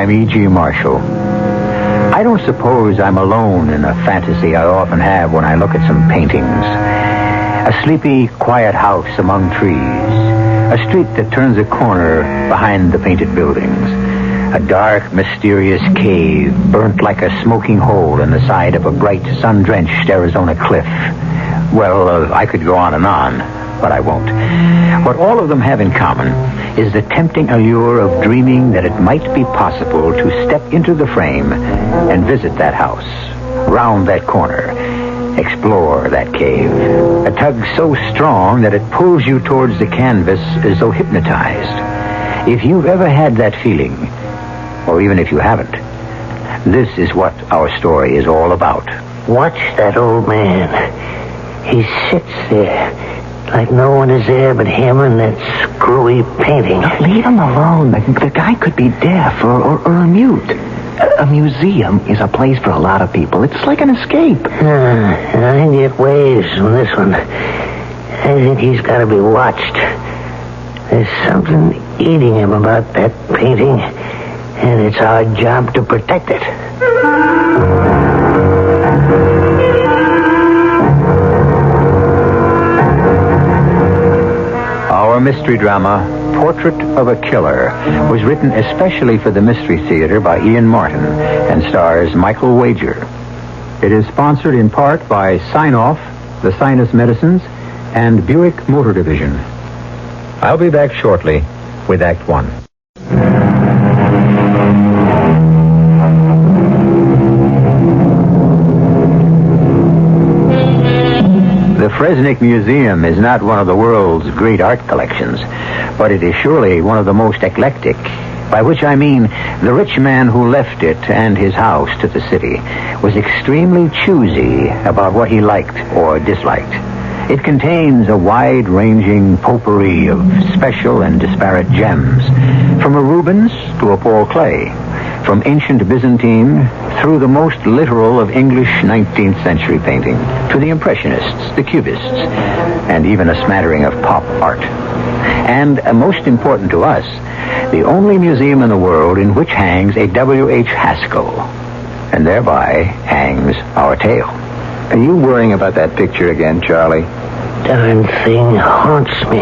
I'm E.G. Marshall. I don't suppose I'm alone in a fantasy I often have when I look at some paintings. A sleepy, quiet house among trees. A street that turns a corner behind the painted buildings. A dark, mysterious cave burnt like a smoking hole in the side of a bright, sun-drenched Arizona cliff. Well, I could go on and on, but I won't. What all of them have in common is the tempting allure of dreaming that it might be possible to step into the frame and visit that house, round that corner, explore that cave. A tug so strong that it pulls you towards the canvas as though hypnotized. If you've ever had that feeling, or even if you haven't, this is what our story is all about. Watch that old man. He sits there like no one is there but him and that screwy painting. Leave him alone. The guy could be deaf or mute. A museum is a place for a lot of people. It's like an escape. I get waves from this one. I think he's got to be watched. There's something eating him about that painting, and it's our job to protect it. Our mystery drama, Portrait of a Killer, was written especially for the Mystery Theater by Ian Martin and stars Michael Wager. It is sponsored in part by Sign-Off, the Sinus Medicines, and Buick Motor Division. I'll be back shortly with Act One. The Fresnick Museum is not one of the world's great art collections, but it is surely one of the most eclectic, by which I mean the rich man who left it and his house to the city was extremely choosy about what he liked or disliked. It contains a wide-ranging potpourri of special and disparate gems, from a Rubens to a Paul Klee, from ancient Byzantine through the most literal of English 19th century painting to the Impressionists, the Cubists, and even a smattering of pop art. And, most important to us, the only museum in the world in which hangs a W.H. Haskell, and thereby hangs our tale. Are you worrying about that picture again, Charlie? Darn thing haunts me.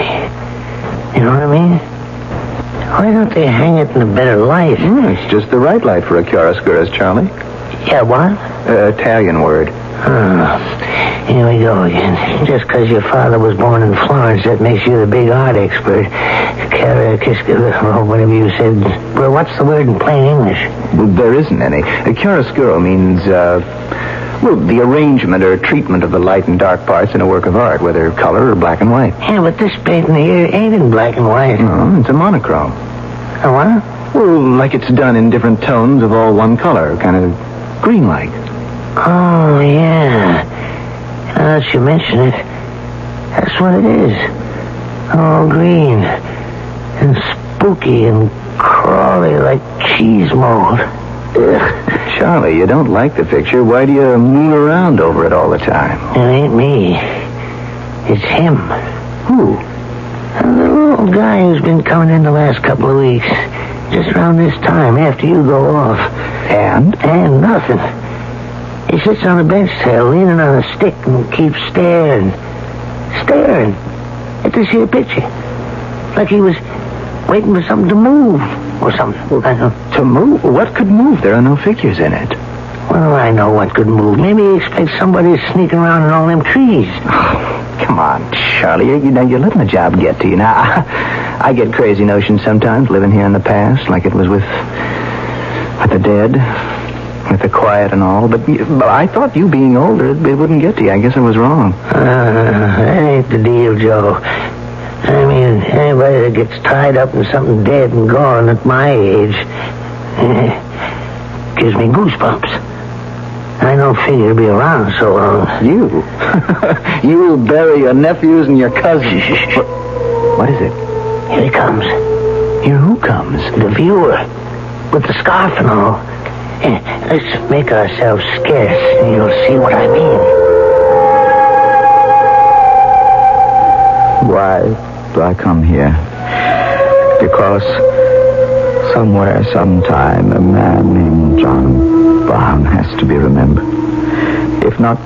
You know what I mean? Why don't they hang it in a better light? It's just the right light for a chiaroscuro, Charlie. Yeah, what? Italian word. Here we go again. Just because your father was born in Florence, that makes you the big art expert. Whatever you said. Well, what's the word in plain English? Well, there isn't any. Chiaroscuro means, the arrangement or treatment of the light and dark parts in a work of art, whether color or black and white. Yeah, but this painting here ain't in black and white. No, it's a monochrome. A what? Well, like it's done in different tones of all one color, kind of green-like. Oh, yeah. Now that you mention it, that's what it is. All green and spooky and crawly like cheese mold. Ugh. Charlie, you don't like the picture. Why do you move around over it all the time? It ain't me. It's him. Who? The little guy who's been coming in the last couple of weeks. Just around this time, after you go off. And? And nothing. He sits on a bench there, leaning on a stick, and keeps staring at this here picture. Like he was waiting for something to move or something. To move? What could move? There are no figures in it. Well, I know what could move. Maybe he expects somebody sneaking around in all them trees. Oh, come on, Charlie. You're letting the job get to you. Now, I get crazy notions sometimes, living here in the past, like it was with the dead, with the quiet and all. But I thought you being older, it wouldn't get to you. I guess I was wrong. That ain't the deal, Joe. I mean, anybody that gets tied up in something dead and gone at my age gives me goosebumps. I don't figure to be around so long. You? You'll bury your nephews and your cousins. What is it? Here he comes. Here who comes? The viewer. With the scarf and all. Let's make ourselves scarce and you'll see what I mean. Why do I come here? Because Somewhere, sometime, a man named John Brown has to be remembered. If not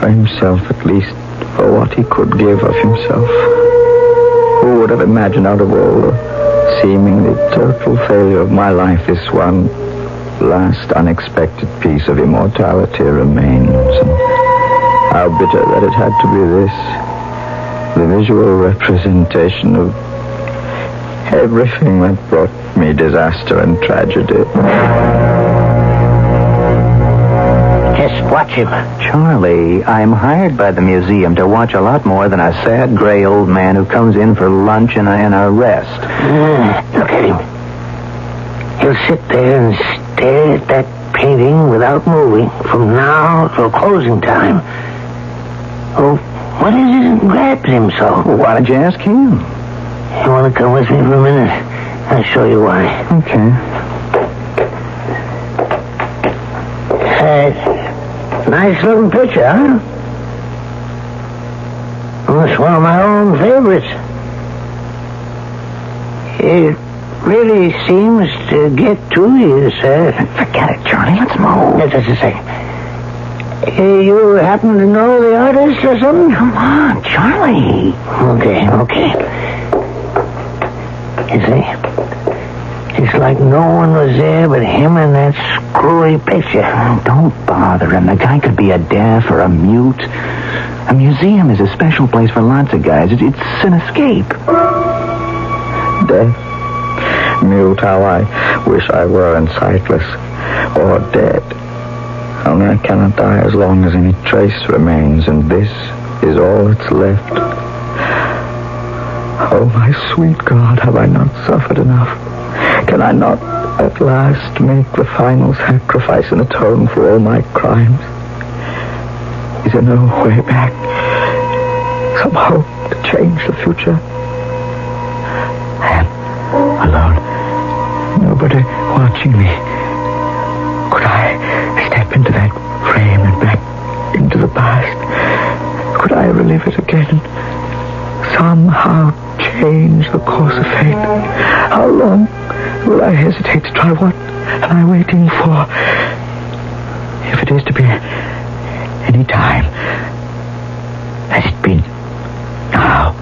for himself, at least for what he could give of himself. Who would have imagined out of all the seemingly total failure of my life, this one last unexpected piece of immortality remains, and how bitter that it had to be this, the visual representation of everything that brought me disaster and tragedy. Just watch him. Charlie, I'm hired by the museum to watch a lot more than a sad, gray old man who comes in for lunch and a rest. Look at him. He'll sit there and stare at that painting without moving from now till closing time. Oh, what is it that grabs him so? Well, why don't you ask him? You want to come with me for a minute? I'll show you why. Okay. Nice looking picture, huh? Well, it's one of my own favorites. It really seems to get to you, sir. Forget it, Charlie. Let's move. Just a second. You happen to know the artist or something? Come on, Charlie. Okay. You see? It's like no one was there but him and that screwy picture. Oh, don't bother him. The guy could be a deaf or a mute. A museum is a special place for lots of guys. It's an escape. Deaf, mute, how I wish I were and sightless, or dead. Only I cannot die as long as any trace remains, and this is all that's left. Oh, my sweet God, have I not suffered enough? Can I not at last make the final sacrifice and atone for all my crimes? Is there no way back? Some hope to change the future? I am alone. Nobody watching me. Could I step into that frame and back into the past? Could I relive it again? Somehow change the course of fate? How long will I hesitate to try? What am I waiting for? If it is to be any time, let it be now.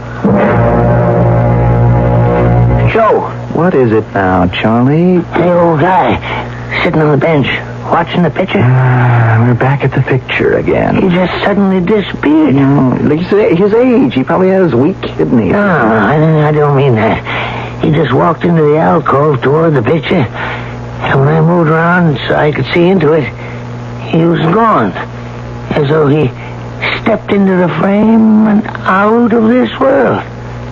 Joe. What is it now, Charlie? The old guy sitting on the bench watching the picture. We're back at the picture again. He just suddenly disappeared. No, his age. He probably has weak kidneys. No, I don't mean that. He just walked into the alcove toward the picture, and when I moved around so I could see into it, he was gone. As though he stepped into the frame and out of this world.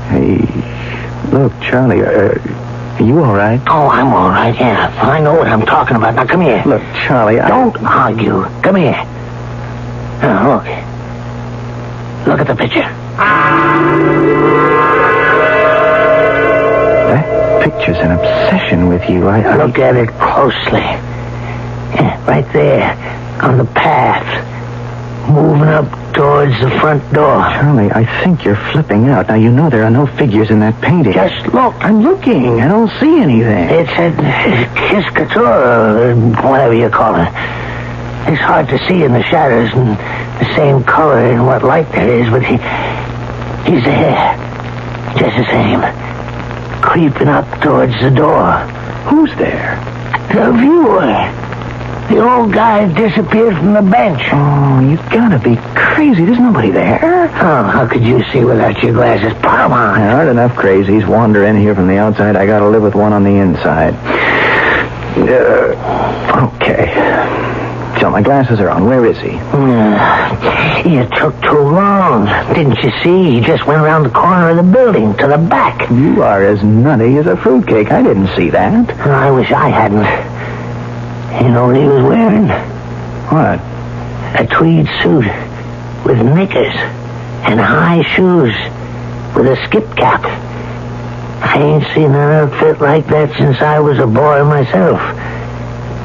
Hey, look, Charlie, are you all right? Oh, I'm all right, yeah. I know what I'm talking about. Now, come here. Look, Charlie, Don't argue. Come here. Now, look. Look at the picture. That picture's an obsession with you. Look at it closely. Yeah, right there, on the path, moving up towards the front door. Charlie, I think you're flipping out. Now, you know there are no figures in that painting. Just look. I'm looking. I don't see anything. It's a kiss couture, or whatever you call it. It's hard to see in the shadows and the same color in what light there is, but he's there. Just the same. Creeping up towards the door. Who's there? The viewer. The old guy disappeared from the bench. Oh, you gotta be crazy. There's nobody there. Oh, how could you see without your glasses? Put 'em on. There aren't enough crazies wander in here from the outside. I gotta live with one on the inside. Okay. So my glasses are on. Where is he? It took too long. Didn't you see? He just went around the corner of the building to the back. You are as nutty as a fruitcake. I didn't see that. I wish I hadn't. You know what he was wearing? What? A tweed suit with knickers and high shoes with a skip cap. I ain't seen an outfit like that since I was a boy myself.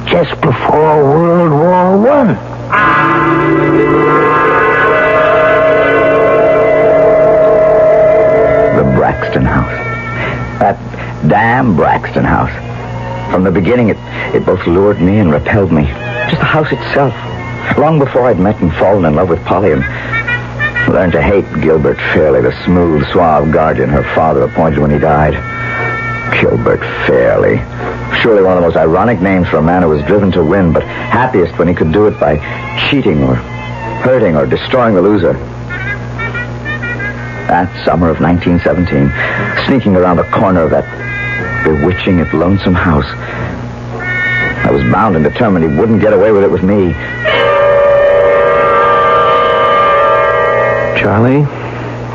Just before World War I. The Braxton House. That damn Braxton House. From the beginning, it both lured me and repelled me. Just the house itself. Long before I'd met and fallen in love with Polly and learned to hate Gilbert Fairley, the smooth, suave guardian her father appointed when he died. Gilbert Fairley. Surely one of the most ironic names for a man who was driven to win, but happiest when he could do it by cheating or hurting or destroying the loser. That summer of 1917, sneaking around the corner of that bewitching and lonesome house, I was bound and determined he wouldn't get away with it with me. Charlie,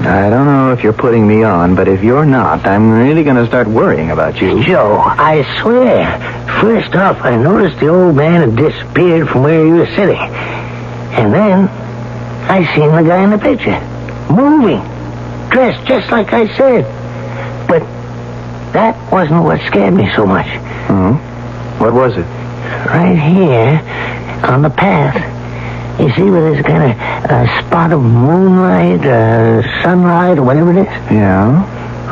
I don't know if you're putting me on, but if you're not, I'm really going to start worrying about you. Joe, I swear, first off, I noticed the old man had disappeared from where you were sitting. And then I seen the guy in the picture, moving, dressed just like I said. But that wasn't what scared me so much. What was it? Right here, on the path, you see where there's kind of a spot of moonlight, sunlight, or whatever it is? Yeah?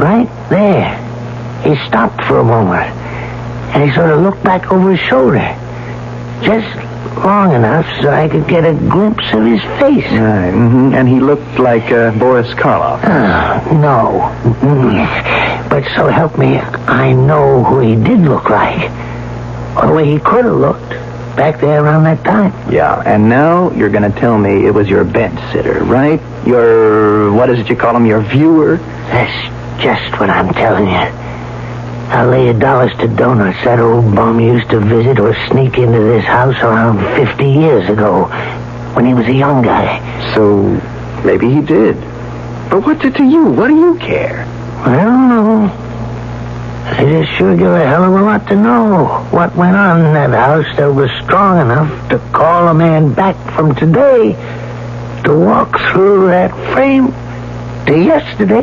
Right there. He stopped for a moment, and he sort of looked back over his shoulder. Just long enough so I could get a glimpse of his face. Right, And he looked like Boris Karloff. No. But so help me, I know who he did look like. Or the way he could have looked back there around that time. Yeah, and now you're going to tell me it was your bench sitter, right? Your, what is it you call him, your viewer? That's just what I'm telling you. I lay $1 to donuts that old bum used to visit or sneak into this house around 50 years ago when he was a young guy. So, maybe he did. But what's it to you? What do you care? I don't know. I just sure give a hell of a lot to know what went on in that house that was strong enough to call a man back from today to walk through that frame to yesterday.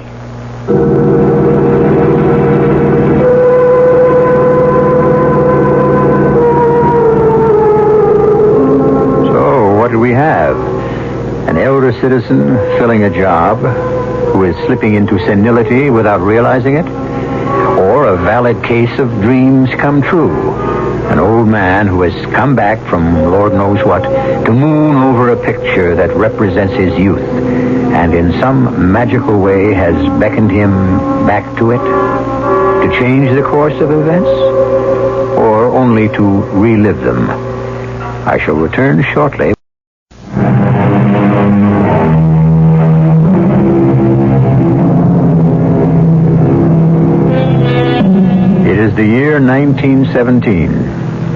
So, what do we have? An elder citizen filling a job who is slipping into senility without realizing it? Or a valid case of dreams come true? An old man who has come back from Lord knows what to moon over a picture that represents his youth and in some magical way has beckoned him back to it? To change the course of events? Or only to relive them? I shall return shortly. It is the year 1917.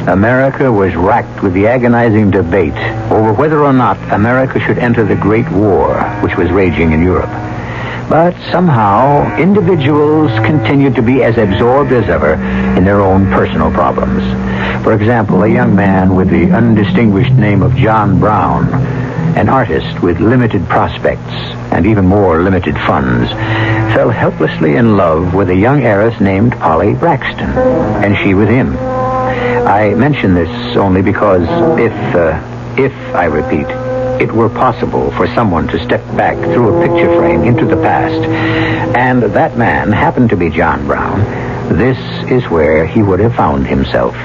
America was racked with the agonizing debate over whether or not America should enter the Great War, which was raging in Europe. But somehow, individuals continued to be as absorbed as ever in their own personal problems. For example, a young man with the undistinguished name of John Brown, an artist with limited prospects and even more limited funds, fell helplessly in love with a young heiress named Polly Braxton, and she with him. I mention this only because if, I repeat, it were possible for someone to step back through a picture frame into the past, and that man happened to be John Brown, this is where he would have found himself.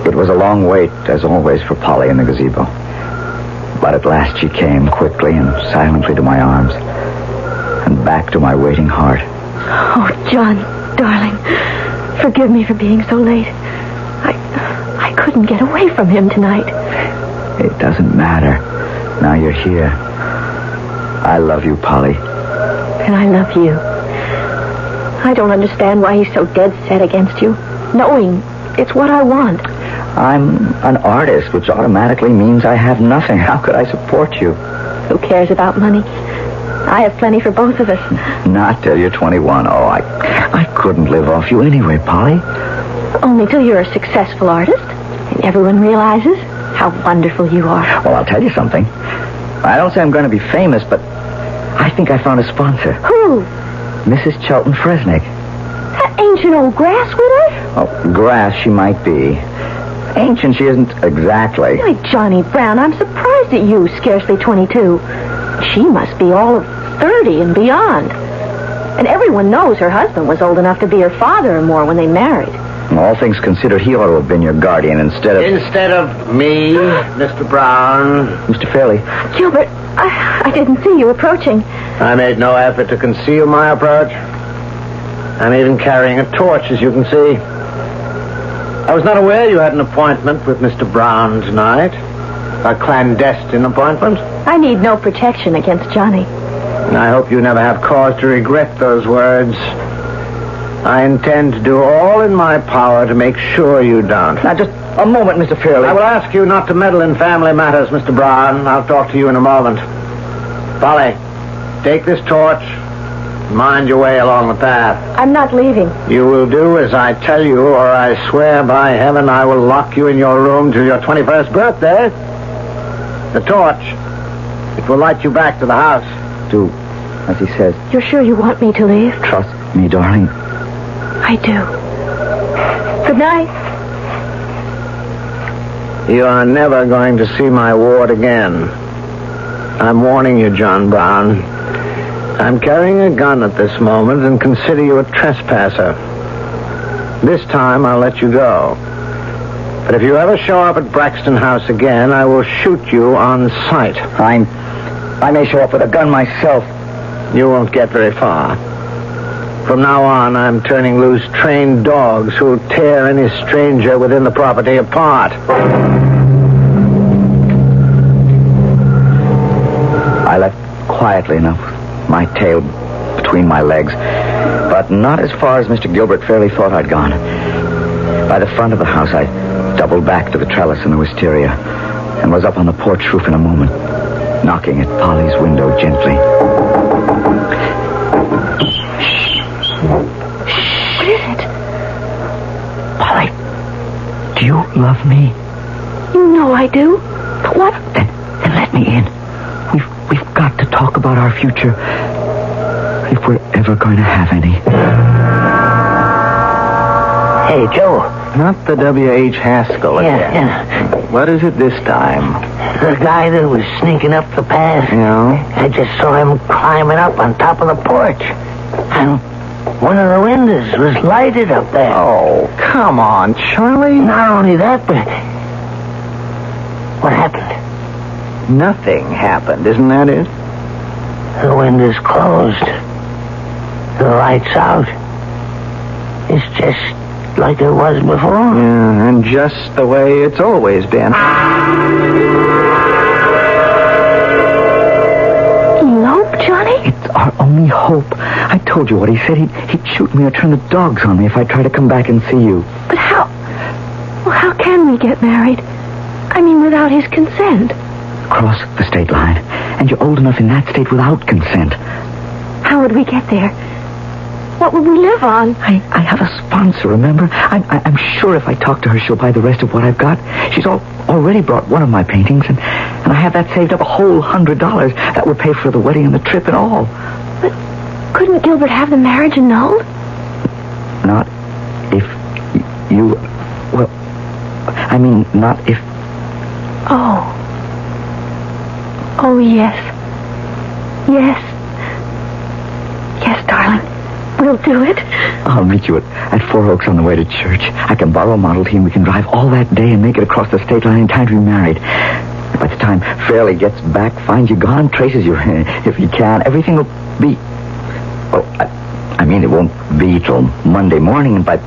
It was a long wait, as always, for Polly in the gazebo. But at last she came quickly and silently to my arms and back to my waiting heart. Oh, John, darling, forgive me for being so late. I couldn't get away from him tonight. It doesn't matter. Now you're here. I love you, Polly. And I love you. I don't understand why he's so dead set against you, knowing it's what I want. I'm an artist, which automatically means I have nothing. How could I support you? Who cares about money? I have plenty for both of us. Not till you're 21. Oh, I couldn't live off you anyway, Polly. Only till you're a successful artist and everyone realizes how wonderful you are. Well, I'll tell you something. I don't say I'm going to be famous, but I think I found a sponsor. Who? Mrs. Chelton Fresnick. That ancient old grass widow? Oh, grass she might be. Ancient she isn't exactly. Why, Johnny Brown, I'm surprised at you, scarcely 22. She must be all of 30 and beyond. And everyone knows her husband was old enough to be her father or more when they married. All things considered, he ought to have been your guardian instead of... Instead of me, Mr. Brown. Mr. Fairley. Gilbert, I didn't see you approaching. I made no effort to conceal my approach. I'm even carrying a torch, as you can see. I was not aware you had an appointment with Mr. Brown tonight. A clandestine appointment. I need no protection against Johnny. And I hope you never have cause to regret those words. I intend to do all in my power to make sure you don't. Now, just a moment, Mr. Fairley. I will ask you not to meddle in family matters, Mr. Brown. I'll talk to you in a moment. Polly, take this torch. Mind your way along the path. I'm not leaving. You will do as I tell you, or I swear by heaven I will lock you in your room till your 21st birthday. The torch. It will light you back to the house. Do as he says. You're sure you want me to leave? Trust me, darling. I do. Good night. You are never going to see my ward again. I'm warning you, John Brown. I'm carrying a gun at this moment and consider you a trespasser. This time I'll let you go. But if you ever show up at Braxton House again, I will shoot you on sight. I may show up with a gun myself. You won't get very far. From now on, I'm turning loose trained dogs who'll tear any stranger within the property apart. I left quietly enough, my tail between my legs, but not as far as Mr. Gilbert Fairley thought I'd gone. By the front of the house, I doubled back to the trellis in the wisteria and was up on the porch roof in a moment, knocking at Polly's window gently. What is it? Polly, do you love me? You know I do. But what? Then let me in. We've got to talk about our future, if we're ever going to have any. Hey, Joe. Not the W.H. Haskell again. Yeah. What is it this time? The guy that was sneaking up the path. Yeah? I just saw him climbing up on top of the porch. And one of the windows was lighted up there. Oh, come on, Charlie. Not only that, but... What happened? Nothing happened, isn't that it? The window's closed. The light's out. It's just like it was before. Yeah, and just the way it's always been. Elope, Johnny? It's our only hope. I told you what he said. He'd shoot me or turn the dogs on me if I try to come back and see you. But how? Well, how can we get married? I mean, without his consent. Cross the state line. And you're old enough in that state without consent. How would we get there? What would we live on? I have a sponsor, remember? I'm sure if I talk to her, she'll buy the rest of what I've got. She's already brought one of my paintings, and I have that saved up a whole $100. That would pay for the wedding and the trip and all. But couldn't Gilbert have the marriage annulled? Not if you... Well, I mean, not if... Oh. Oh, yes. Yes. Yes, darling. We'll do it. I'll meet you at Four Oaks on the way to church. I can borrow a Model T and we can drive all that day and make it across the state line in time to be married. By the time Fairley gets back, finds you gone, traces you if he can, everything will be... Well, I mean, it won't be till Monday morning, and by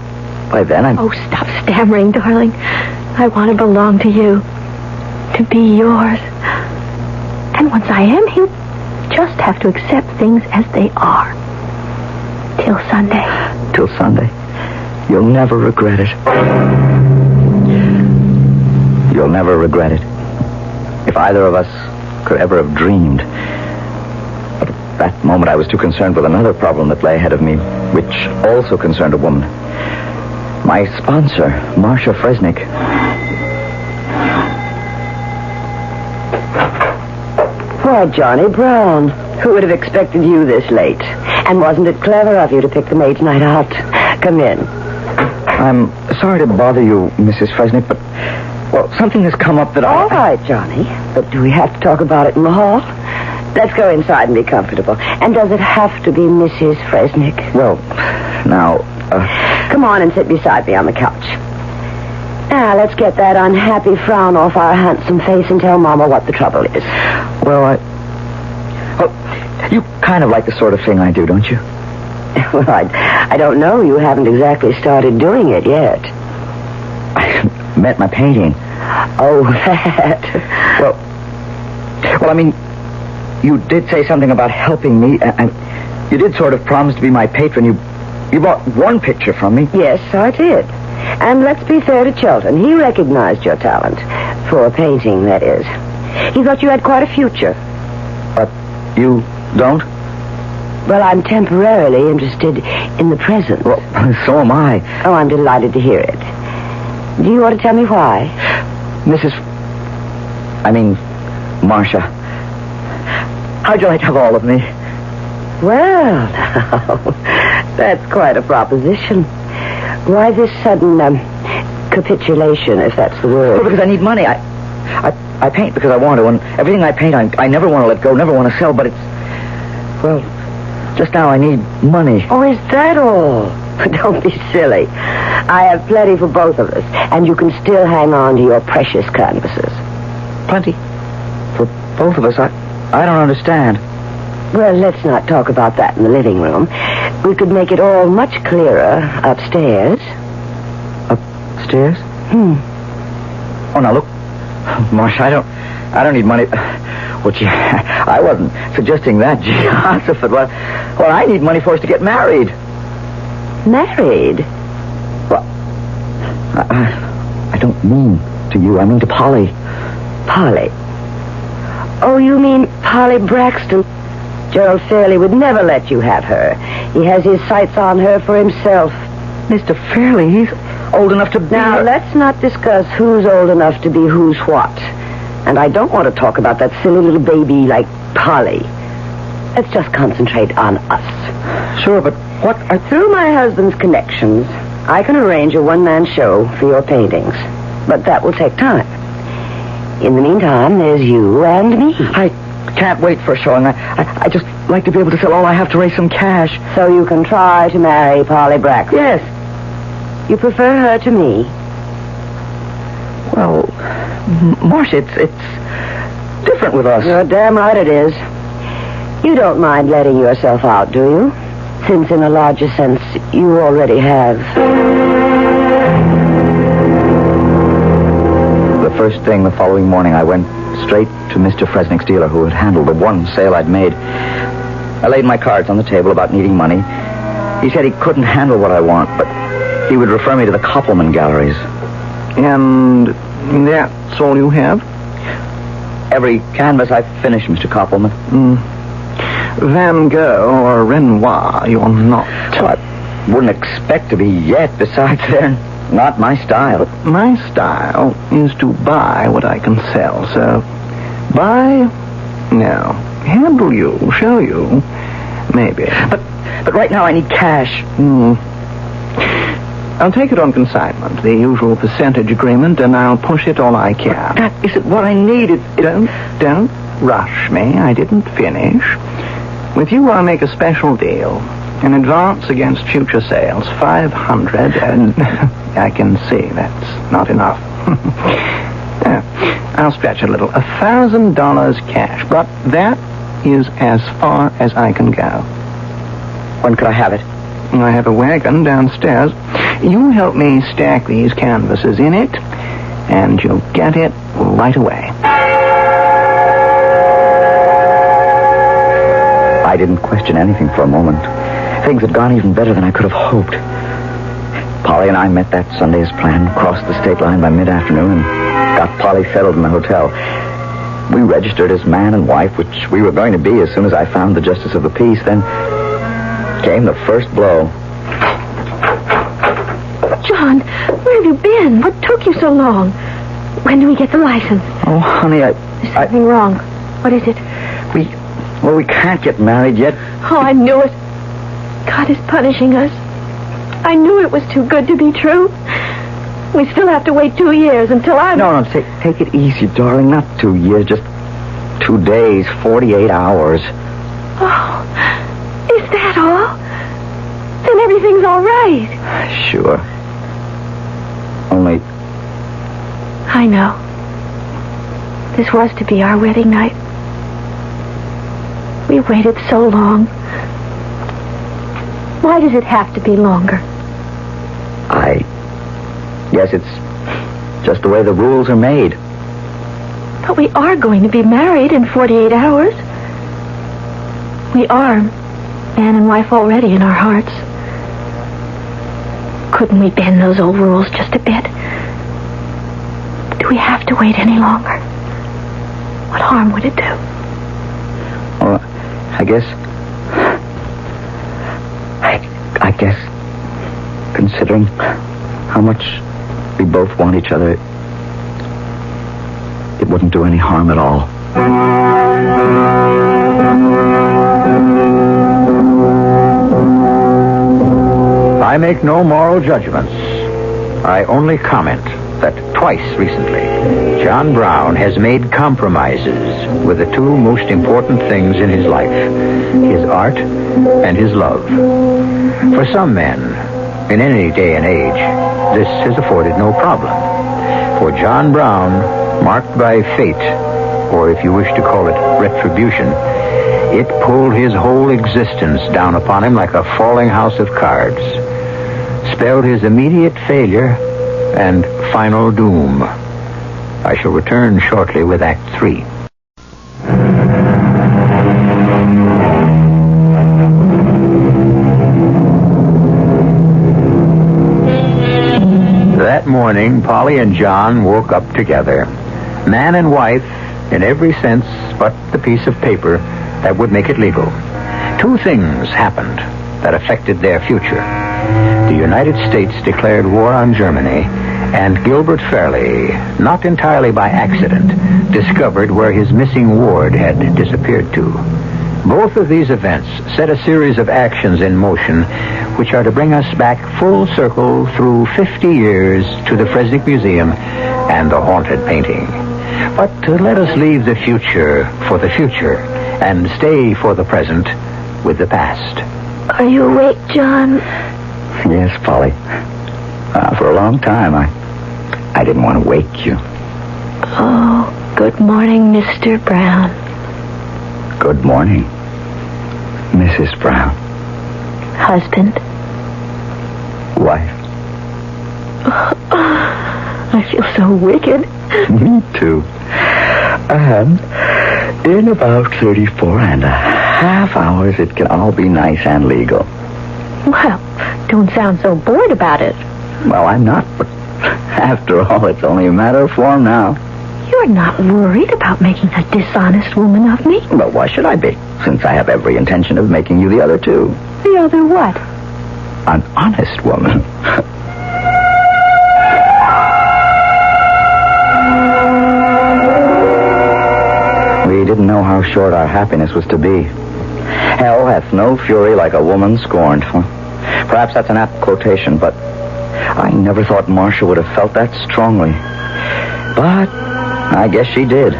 then I'm... Oh, stop stammering, darling. I want to belong to you. To be yours. And once I am, he'll just have to accept things as they are. Till Sunday. Till Sunday. You'll never regret it. You'll never regret it. If either of us could ever have dreamed. But at that moment I was too concerned with another problem that lay ahead of me, which also concerned a woman. My sponsor, Marcia Fresnick. Why, Johnny Brown. Who would have expected you this late? And wasn't it clever of you to pick the maid's night out? Come in. I'm sorry to bother you, Mrs. Fresnick, but, well, something has come up that All right, Johnny. But do we have to talk about it in the hall? Let's go inside and be comfortable. And does it have to be Mrs. Fresnick? Well, now, Come on and sit beside me on the couch. Now, let's get that unhappy frown off our handsome face and tell Mama what the trouble is. well, you kind of like the sort of thing I do, don't you? Well, I don't know. You haven't exactly started doing it yet. I meant my painting. Oh, that. Well, I mean, you did say something about helping me, and you did sort of promise to be my patron. You bought one picture from me. Yes, I did. And let's be fair to Chilton. He recognized your talent. For painting, that is. He thought you had quite a future. But you don't? Well, I'm temporarily interested in the present. Well, so am I. Oh, I'm delighted to hear it. Do you want to tell me why? Marcia. How'd you like to have all of me? Well, now, that's quite a proposition. Why this sudden capitulation, if that's the word? Well, because I need money. I paint because I want to, and everything I paint, I never want to let go, never want to sell, but it's... Well, just now I need money. Oh, is that all? Don't be silly. I have plenty for both of us, and you can still hang on to your precious canvases. Plenty? For both of us? I don't understand. Well, let's not talk about that in the living room. We could make it all much clearer upstairs. Upstairs? Oh, now look, Marcia, I don't need money. Well, gee, I wasn't suggesting that, Joseph. Well, I need money for us to get married. Married? Well, I don't mean to you. I mean to Polly. Polly? Oh, you mean Polly Braxton? Gerald Fairley would never let you have her. He has his sights on her for himself. Mr. Fairley, he's old enough to be... Now, let's not discuss who's old enough to be who's what. And I don't want to talk about that silly little baby like Polly. Let's just concentrate on us. Sure, but what... Through my husband's connections, I can arrange a one-man show for your paintings. But that will take time. In the meantime, there's you and me. I can't wait for a showing. I just like to be able to sell all I have to raise some cash. So you can try to marry Polly Braxton? Yes. You prefer her to me? Well, Marcia, it's different with us. You're damn right it is. You don't mind letting yourself out, do you? Since in a larger sense, you already have. The first thing the following morning, I went straight to Mr. Fresnick's dealer, who had handled the one sale I'd made. I laid my cards on the table about needing money. He said he couldn't handle what I want, but he would refer me to the Koppelman galleries. And that's all you have? Every canvas I've finished, Mr. Koppelman. Van Gogh or Renoir, you're not. Well, I wouldn't expect to be yet. Besides, they're not my style. My style is to buy what I can sell, so... Buy? No. Handle you, show you. Maybe. But right now I need cash. I'll take it on consignment, the usual percentage agreement, and I'll push it all I can. That isn't what I need. Don't rush me. I didn't finish. With you, I'll make a special deal. In advance against future sales, $500, and I can see that's not enough. I'll stretch a little. $1,000 cash, but that is as far as I can go. When could I have it? I have a wagon downstairs. You help me stack these canvases in it, and you'll get it right away. I didn't question anything for a moment. Things had gone even better than I could have hoped. Polly and I met that Sunday as planned, crossed the state line by mid-afternoon, and got Polly settled in the hotel. We registered as man and wife, which we were going to be as soon as I found the justice of the peace. Then came the first blow. John, where have you been? What took you so long? When do we get the license? Oh, honey, There's something wrong. What is it? We can't get married yet. Oh, I knew it. God is punishing us. I knew it was too good to be true. We still have to wait 2 years until I'm... No, take it easy, darling. Not 2 years, just 2 days, 48 hours. Oh, is that all? Then everything's all right. Sure. Only... I know. This was to be our wedding night. We waited so long. Why does it have to be longer? I guess it's just the way the rules are made. But we are going to be married in 48 hours. We are man and wife already in our hearts. Couldn't we bend those old rules just a bit? Do we have to wait any longer? What harm would it do? Well, I guess, considering how much we both want each other, it wouldn't do any harm at all. I make no moral judgments. I only comment that twice recently, John Brown has made compromises with the two most important things in his life, his art and his love. For some men, in any day and age, this has afforded no problem. For John Brown, marked by fate, or if you wish to call it retribution, it pulled his whole existence down upon him like a falling house of cards, spelled his immediate failure and final doom. I shall return shortly with Act 3. That morning, Polly and John woke up together. Man and wife, in every sense but the piece of paper that would make it legal. Two things happened that affected their future. The United States declared war on Germany, and Gilbert Fairley, not entirely by accident, discovered where his missing ward had disappeared to. Both of these events set a series of actions in motion which are to bring us back full circle through 50 years to the Fresnick Museum and the haunted painting. But let us leave the future for the future and stay for the present with the past. Are you awake, John? Yes, Polly. For a long time, I didn't want to wake you. Oh, good morning, Mr. Brown. Good morning, Mrs. Brown. Husband. Wife. I feel so wicked. Me too. And in about 34.5 hours, it can all be nice and legal. Well, don't sound so bored about it. Well, I'm not, but after all, it's only a matter of form now. You're not worried about making a dishonest woman of me? Well, why should I be, since I have every intention of making you the other two? The other what? An honest woman. We didn't know how short our happiness was to be. Hell hath no fury like a woman scorned. Perhaps that's an apt quotation, but I never thought Marcia would have felt that strongly. But I guess she did.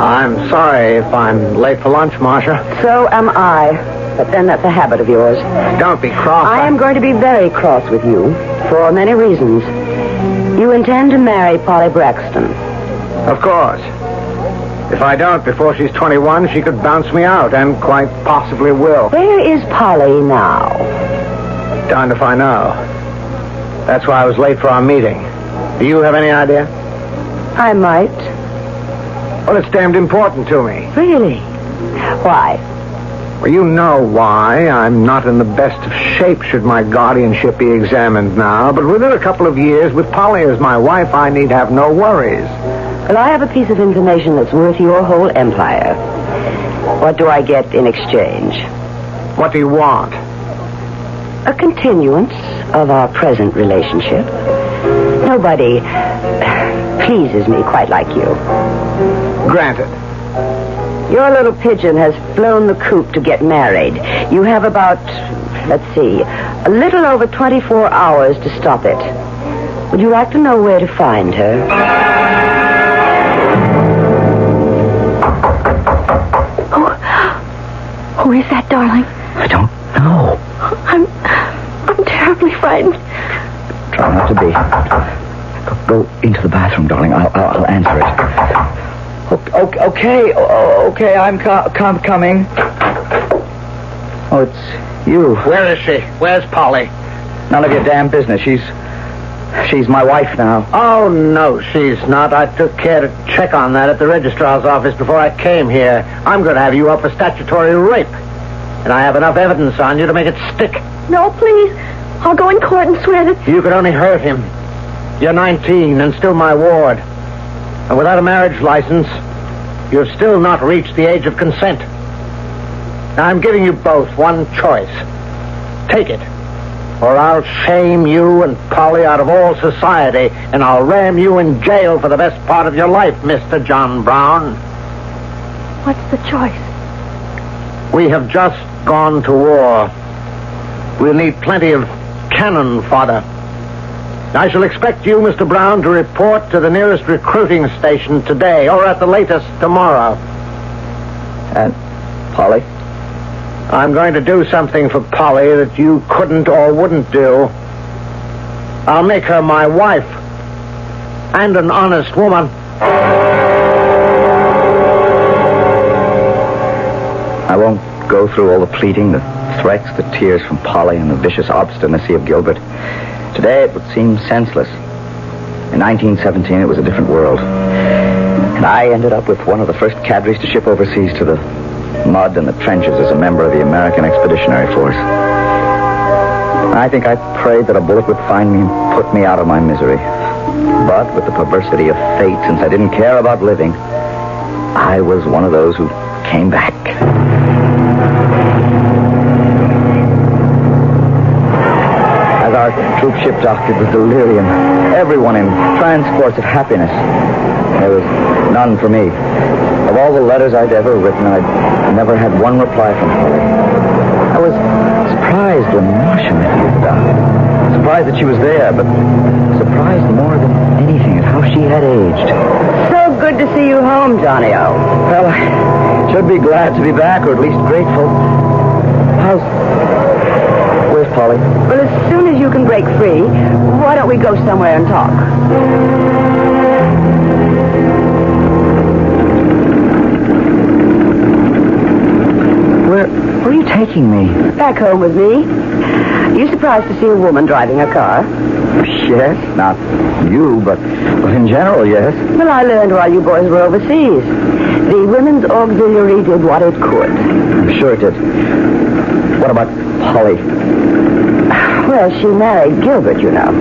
I'm sorry if I'm late for lunch, Marcia. So am I. But then that's a habit of yours. Don't be cross. I am going to be very cross with you for many reasons. You intend to marry Polly Braxton. Of course. If I don't before she's 21, she could bounce me out, and quite possibly will. Where is Polly now? Darned if I know. That's why I was late for our meeting. Do you have any idea? I might. Well, it's damned important to me. Really? Why? Well, you know why. I'm not in the best of shape should my guardianship be examined now, but within a couple of years, with Polly as my wife, I need have no worries. Well, I have a piece of information that's worth your whole empire. What do I get in exchange? What do you want? A continuance of our present relationship. Nobody pleases me quite like you. Granted. Your little pigeon has flown the coop to get married. You have about, let's see, a little over 24 hours to stop it. Would you like to know where to find her? Who is that, darling? I don't know. I'm terribly frightened. Try not to be. Go into the bathroom, darling. I'll answer it. Okay, I'm coming. Oh, it's you. Where is she? Where's Polly? None of your damn business. She's my wife now. Oh, no, she's not. I took care to check on that at the registrar's office before I came here. I'm going to have you up for statutory rape. And I have enough evidence on you to make it stick. No, please. I'll go in court and swear that... You could only hurt him. You're 19 and still my ward. And without a marriage license, you've still not reached the age of consent. Now, I'm giving you both one choice. Take it, or I'll shame you and Polly out of all society, and I'll ram you in jail for the best part of your life, Mr. John Brown. What's the choice? We have just gone to war. We'll need plenty of cannon fodder. I shall expect you, Mr. Brown, to report to the nearest recruiting station today, or at the latest tomorrow. And Polly? I'm going to do something for Polly that you couldn't or wouldn't do. I'll make her my wife, and an honest woman. I won't go through all the pleading, the threats, the tears from Polly, and the vicious obstinacy of Gilbert. Today it would seem senseless. In 1917, it was a different world. And I ended up with one of the first cadres to ship overseas to the mud and the trenches as a member of the American Expeditionary Force. I think I prayed that a bullet would find me and put me out of my misery. But with the perversity of fate, since I didn't care about living, I was one of those who came back. As our troop ship docked, it was delirium. Everyone in transports of happiness. There was none for me. Of all the letters I'd ever written, I'd never had one reply from Polly. I was surprised when Marcia moved out. Surprised that she was there, but surprised more than anything at how she had aged. So good to see you home, Johnny-O. Well, I should be glad to be back, or at least grateful. Where's Polly? Well, as soon as you can break free, why don't we go somewhere and talk? Where are you taking me? Back home with me. You surprised to see a woman driving a car? Yes, not you, but in general, yes. Well, I learned while you boys were overseas. The Women's Auxiliary did what it could. I'm sure it did. What about Polly? Well, she married Gilbert, you know.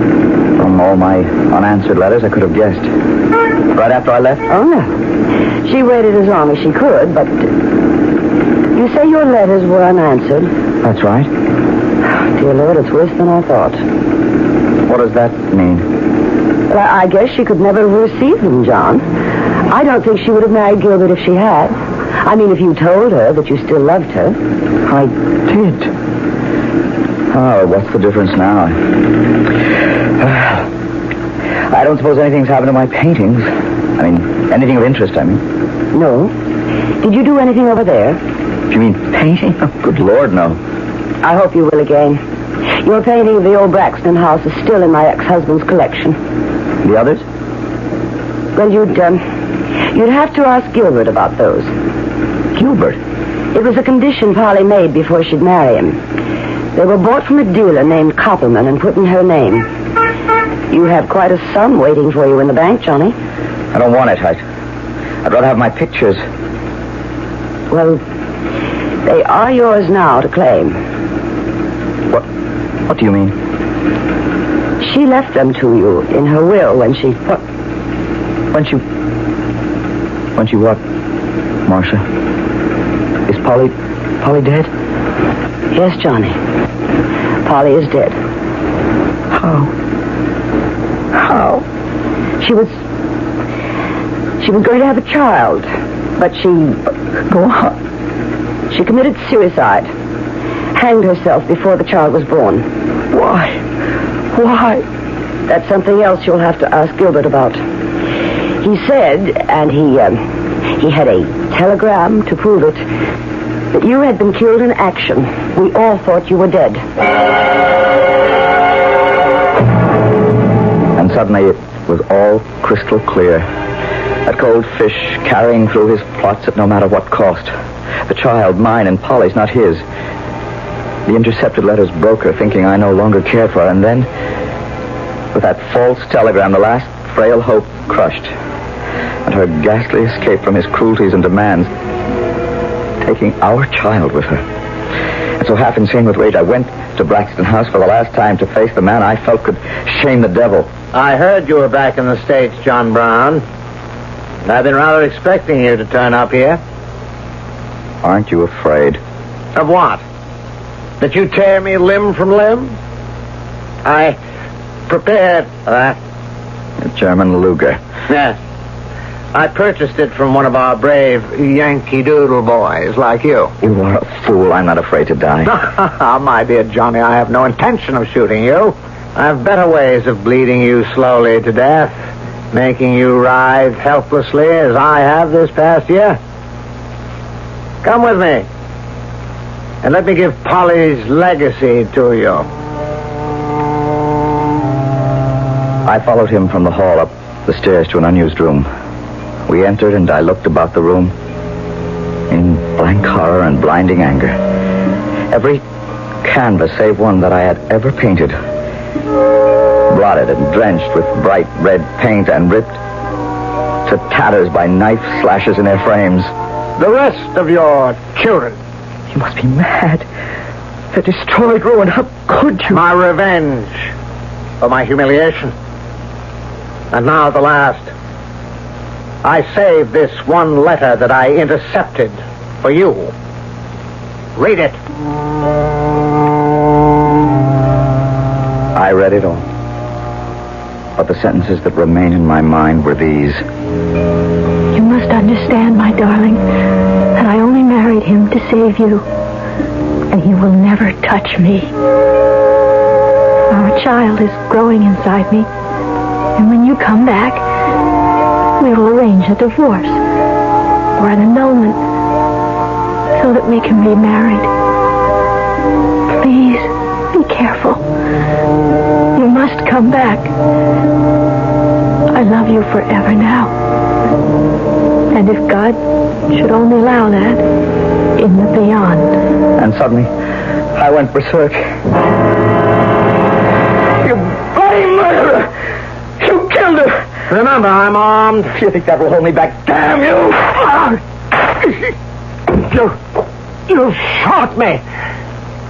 From all my unanswered letters, I could have guessed. Right after I left? Oh, no. She waited as long as she could, but... You say your letters were unanswered? That's right. Dear Lord, it's worse than I thought. What does that mean? Well, I guess she could never have received them, John. I don't think she would have married Gilbert if she had. I mean, if you told her that you still loved her. I did. Oh, what's the difference now? I don't suppose anything's happened to my paintings. I mean, anything of interest, I mean. No. Did you do anything over there? Do you mean painting? Oh, good Lord, no. I hope you will again. Your painting of the old Braxton house is still in my ex-husband's collection. The others? Well, you'd have to ask Gilbert about those. Gilbert? It was a condition Polly made before she'd marry him. They were bought from a dealer named Koppelman and put in her name. You have quite a sum waiting for you in the bank, Johnny. I don't want it. I'd rather have my pictures. Well, they are yours now to claim. What do you mean? She left them to you in her will when she... What? When she what, Marcia? Is Polly dead? Yes, Johnny. Polly is dead. How? She was going to have a child, but she... Go on. She committed suicide. Hanged herself before the child was born. Why? That's something else you'll have to ask Gilbert about. He said, and he had a telegram to prove it, that you had been killed in action. We all thought you were dead. And suddenly it was all crystal clear. That cold fish carrying through his plots at no matter what cost. The child, mine and Polly's, not his. The intercepted letters broke her, thinking I no longer cared for her. And then, with that false telegram, the last frail hope crushed. And her ghastly escape from his cruelties and demands, taking our child with her. And so, half insane with rage, I went to Braxton House for the last time to face the man I felt could shame the devil. I heard you were back in the States, John Brown. I've been rather expecting you to turn up here. Aren't you afraid? Of what? That you tear me limb from limb? I prepared for that. A German Luger. Yes. I purchased it from one of our brave Yankee Doodle boys like you. You are a fool. I'm not afraid to die. My dear Johnny, I have no intention of shooting you. I have better ways of bleeding you slowly to death, making you writhe helplessly as I have this past year. Come with me, and let me give Polly's legacy to you. I followed him from the hall up the stairs to an unused room. We entered, and I looked about the room in blank horror and blinding anger. Every canvas, save one that I had ever painted, blotted and drenched with bright red paint and ripped to tatters by knife slashes in their frames. The rest of your children. You must be mad. The destroyed ruin. How could you? My revenge for my humiliation. And now the last. I saved this one letter that I intercepted for you. Read it. I read it all. But the sentences that remain in my mind were these. You must understand, my darling, that I only married him to save you. And he will never touch me. Our child is growing inside me. And when you come back, we will arrange a divorce or an annulment so that we can be married. Please, be careful. You must come back. I love you forever now. And if God should only allow that, in the beyond. And suddenly, I went berserk. You bloody murderer! You killed her! Remember, I'm armed. You think that will hold me back? Damn you! You shot me.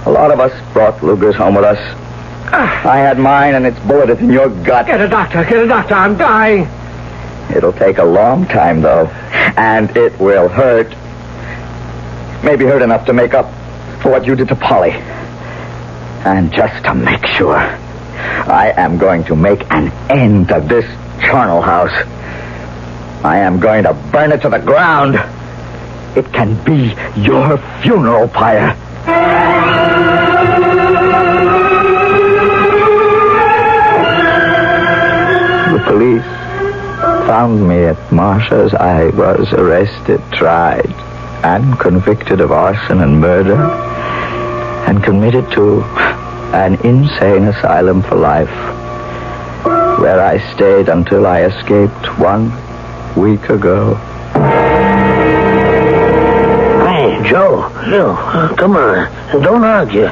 A lot of us brought Lugers home with us. I had mine, and it's bulleted in your gut. Get a doctor, I'm dying. It'll take a long time, though. And it will hurt. Maybe hurt enough to make up for what you did to Polly. And just to make sure, I am going to make an end of this charnel house. I am going to burn it to the ground. It can be your funeral pyre. The police found me at Marsha's. I was arrested, tried, and convicted of arson and murder, and committed to an insane asylum for life, where I stayed until I escaped 1 week ago. Hey, Joe, come on. Don't argue.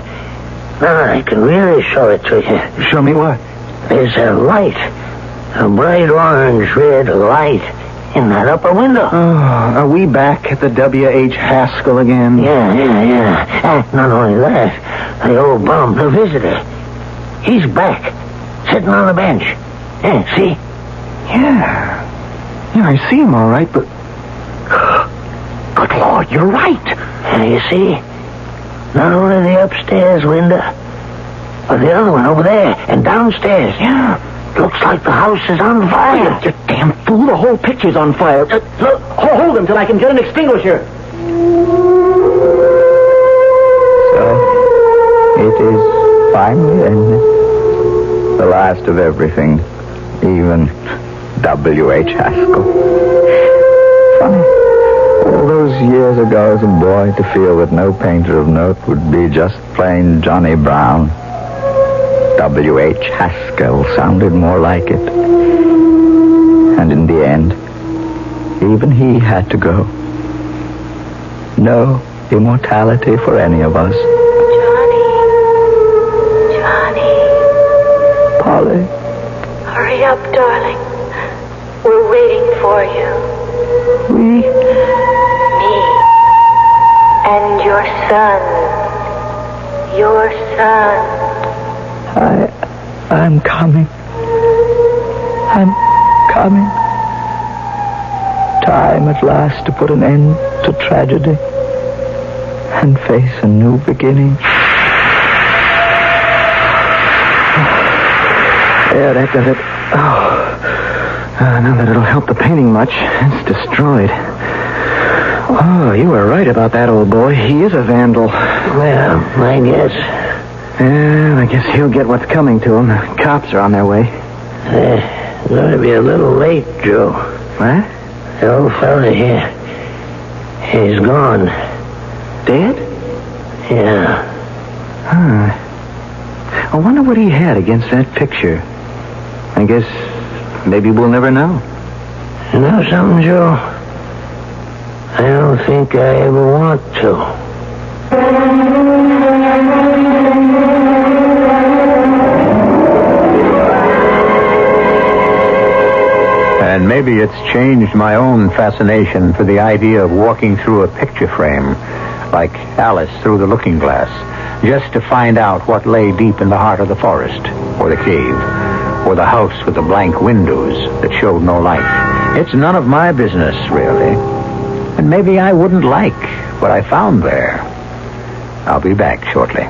Now, I can really show it to you. Show me what? There's a light. A bright orange-red light in that upper window. Oh, are we back at the W.H. Haskell again? Yeah. Not only that, the old bum, the visitor, he's back, sitting on the bench. Yeah, see? Yeah, I see him all right, but... Good Lord, you're right. You see? Not only the upstairs window, but the other one over there and downstairs. Yeah. Looks like the house is on fire. You damn fool, the whole picture's on fire. Look, hold him till I can get an extinguisher. So, it is finally ended. The last of everything, even W.H. Haskell. Funny. All those years ago as a boy to feel that no painter of note would be just plain Johnny Brown. W.H. Haskell sounded more like it. And in the end, even he had to go. No immortality for any of us. Johnny. Polly. Hurry up, darling. We're waiting for you. We? Me. And your son. Your son. I'm coming. I'm coming. Time at last to put an end to tragedy and face a new beginning. Yeah, that does it. Not that it'll help the painting much. It's destroyed. Oh, you were right about that, old boy. He is a vandal. Well, I guess. Yeah, I guess he'll get what's coming to him. The cops are on their way. Going to be a little late, Joe. What? The old fella here, he's gone. Dead? Yeah. Huh. I wonder what he had against that picture. I guess maybe we'll never know. You know something, Joe? I don't think I ever want to. And maybe it's changed my own fascination for the idea of walking through a picture frame, like Alice through the looking glass, just to find out what lay deep in the heart of the forest, or the cave, or the house with the blank windows that showed no light. It's none of my business, really. And maybe I wouldn't like what I found there. I'll be back shortly.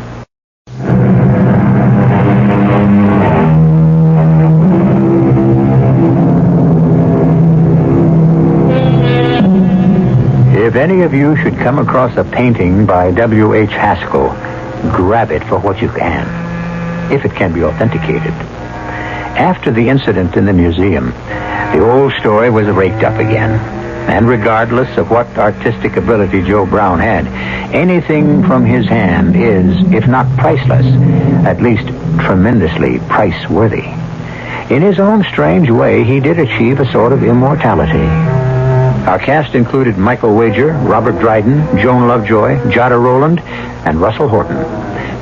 If any of you should come across a painting by W.H. Haskell, grab it for what you can, if it can be authenticated. After the incident in the museum, the old story was raked up again. And regardless of what artistic ability Joe Brown had, anything from his hand is, if not priceless, at least tremendously price-worthy. In his own strange way, he did achieve a sort of immortality. Our cast included Michael Wager, Robert Dryden, Joan Lovejoy, Jada Rowland, and Russell Horton.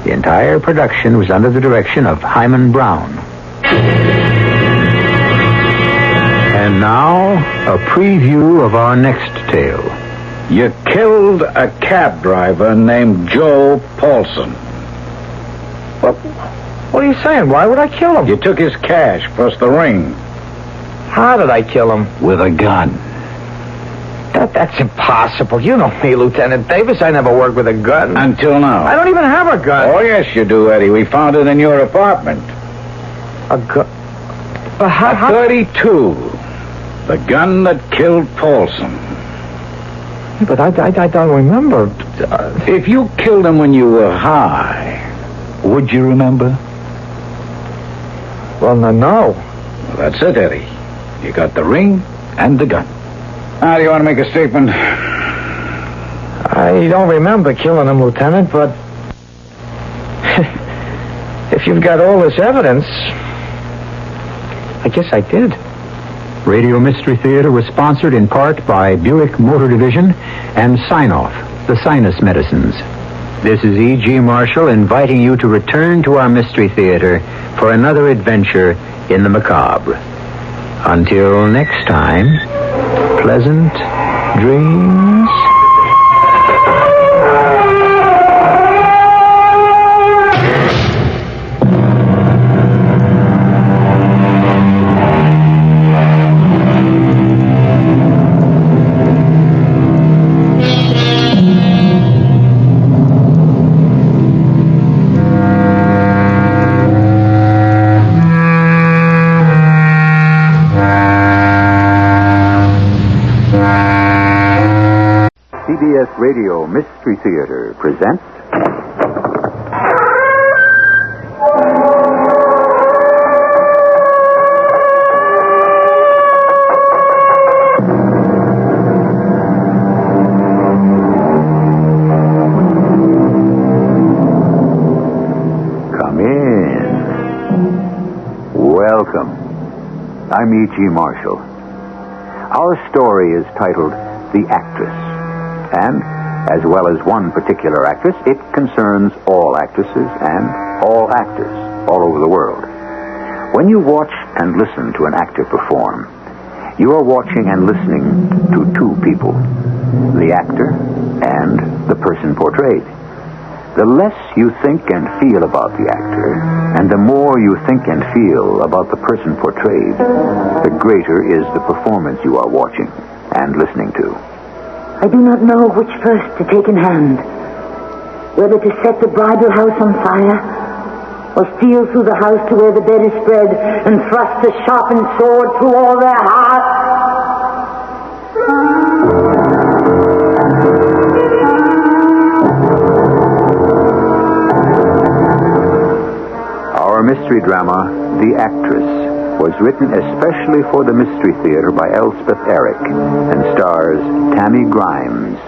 The entire production was under the direction of Hyman Brown. And now, a preview of our next tale. You killed a cab driver named Joe Paulson. What are you saying? Why would I kill him? You took his cash plus the ring. How did I kill him? With a gun. That's impossible. You know me, Lieutenant Davis. I never worked with a gun. Until now. I don't even have a gun. Oh, yes, you do, Eddie. We found it in your apartment. A gun? A 32. The gun that killed Paulson. But I don't remember. If you killed him when you were high, would you remember? Well, no. Well, that's it, Eddie. You got the ring and the gun. Now, do you want to make a statement? I don't remember killing him, Lieutenant, but if you've got all this evidence, I guess I did. Radio Mystery Theater was sponsored in part by Buick Motor Division and Sign-Off, the sinus medicines. This is E.G. Marshall inviting you to return to our Mystery Theater for another adventure in the macabre. Until next time, pleasant dreams. CBS Radio Mystery Theater presents I'm E.G. Marshall. Our story is titled The Actress. And, as well as one particular actress, it concerns all actresses and all actors all over the world. When you watch and listen to an actor perform, you are watching and listening to two people, the actor and the person portrayed. The less you think and feel about the actor, and the more you think and feel about the person portrayed, the greater is the performance you are watching and listening to. I do not know which first to take in hand. Whether to set the bridal house on fire, or steal through the house to where the bed is spread and thrust a sharpened sword through all their hearts. Our mystery drama, The Actress, was written especially for the Mystery Theater by Elspeth Eric and stars Tammy Grimes.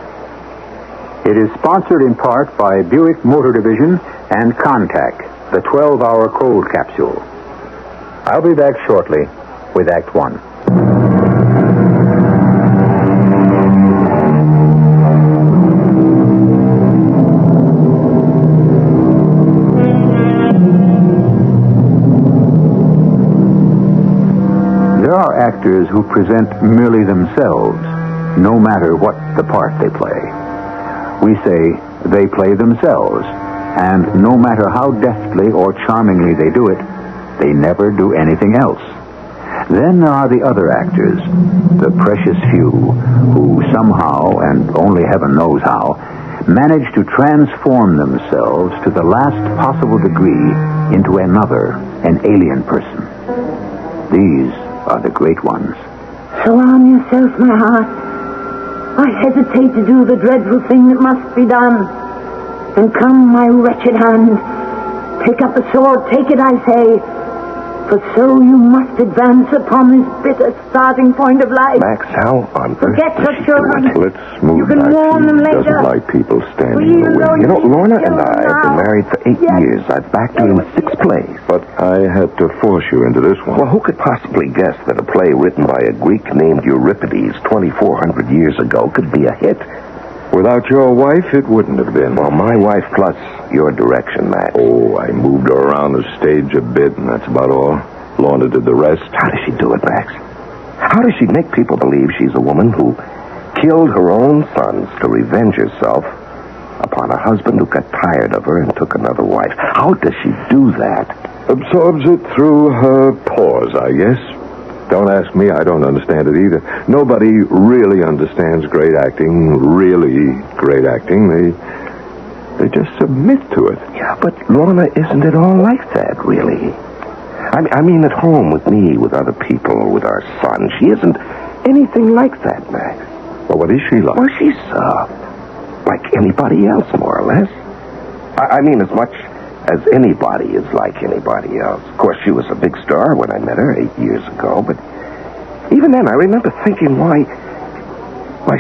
It is sponsored in part by Buick Motor Division and Contact, the 12-hour cold capsule. I'll be back shortly with Act One. There are actors who present merely themselves, no matter what the part they play. We say they play themselves, and no matter how deftly or charmingly they do it, they never do anything else. Then there are the other actors, the precious few, who somehow, and only heaven knows how, manage to transform themselves to the last possible degree into another, an alien person. These are the great ones. So arm yourself, my heart. I hesitate to do the dreadful thing that must be done. And come, my wretched hand. Pick up the sword, take it, I say. For so you must advance upon this bitter starting point of life. Max, how on earth Forget does your she children. do it? Let's move You can back. warn them She later. doesn't like people standing Even in the though way. You know, you Lorna kill and I them have been now. married for 8 Yes. years. I've acted in 6 plays. But I had to force you into this one. Well, who could possibly guess that a play written by a Greek named Euripides 2,400 years ago could be a hit? Without your wife, it wouldn't have been. Well, my wife plus your direction, Max. Oh, I moved her around the stage a bit, and that's about all. Lorna did the rest. How does she do it, Max? How does she make people believe she's a woman who killed her own sons to revenge herself upon a husband who got tired of her and took another wife? How does she do that? Absorbs it through her pores, I guess. Don't ask me, I don't understand it either. Nobody really understands great acting, really great acting. They just submit to it. Yeah, but Lorna, isn't it all like that, really? I mean, at home with me, with other people, or with our son, she isn't anything like that, Max. Well, what is she like? Well, she's, like anybody else, more or less. I mean, as much as anybody is like anybody else. Of course, she was a big star when I met her 8 years ago, but even then, I remember thinking, why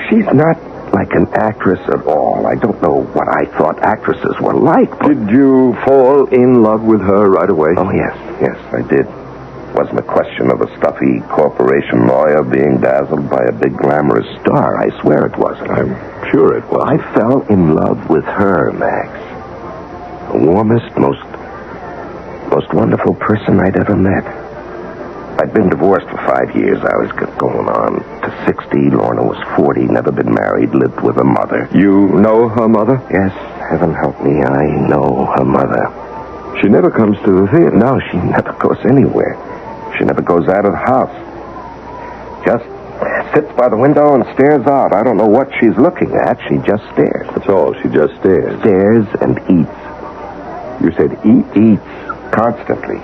she's not like an actress at all. I don't know what I thought actresses were like. But... Did you fall in love with her right away? Oh, yes, I did. It wasn't a question of a stuffy corporation lawyer being dazzled by a big glamorous star. I swear it wasn't. I'm sure it was. I fell in love with her, Max. The warmest, most wonderful person I'd ever met. I'd been divorced for 5 years. I was going on to 60. Lorna was 40, never been married, lived with her mother. You know her mother? Yes, heaven help me, I know her mother. She never comes to the theater. No, she never goes anywhere. She never goes out of the house. Just sits by the window and stares out. I don't know what she's looking at. She just stares. That's all. She just stares. Stares and eats. You said eat? Eats constantly.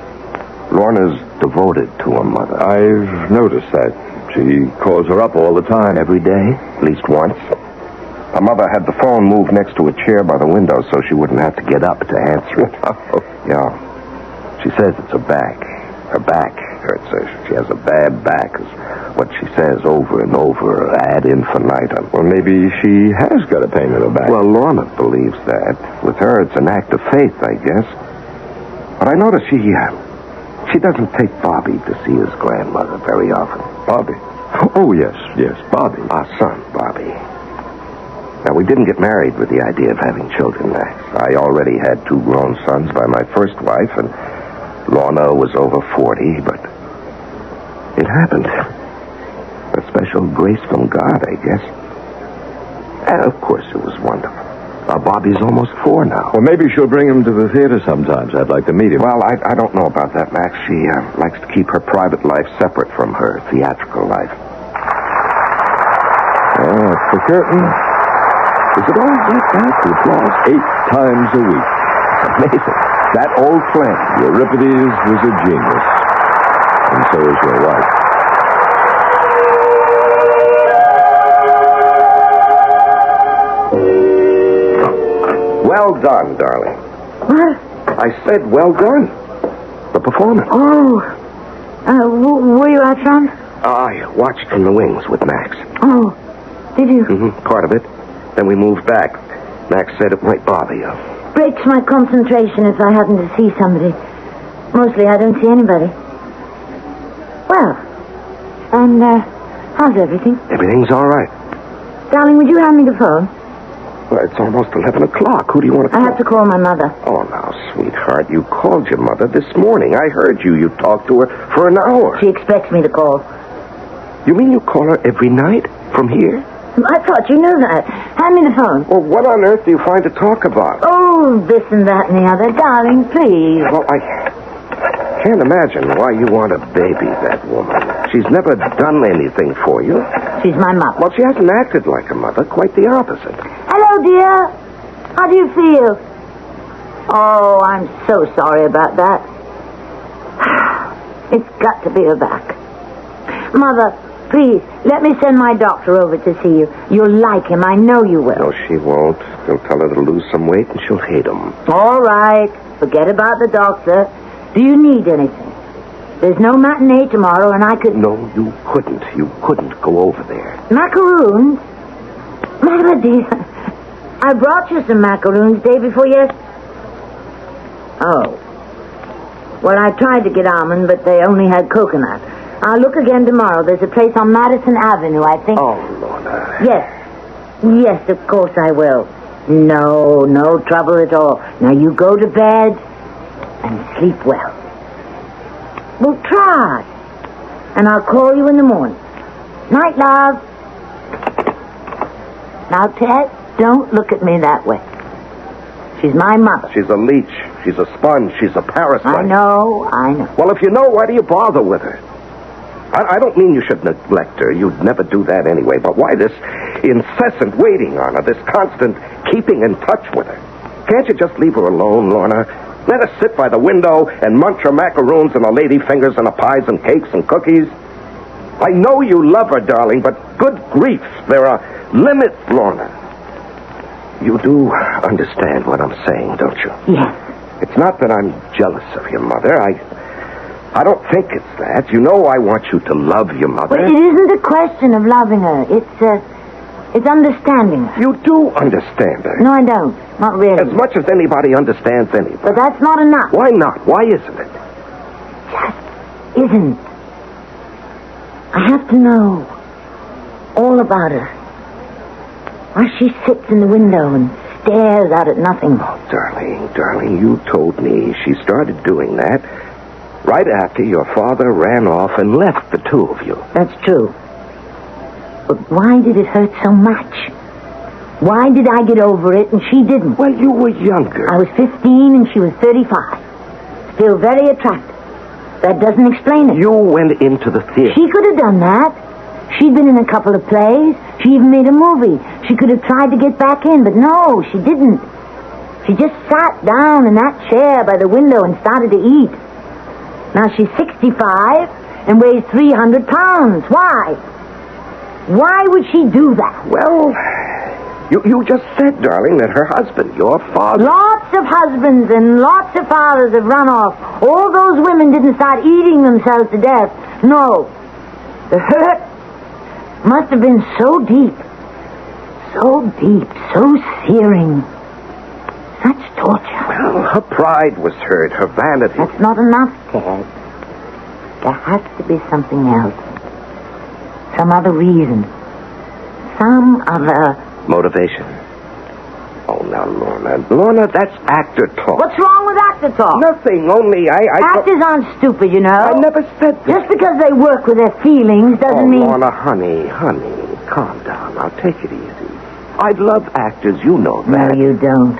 Lorna's devoted to her mother. I've noticed that. She calls her up all the time. Every day, at least once. Her mother had the phone moved next to a chair by the window so she wouldn't have to get up to answer it. Yeah. She says it's her back. Her back hurts her. She has a bad back, is what she says over and over, ad infinitum. Well, maybe she has got a pain in her back. Well, Lorna believes that. With her, it's an act of faith, I guess. But I notice She doesn't take Bobby to see his grandmother very often. Bobby? Oh, yes, Bobby. Our son, Bobby. Now, we didn't get married with the idea of having children, Max. I already had 2 grown sons by my first wife, and Lorna was over 40, but it happened. A special grace from God, I guess. And, of course, it was wonderful. Bobby's almost 4 now. Well, maybe she'll bring him to the theater sometimes. I'd like to meet him. Well, I don't know about that, Max. She likes to keep her private life separate from her theatrical life. Oh, it's the curtain. Is it always like that? The applause? 8 times a week. Amazing. That old flame. Euripides was a genius. And so is your wife. Well done, darling. What? I said well done. The performance. Oh. Were you out front? I watched from the wings with Max. Oh. Did you? Mm-hmm. Part of it. Then we moved back. Max said it might bother you. Breaks my concentration if I happen to see somebody. Mostly I don't see anybody. Well, and how's everything? Everything's all right. Darling, would you hand me the phone? Well, it's almost 11 o'clock. Who do you want to call? I have to call my mother. Oh, now, sweetheart, you called your mother this morning. I heard you. You talked to her for an hour. She expects me to call. You mean you call her every night from here? I thought you knew that. Hand me the phone. Well, what on earth do you find to talk about? Oh, this and that and the other. Darling, please. Well, I can't imagine why you want to baby that woman. She's never done anything for you. She's my mother. Well, she hasn't acted like a mother. Quite the opposite. Hello, dear. How do you feel? Oh, I'm so sorry about that. It's got to be her back. Mother, please, let me send my doctor over to see you. You'll like him. I know you will. No, she won't. They'll tell her to lose some weight and she'll hate him. All right. Forget about the doctor. Do you need anything? There's no matinee tomorrow, and I could... No, you couldn't. You couldn't go over there. Macaroons? Mother, dear, I brought you some macaroons day before yesterday. Oh. Well, I tried to get almond, but they only had coconut. I'll look again tomorrow. There's a place on Madison Avenue, I think. Oh, Lorna. Yes. Yes, of course I will. No trouble at all. Now, you go to bed and sleep well. Well, try. And I'll call you in the morning. Night, love. Now, Ted, don't look at me that way. She's my mother. She's a leech. She's a sponge. She's a parasite. I know. Well, if you know, why do you bother with her? I don't mean you should neglect her. You'd never do that anyway. But why this incessant waiting on her, this constant keeping in touch with her? Can't you just leave her alone, Lorna? Let her sit by the window and munch her macaroons and her lady fingers and her pies and cakes and cookies. I know you love her, darling, but good grief, there are limits, Lorna. You do understand what I'm saying, don't you? Yes. It's not that I'm jealous of your mother. I don't think it's that. You know I want you to love your mother. Well, it isn't a question of loving her. It's understanding her. You do understand her. No, I don't. Not really. As much as anybody understands anybody. But that's not enough. Why not? Why isn't it? Just isn't. I have to know all about her. Why she sits in the window and stares out at nothing. Oh, darling, you told me she started doing that right after your father ran off and left the two of you. That's true. But why did it hurt so much? Why did I get over it and she didn't? Well, you were younger. I was 15 and she was 35. Still very attractive. That doesn't explain it. You went into the theater. She could have done that. She'd been in a couple of plays. She even made a movie. She could have tried to get back in, but no, she didn't. She just sat down in that chair by the window and started to eat. Now she's 65 and weighs 300 pounds. Why? Why would she do that? Well, you just said, darling, that her husband, your father... Lots of husbands and lots of fathers have run off. All those women didn't start eating themselves to death. No. The hurt must have been so deep, so searing. Such torture. Well, her pride was hurt, her vanity. That's not enough, Ted. There has to be something else. Some other reason. Some other... Motivation. Oh, now, Lorna. Lorna, that's actor talk. What's wrong with actor talk? Nothing, only Actors aren't stupid, you know. I never said that. Just because they work with their feelings doesn't mean... Lorna, honey, calm down. Now, take it easy. I love actors, you know that. No, you don't.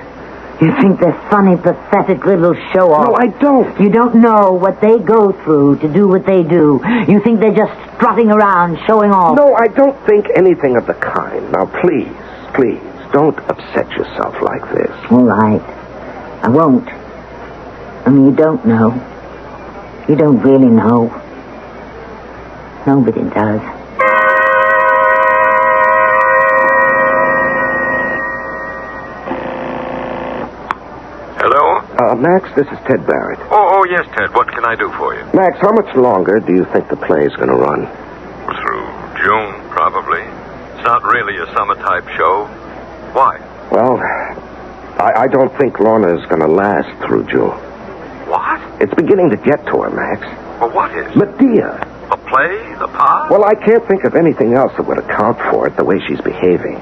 You think they're funny, pathetic little show-offs. No, I don't. You don't know what they go through to do what they do. You think they're just strutting around, showing off. No, I don't think anything of the kind. Now, please, don't upset yourself like this. All right. I won't. I mean, you don't know. You don't really know. Nobody does. Max, this is Ted Barrett. Oh, yes, Ted. What can I do for you? Max, how much longer do you think the play is going to run? Through June, probably. It's not really a summer-type show. Why? Well, I don't think Lorna is going to last through June. What? It's beginning to get to her, Max. Well, what is? Medea. The play? The part? Well, I can't think of anything else that would account for it, the way she's behaving.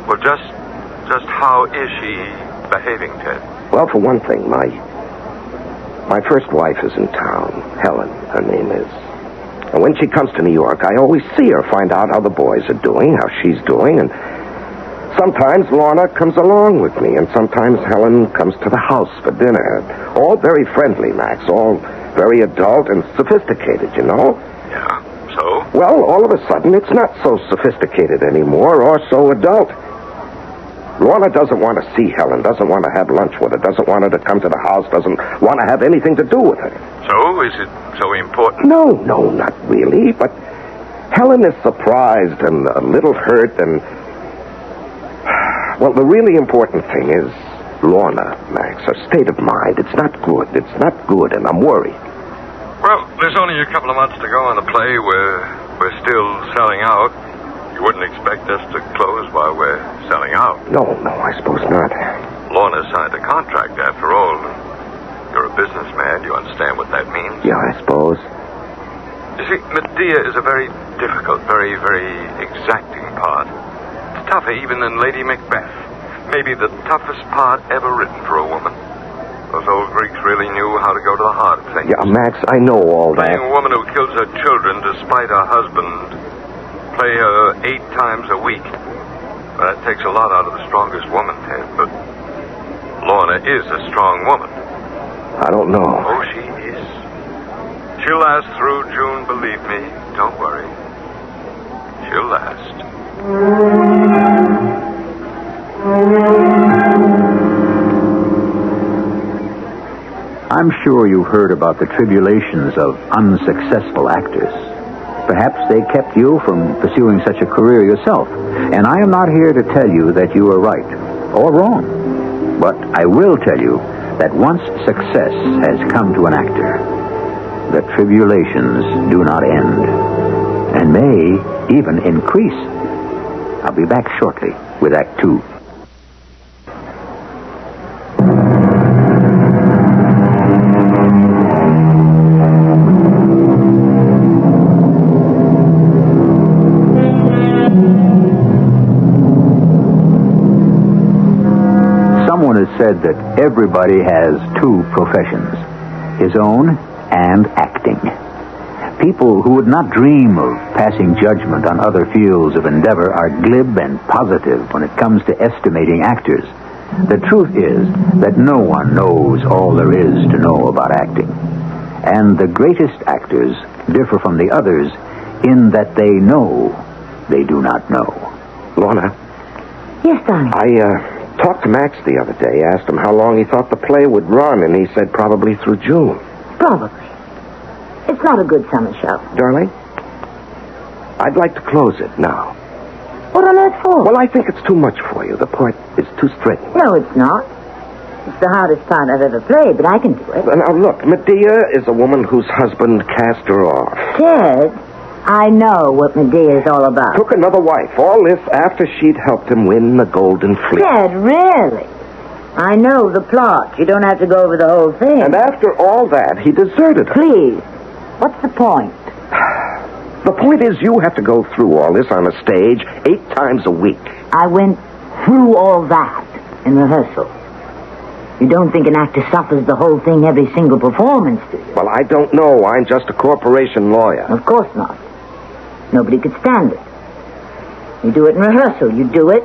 Well, just how is she behaving, Ted? Well, for one thing, my first wife is in town. Helen, her name is. And when she comes to New York, I always see her, find out how the boys are doing, how she's doing, and sometimes Lorna comes along with me, and sometimes Helen comes to the house for dinner. All very friendly, Max, all very adult and sophisticated, you know? Yeah, so? Well, all of a sudden, it's not so sophisticated anymore, or so adult. Lorna doesn't want to see Helen, doesn't want to have lunch with her, doesn't want her to come to the house, doesn't want to have anything to do with her. So, is it so important? No, not really, but Helen is surprised and a little hurt and... Well, the really important thing is Lorna, Max, her state of mind. It's not good, and I'm worried. Well, there's only a couple of months to go on the play. We're still selling out. You wouldn't expect us to close while we're selling out. No, I suppose not. Lorna signed a contract, after all. You're a businessman. You understand what that means? Yeah, I suppose. You see, Medea is a very difficult, very, very exacting part. It's tougher even than Lady Macbeth. Maybe the toughest part ever written for a woman. Those old Greeks really knew how to go to the heart of things. Yeah, Max, I know all that. Playing a woman who kills her children despite her husband... Play her 8 times a week. Well, that takes a lot out of the strongest woman, Ted, but Lorna is a strong woman. I don't know. Oh, she is. She'll last through June, believe me. Don't worry. She'll last. I'm sure you've heard about the tribulations of unsuccessful actors. Perhaps they kept you from pursuing such a career yourself. And I am not here to tell you that you are right or wrong. But I will tell you that once success has come to an actor, the tribulations do not end and may even increase. I'll be back shortly with Act 2. Said that everybody has 2 professions, his own and acting. People who would not dream of passing judgment on other fields of endeavor are glib and positive when it comes to estimating actors. The truth is that no one knows all there is to know about acting. And the greatest actors differ from the others in that they know they do not know. Lorna? Yes, darling? I talked to Max the other day, asked him how long he thought the play would run, and he said probably through June. Probably. It's not a good summer show. Darling, I'd like to close it now. What on earth for? Well, I think it's too much for you. The part is too strict. No, it's not. It's the hardest part I've ever played, but I can do it. Now, look, Medea is a woman whose husband cast her off. Ted, I know what Medea is all about. Took another wife. All this after she'd helped him win the Golden Fleece. Ted, really? I know the plot. You don't have to go over the whole thing. And after all that, he deserted her. Please. What's the point? The point is you have to go through all this on a stage 8 times a week. I went through all that in rehearsal. You don't think an actor suffers the whole thing every single performance, do you? Well, I don't know. I'm just a corporation lawyer. Of course not. Nobody could stand it. You do it in rehearsal. You do it,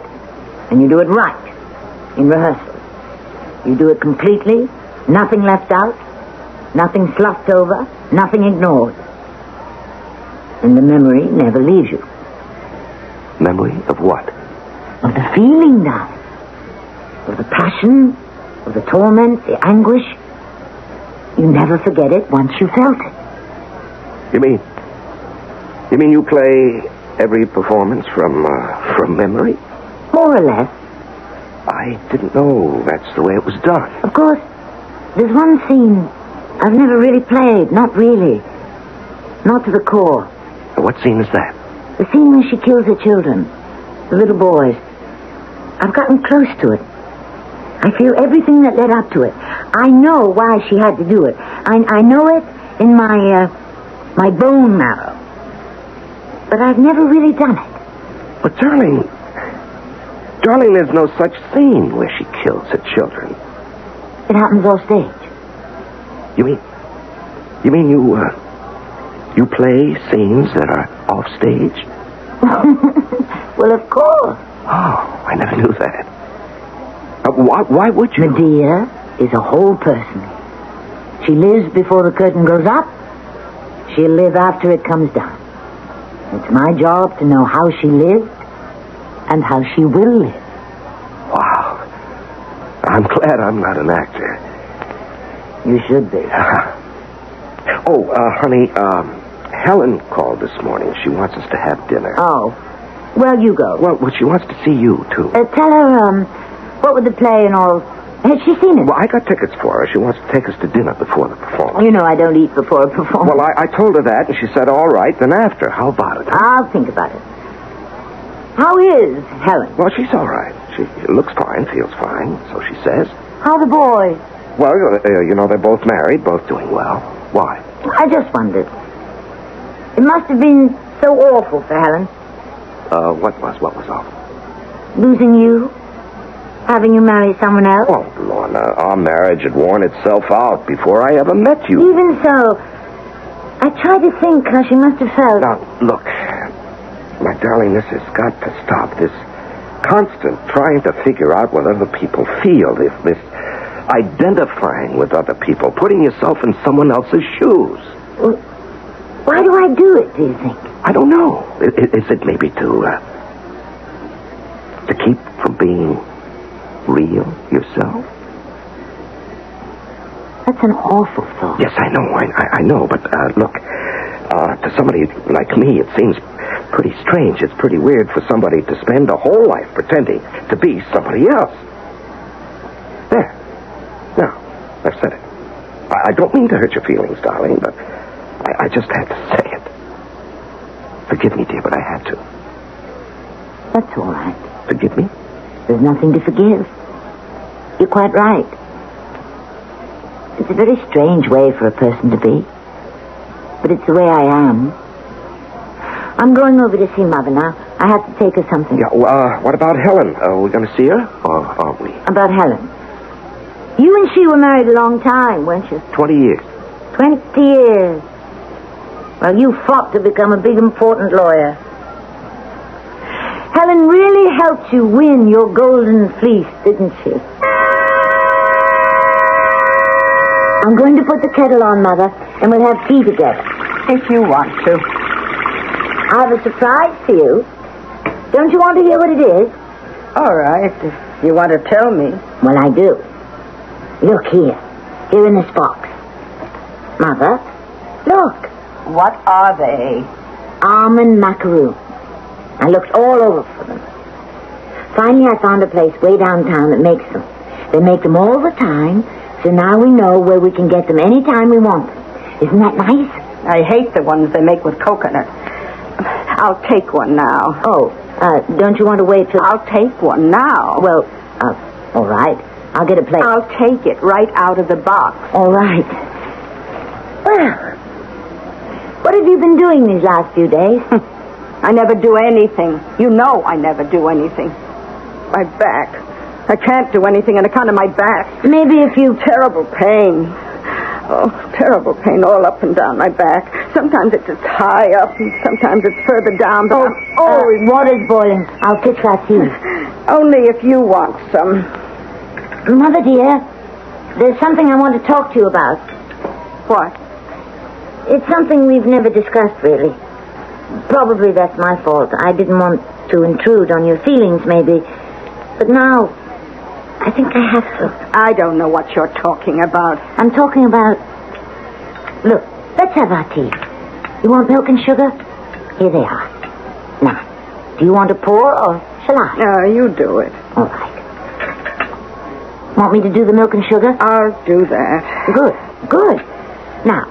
and you do it right in rehearsal. You do it completely, nothing left out, nothing sloughed over, nothing ignored. And the memory never leaves you. Memory of what? Of the feeling, darling. Of the passion, of the torment, the anguish. You never forget it once you felt it. You mean you play every performance from memory? More or less. I didn't know that's the way it was done. Of course, there's one scene I've never really played. Not really. Not to the core. What scene is that? The scene where she kills her children. The little boys. I've gotten close to it. I feel everything that led up to it. I know why she had to do it. I know it in my bone marrow. But I've never really done it. But darling, there's no such scene where she kills her children. It happens off stage. You mean you play scenes that are off stage? Well, of course. Oh, I never knew that. Why would you? Medea is a whole person. She lives before the curtain goes up. She'll live after it comes down. It's my job to know how she lived and how she will live. Wow. I'm glad I'm not an actor. You should be. Honey, Helen called this morning. She wants us to have dinner. Oh. Well, you go. Well, she wants to see you, too. Tell her, what with the play and all. Has she seen it? Well, I got tickets for her. She wants to take us to dinner before the performance. You know I don't eat before a performance. Well, I told her that, and she said, all right, then after. How about it? Huh? I'll think about it. How is Helen? Well, she's all right. She looks fine, feels fine, so she says. How are the boys? Well, they're both married, both doing well. Why? I just wondered. It must have been so awful for Helen. What was awful? Losing you? Having you marry someone else? Oh, Lorna, our marriage had worn itself out before I ever met you. Even so, I tried to think how she must have felt. Now, look, my darling, this has got to stop. This constant trying to figure out what other people feel. This identifying with other people, putting yourself in someone else's shoes. Well, why do I do it, do you think? I don't know. Is it maybe to keep from being real yourself? That's an awful thought. Yes, I know. I know. But look, to somebody like me, it seems pretty strange. It's pretty weird for somebody to spend a whole life pretending to be somebody else. There. Now, I've said it. I don't mean to hurt your feelings, darling, but I just had to say it. Forgive me, dear, but I had to. That's all right. Forgive me? There's nothing to forgive. You're quite right. It's a very strange way for a person to be. But it's the way I am. I'm going over to see Mother now. I have to take her something. Yeah, what about Helen? Are we going to see her, or aren't we? About Helen. You and she were married a long time, weren't you? 20 years. 20 years. Well, you fought to become a big, important lawyer. Helen really helped you win your golden fleece, didn't she? I'm going to put the kettle on, Mother, and we'll have tea together. If you want to. I have a surprise for you. Don't you want to hear what it is? All right, if you want to tell me. Well, I do. Look here. Here in this box. Mother, look. What are they? Almond macaroons. I looked all over for them. Finally, I found a place way downtown that makes them. They make them all the time, so now we know where we can get them anytime we want them. Isn't that nice? I hate the ones they make with coconut. I'll take one now. Oh, don't you want to wait till... I'll take one now. Well, all right. I'll get a plate. I'll take it right out of the box. All right. Well, What have you been doing these last few days? I never do anything. You know I never do anything. My back. I can't do anything on account of my back. Maybe if you... Terrible pain. Oh, terrible pain all up and down my back. Sometimes it's just high up, and sometimes it's further down, but I'm always... water's boiling. I'll fix that tea. Only if you want some. Mother, dear, there's something I want to talk to you about. What? It's something we've never discussed, really. Probably that's my fault. I didn't want to intrude on your feelings, maybe. But now, I think I have to. I don't know what you're talking about. I'm talking about... Look, let's have our tea. You want milk and sugar? Here they are. Now, do you want to pour or shall I? No, you do it. All right. Want me to do the milk and sugar? I'll do that. Good. Now,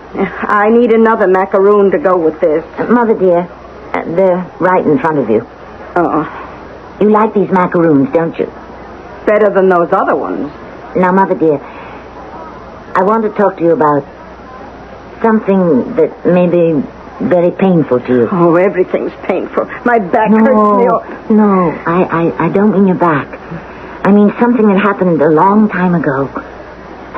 I need another macaroon to go with this. Mother dear, they're right in front of you. Oh. You like these macaroons, don't you? Better than those other ones. Now, Mother dear, I want to talk to you about something that may be very painful to you. Oh, everything's painful. My back hurts me. No, I don't mean your back. I mean something that happened a long time ago.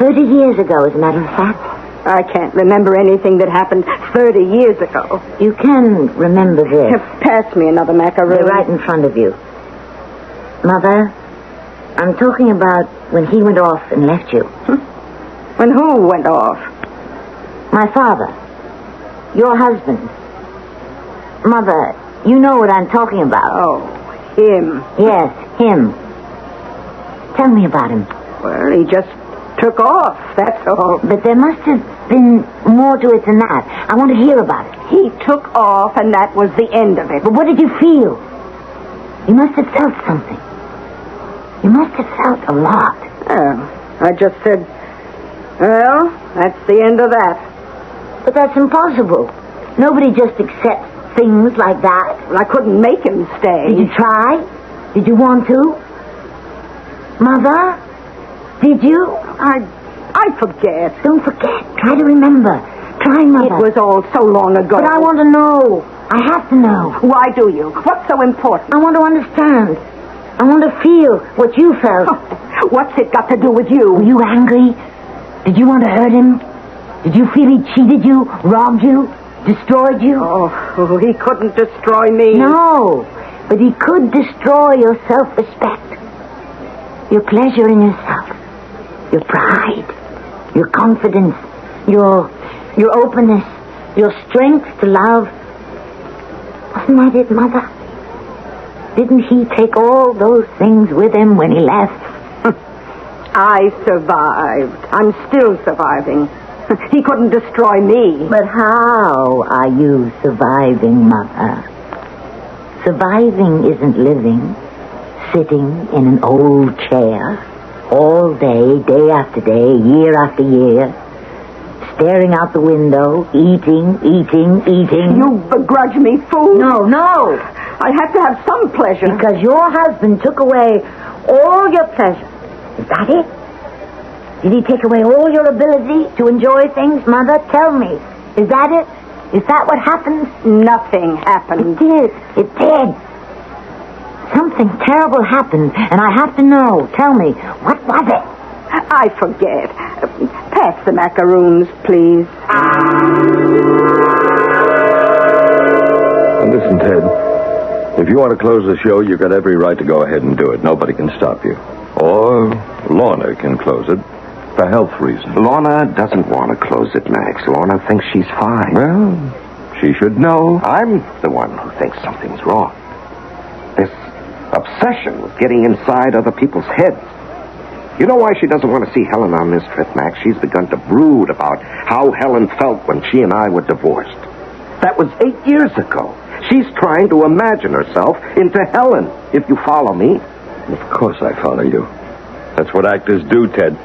30 years ago, as a matter of fact. I can't remember anything that happened 30 years ago. You can remember this. Pass me another macaroon. They're right in front of you. Mother, I'm talking about when he went off and left you. When who went off? My father. Your husband. Mother, you know what I'm talking about. Oh, him. Yes, him. Tell me about him. Well, he just took off, that's all. But there must have been more to it than that. I want to hear about it. He took off, and that was the end of it. But what did you feel? You must have felt something. You must have felt a lot. Oh, I just said, well, that's the end of that. But that's impossible. Nobody just accepts things like that. Well, I couldn't make him stay. Did you try? Did you want to? Mother? Did you? I forget. Don't forget. Try to remember. Try, Mother. It was all so long ago. But I want to know. I have to know. Why do you? What's so important? I want to understand. I want to feel what you felt. What's it got to do with you? Were you angry? Did you want to hurt him? Did you feel he cheated you, robbed you, destroyed you? Oh, he couldn't destroy me. No, but he could destroy your self-respect, your pleasure in yourself, your pride, your confidence, your openness, your strength to love. Wasn't that it, Mother? Didn't he take all those things with him when he left? I survived. I'm still surviving. He couldn't destroy me. But how are you surviving, Mother? Surviving isn't living, sitting in an old chair, all day, day after day, year after year, staring out the window, eating. You begrudge me food? No. I have to have some pleasure. Because your husband took away all your pleasure. Is that it? Did he take away all your ability to enjoy things, Mother? Tell me. Is that it? Is that what happened? Nothing happened. It did. Something terrible happened, and I have to know. Tell me, what was it? I forget. Pass the macaroons, please. And listen, Ted. If you want to close the show, you've got every right to go ahead and do it. Nobody can stop you. Or Lorna can close it for health reasons. Lorna doesn't want to close it, Max. Lorna thinks she's fine. Well, she should know. I'm the one who thinks something's wrong. This obsession with getting inside other people's heads. You know why she doesn't want to see Helen on this trip, Max? She's begun to brood about how Helen felt when she and I were divorced. That was 8 years ago. She's trying to imagine herself into Helen, if you follow me. Of course I follow you. That's what actors do, Ted.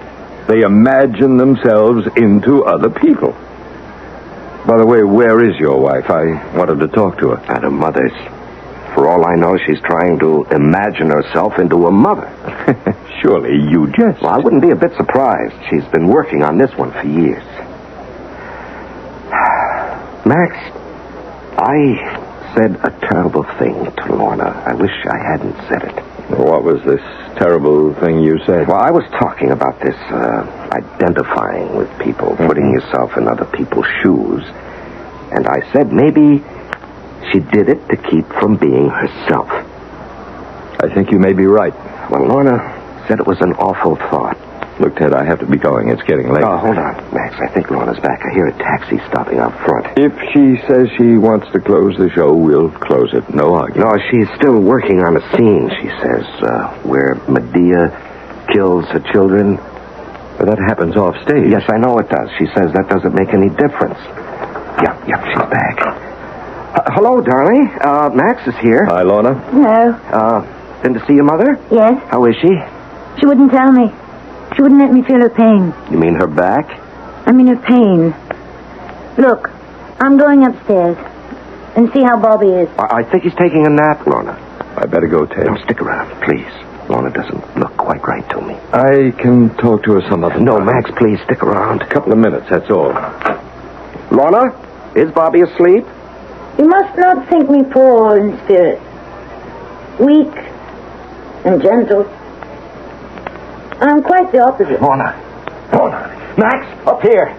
They imagine themselves into other people. By the way, where is your wife? I wanted to talk to her. At her mother's. For all I know, she's trying to imagine herself into a mother. Surely you jest. Well, I wouldn't be a bit surprised. She's been working on this one for years. Max, I said a terrible thing to Lorna. I wish I hadn't said it. What was this terrible thing you said? Well, I was talking about this identifying with people, putting yourself in other people's shoes. And I said maybe she did it to keep from being herself. I think you may be right. Well, Lorna said it was an awful thought. Look, Ted, I have to be going. It's getting late. Oh, hold on, Max. I think Lorna's back. I hear a taxi stopping out front. If she says she wants to close the show, we'll close it. No argument. No, she's still working on a scene, she says, where Medea kills her children. But that happens off stage. Yes, I know it does. She says that doesn't make any difference. Yep, she's back. Hello, darling. Max is here. Hi, Lorna. No. Been to see your mother? Yes. How is she? She wouldn't tell me. She wouldn't let me feel her pain. You mean her back? I mean her pain. Look, I'm going upstairs and see how Bobby is. I think he's taking a nap, Lorna. I better go, Ted. No, stick around, please. Lorna doesn't look quite right to me. I can talk to her some other time. No, Max, please stick around. A couple of minutes, that's all. Lorna, is Bobby asleep? You must not think me poor in spirit. Weak and gentle. I'm quite the opposite. Lorna. Max, up here.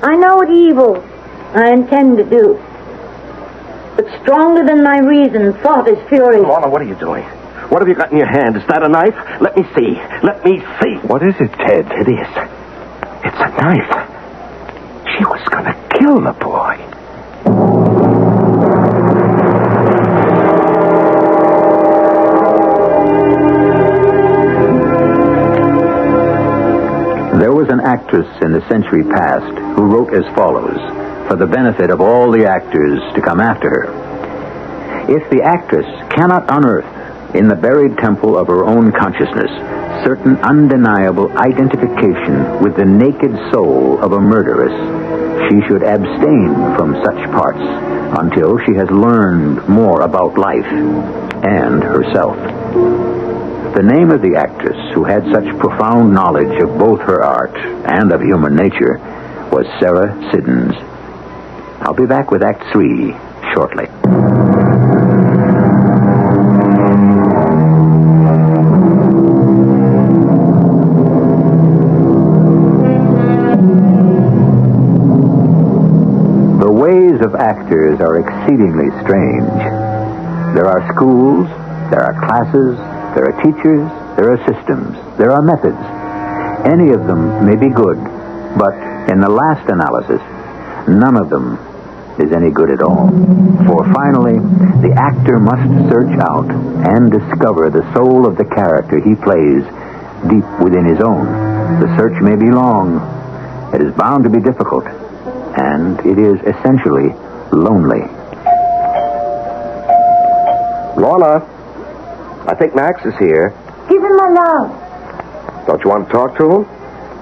I know what evil I intend to do. But stronger than my reason, thought is fury. Lorna, what are you doing? What have you got in your hand? Is that a knife? Let me see. Let me see. What is it, Ted? It is. It's a knife. She was going to kill the boy. There was an actress in the century past who wrote as follows, for the benefit of all the actors to come after her. If the actress cannot unearth in the buried temple of her own consciousness certain undeniable identification with the naked soul of a murderess, she should abstain from such parts until she has learned more about life and herself. The name of the actress who had such profound knowledge of both her art and of human nature was Sarah Siddons. I'll be back with Act 3 shortly. The ways of actors are exceedingly strange. There are schools, there are classes, there are teachers, there are systems, there are methods. Any of them may be good, but in the last analysis, none of them is any good at all. For finally, the actor must search out and discover the soul of the character he plays deep within his own. The search may be long, it is bound to be difficult, and it is essentially lonely. Lorna, I think Max is here. Give him my love. Don't you want to talk to him?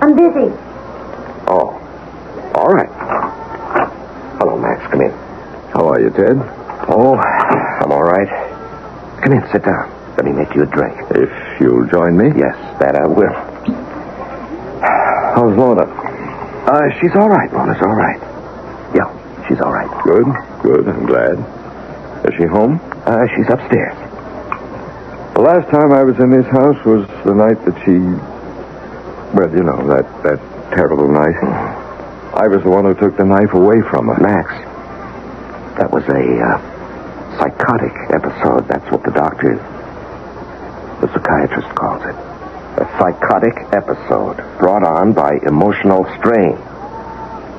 I'm busy. Oh, all right. Hello, Max. Come in. How are you, Ted? Oh, I'm all right. Come in, sit down. Let me make you a drink. If you'll join me? Yes, that I will. How's Lorna? She's all right. Lorna's all right. Yeah, she's all right. Good. I'm glad. Is she home? She's upstairs. The last time I was in this house was the night that she... Well, you know, that terrible night. I was the one who took the knife away from her. Max, that was a psychotic episode. That's what the psychiatrist calls it. A psychotic episode brought on by emotional strain.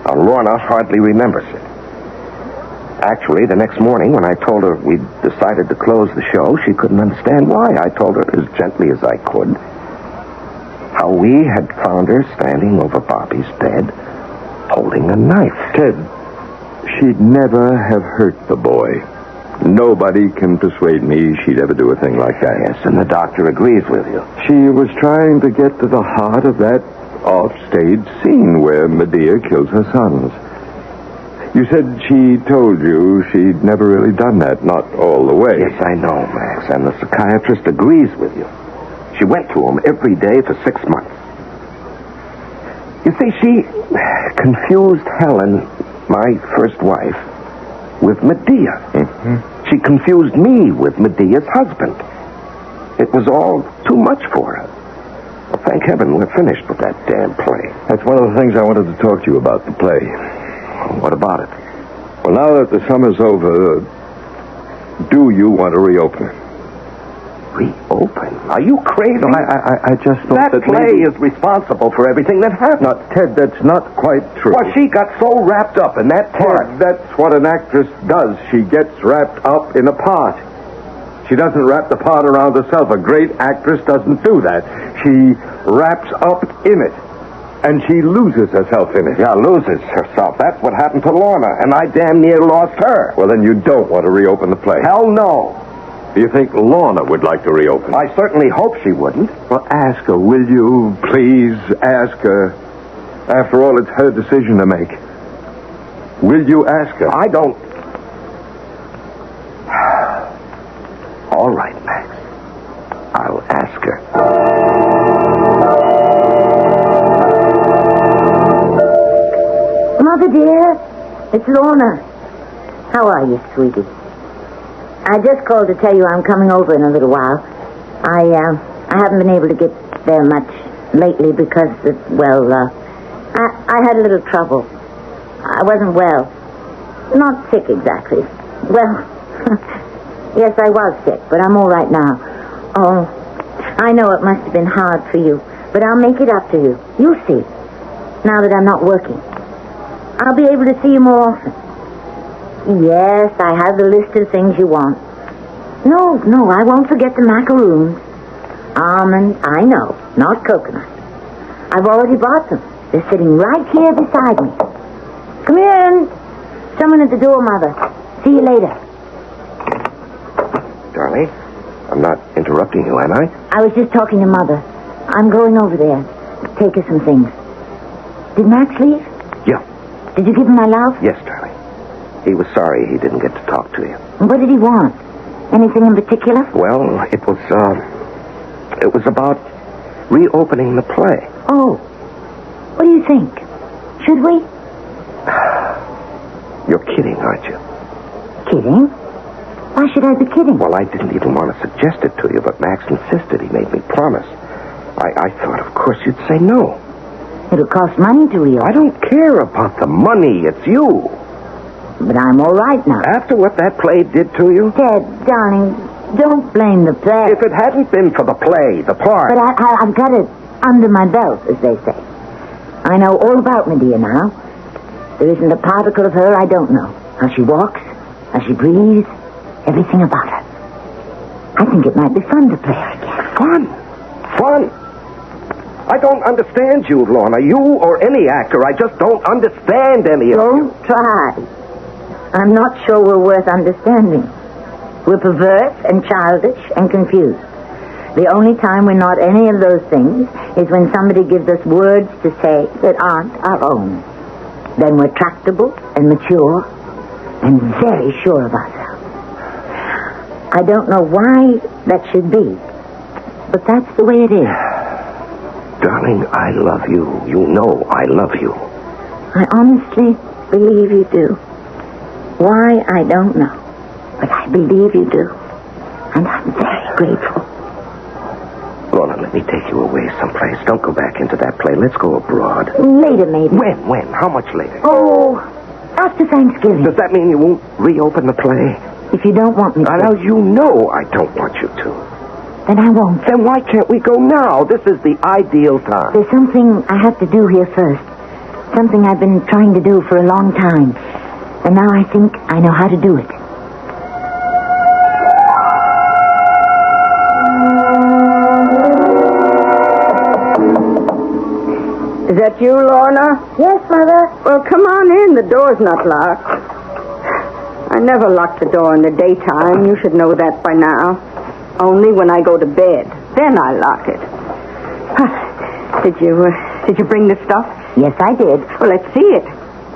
Now, Lorna hardly remembers it. Actually, the next morning when I told her we'd decided to close the show, she couldn't understand why. I told her as gently as I could how we had found her standing over Bobby's bed holding a knife. Ted, she'd never have hurt the boy. Nobody can persuade me she'd ever do a thing like that. Yes, and the doctor agrees with you. She was trying to get to the heart of that off-stage scene where Medea kills her sons. You said she told you she'd never really done that, not all the way. Yes, I know, Max, and the psychiatrist agrees with you. She went to him every day for 6 months. You see, she confused Helen, my first wife, with Medea. She confused me with Medea's husband. It was all too much for her. Well, thank heaven we're finished with that damn play. That's one of the things I wanted to talk to you about, the play. What about it? Well, now that the summer's over, do you want to reopen it? Reopen? Are you crazy? No, I just thought that play is responsible for everything that happened. No, Ted, that's not quite true. Well, she got so wrapped up in that part. Ted, that's what an actress does. She gets wrapped up in a part. She doesn't wrap the part around herself. A great actress doesn't do that. She wraps up in it. And she loses herself in it. Yeah, loses herself. That's what happened to Lorna, and I damn near lost her. Well, then you don't want to reopen the play. Hell no. Do you think Lorna would like to reopen? I certainly hope she wouldn't. Well, ask her, will you? Please, ask her. After all, it's her decision to make. Will you ask her? I don't... All right, Max. I'll ask her. Mother, dear, it's Lorna. How are you, sweetie? I just called to tell you I'm coming over in a little while. I haven't been able to get there much lately because, I had a little trouble. I wasn't well. Not sick exactly. Well, yes, I was sick, but I'm all right now. Oh, I know it must have been hard for you, but I'll make it up to you. You'll see. Now that I'm not working. I'll be able to see you more often. Yes, I have the list of things you want. No, I won't forget the macaroons. Almond, I know, not coconut. I've already bought them. They're sitting right here beside me. Come in. Someone at the door, Mother. See you later. Darling, I'm not interrupting you, am I? I was just talking to Mother. I'm going over there. Take her some things. Did Max leave? Yeah. Did you give him my love? Yes, darling. He was sorry he didn't get to talk to you. What did he want? Anything in particular? Well, it was about reopening the play. Oh. What do you think? Should we? You're kidding, aren't you? Kidding? Why should I be kidding? Well, I didn't even want to suggest it to you, but Max insisted. He made me promise. I thought, of course, you'd say no. It'll cost money to reopen. I don't care about the money. It's you. But I'm all right now. After what that play did to you? Ted, darling, don't blame the play. If it hadn't been for the play, the part... But I've got it under my belt, as they say. I know all about Medea now. There isn't a particle of her I don't know. How she walks, how she breathes, everything about her. I think it might be fun to play her again. Fun? I don't understand you, Lorna. You or any actor. I just don't understand any of you. Don't try. I'm not sure we're worth understanding. We're perverse and childish and confused. The only time we're not any of those things is when somebody gives us words to say that aren't our own. Then we're tractable and mature and very sure of ourselves. I don't know why that should be, but that's the way it is. Darling, I love you. You know I love you. I honestly believe you do. Why, I don't know. But I believe you do. And I'm very grateful. Lorna, let me take you away someplace. Don't go back into that play. Let's go abroad. Later, maybe. When? How much later? Oh, after Thanksgiving. Does that mean you won't reopen the play? If you don't want me to. Now, you know I don't want you to. Then I won't. Then why can't we go now? This is the ideal time. There's something I have to do here first. Something I've been trying to do for a long time. And now I think I know how to do it. Is that you, Lorna? Yes, Mother. Well, come on in. The door's not locked. I never lock the door in the daytime. You should know that by now. Only when I go to bed. Then I lock it. Did you bring the stuff? Yes, I did. Well, let's see it.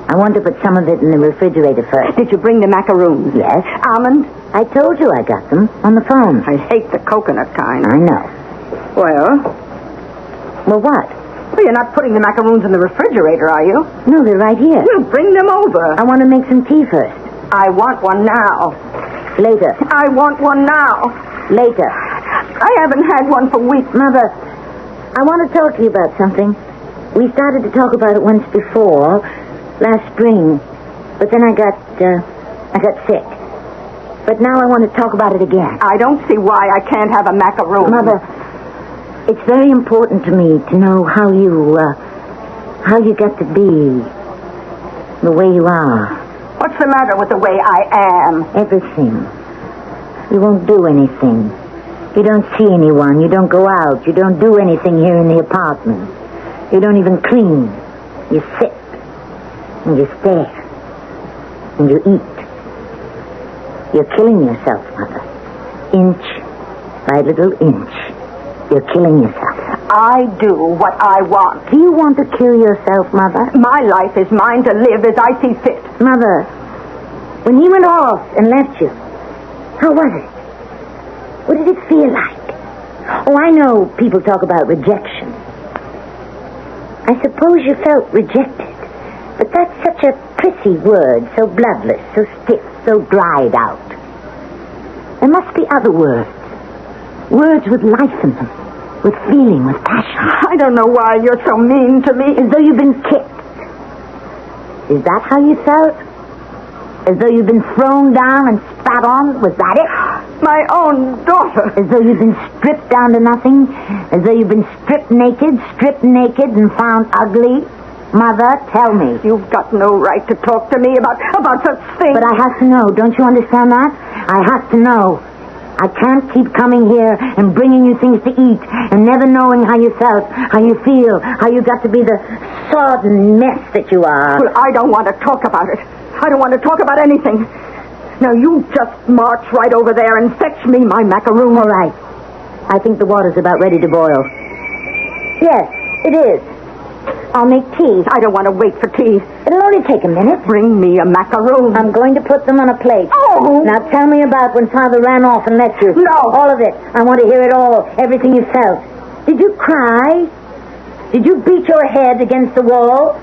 I want to put some of it in the refrigerator first. Did you bring the macaroons? Yes. Almond? I told you I got them on the phone. I hate the coconut kind. I know. Well, what? Well, you're not putting the macaroons in the refrigerator, are you? No, they're right here. Well, bring them over. I want to make some tea first. I want one now. Later. I want one now. Later. I haven't had one for weeks. Mother, I want to talk to you about something. We started to talk about it once before, last spring. But then I got sick. But now I want to talk about it again. I don't see why I can't have a macaroon. Mother, it's very important to me to know how you get to be the way you are. What's the matter with the way I am? Everything. You won't do anything. You don't see anyone. You don't go out. You don't do anything here in the apartment. You don't even clean. You sit. And you stare. And you eat. You're killing yourself, Mother. Inch by little inch. You're killing yourself. I do what I want. Do you want to kill yourself, Mother? My life is mine to live as I see fit. Mother, when he went off and left you, how was it? What did it feel like? Oh, I know people talk about rejection. I suppose you felt rejected. But that's such a prissy word, so bloodless, so stiff, so dried out. There must be other words. Words with life in them, with feeling, with passion. I don't know why you're so mean to me. As though you've been kicked. Is that how you felt? As though you've been thrown down and spat on? Was that it? My own daughter. As though you've been stripped down to nothing? As though you've been stripped naked and found ugly? Mother, tell me. You've got no right to talk to me about such things. But I have to know. Don't you understand that? I have to know. I can't keep coming here and bringing you things to eat and never knowing how you felt, how you feel, how you got to be the sodden mess that you are. Well, I don't want to talk about it. I don't want to talk about anything. Now, you just march right over there and fetch me my macaroon. All right. I think the water's about ready to boil. Yes, it is. I'll make tea. I don't want to wait for tea. It'll only take a minute. Bring me a macaroon. I'm going to put them on a plate. Oh! Now tell me about when Father ran off and left you. No. All of it. I want to hear it all. Everything you felt. Did you cry? Did you beat your head against the wall?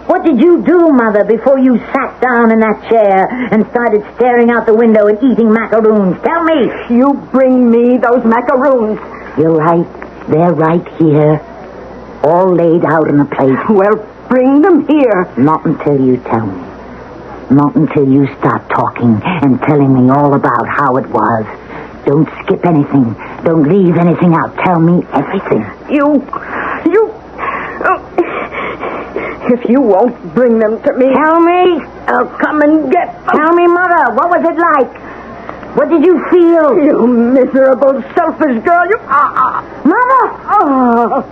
What did you do, Mother, before you sat down in that chair and started staring out the window and eating macaroons? Tell me. You bring me those macaroons. You're right. They're right here. All laid out on a plate. Well, bring them here. Not until you tell me. Not until you start talking and telling me all about how it was. Don't skip anything. Don't leave anything out. Tell me everything. If you won't bring them to me... Tell me. I'll come and get them. Tell me, Mother, what was it like? What did you feel? You miserable, selfish girl. You... Mother! Oh...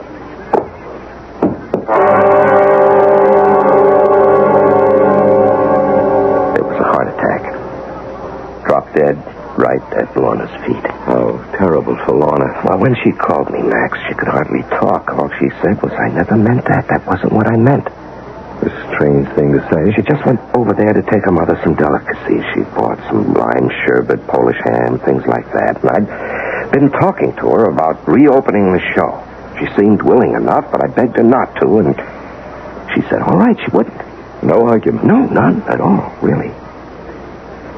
It was a heart attack. Dropped dead right at Lorna's feet. Oh, terrible for Lorna. Well, when she called me, Max, she could hardly talk. All she said was, I never meant that. That wasn't what I meant. A strange thing to say. She just went over there to take her mother some delicacies. She bought some lime sherbet, Polish ham, things like that. And I'd been talking to her about reopening the show. She seemed willing enough, but I begged her not to, and she said, all right, she wouldn't. No argument? No, none at all, really.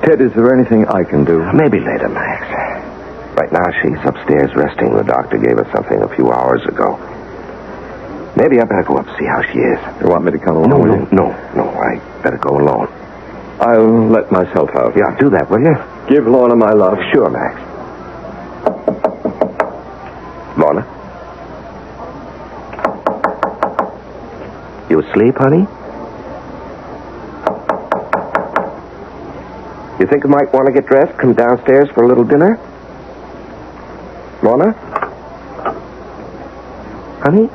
Ted, is there anything I can do? Maybe later, Max. Right now, she's upstairs resting. The doctor gave her something a few hours ago. Maybe I better go up and see how she is. You want me to come along? No, I better go alone. I'll let myself out. Yeah, do that, will you? Give Lorna my love. Sure, Max. Lorna? You asleep, honey? You think you might want to get dressed, come downstairs for a little dinner? Lorna? Honey?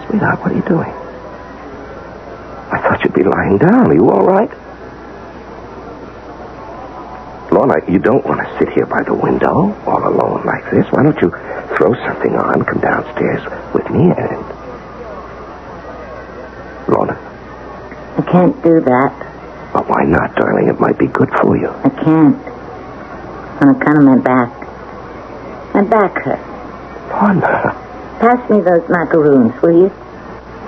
Sweetheart, what are you doing? I thought you'd be lying down. Are you all right? Lorna, you don't want to sit here by the window all alone like this. Why don't you throw something on, come downstairs with me, and... Lorna? I can't do that. Well, why not, darling? It might be good for you. I can't. On account of my back. My back hurts. Lorna. Pass me those macaroons, will you?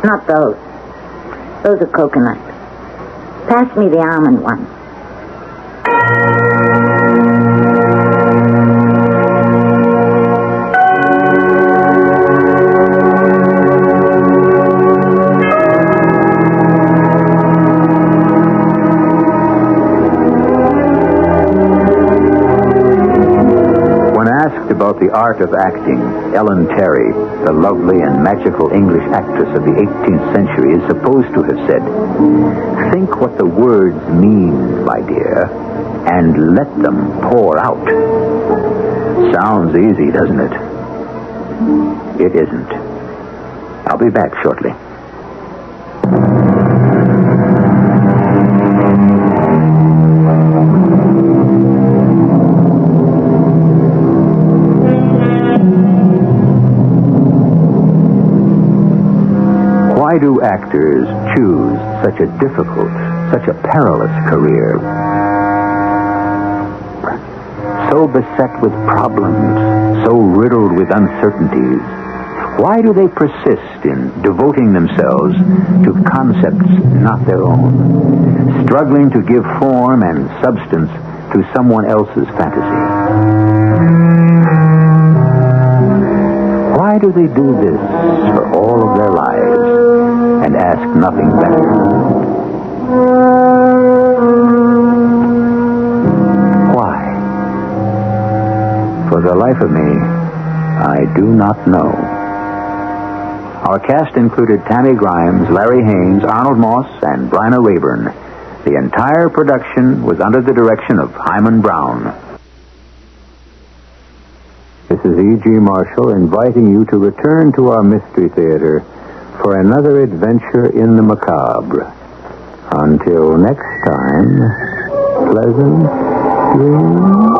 Not those. Those are coconut. Pass me the almond one. About the art of acting, Ellen Terry, the lovely and magical English actress of the 18th century, is supposed to have said, "Think what the words mean, my dear, and let them pour out." Sounds easy, doesn't it? It isn't. I'll be back shortly. Why do actors choose such a difficult, such a perilous career? So beset with problems, so riddled with uncertainties, why do they persist in devoting themselves to concepts not their own, struggling to give form and substance to someone else's fantasy? Why do they do this for all of their lives and ask nothing better? Why? For the life of me, I do not know. Our cast included Tammy Grimes, Larry Haynes, Arnold Moss, and Bryna Rayburn. The entire production was under the direction of Hyman Brown. This is E.G. Marshall inviting you to return to our Mystery Theater for another adventure in the macabre. Until next time, pleasant dreams.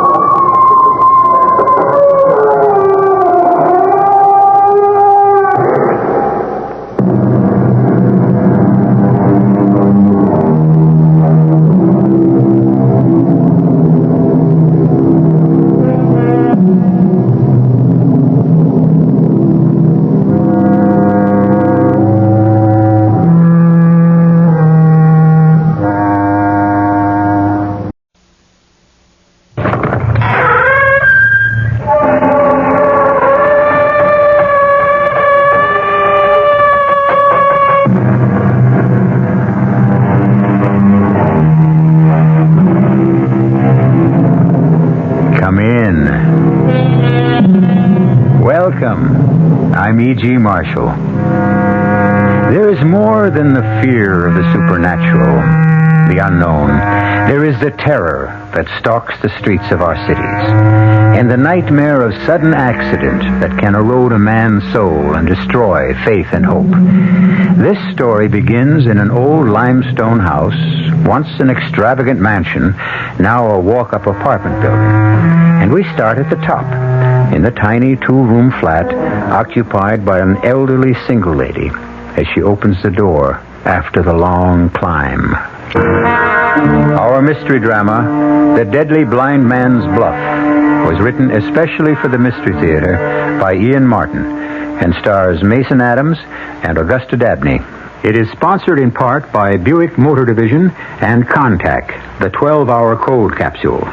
I'm E.G. Marshall. There is more than the fear of the supernatural, the unknown. There is the terror that stalks the streets of our cities, and the nightmare of sudden accident that can erode a man's soul and destroy faith and hope. This story begins in an old limestone house, once an extravagant mansion, now a walk-up apartment building. And we start at the top, in the tiny two-room flat occupied by an elderly single lady as she opens the door after the long climb. Our mystery drama, The Deadly Blind Man's Bluff, was written especially for the Mystery Theater by Ian Martin and stars Mason Adams and Augusta Dabney. It is sponsored in part by Buick Motor Division and Contac, the 12-hour cold capsule.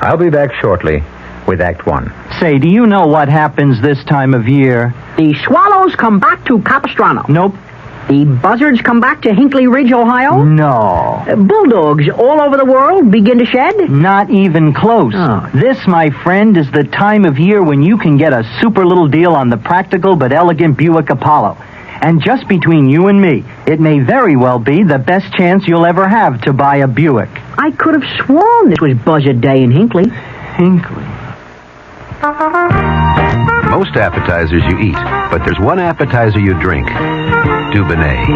I'll be back shortly with Act One. Say, do you know what happens this time of year? The swallows come back to Capistrano. Nope. The buzzards come back to Hinkley Ridge, Ohio? No. Bulldogs all over the world begin to shed? Not even close. Oh. This, my friend, is the time of year when you can get a super little deal on the practical but elegant Buick Apollo. And just between you and me, it may very well be the best chance you'll ever have to buy a Buick. I could have sworn this was Buzzard Day in Hinkley. Hinkley. Most appetizers you eat, but there's one appetizer you drink. Dubonnet.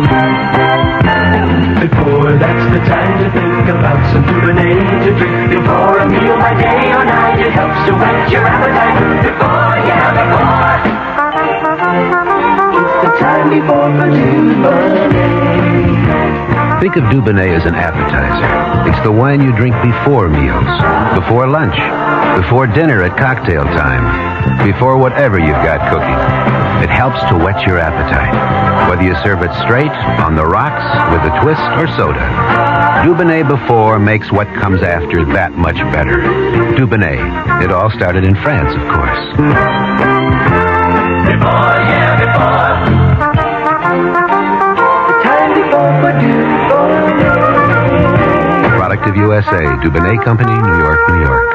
Before that's the time to think about some Dubonnet to drink. Before a meal by day or night, it helps to whet your appetite. Before, it's the time before for Dubonnet. Think of Dubonnet as an appetizer. It's the wine you drink before meals, before lunch, before dinner at cocktail time, before whatever you've got cooking. It helps to whet your appetite, whether you serve it straight, on the rocks, with a twist, or soda. Dubonnet before makes what comes after that much better. Dubonnet. It all started in France, of course. Before, yeah, before. The time before, A product of USA. Dubonnet Company, New York, New York.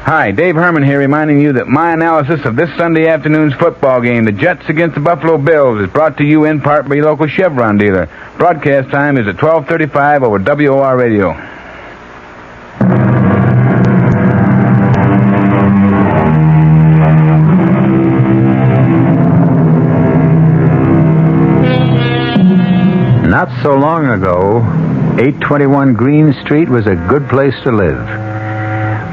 Hi, Dave Herman here, reminding you that my analysis of this Sunday afternoon's football game, the Jets against the Buffalo Bills, is brought to you in part by your local Chevron dealer. Broadcast time is at 12:35 over WOR Radio. Not so long ago, 821 Green Street was a good place to live.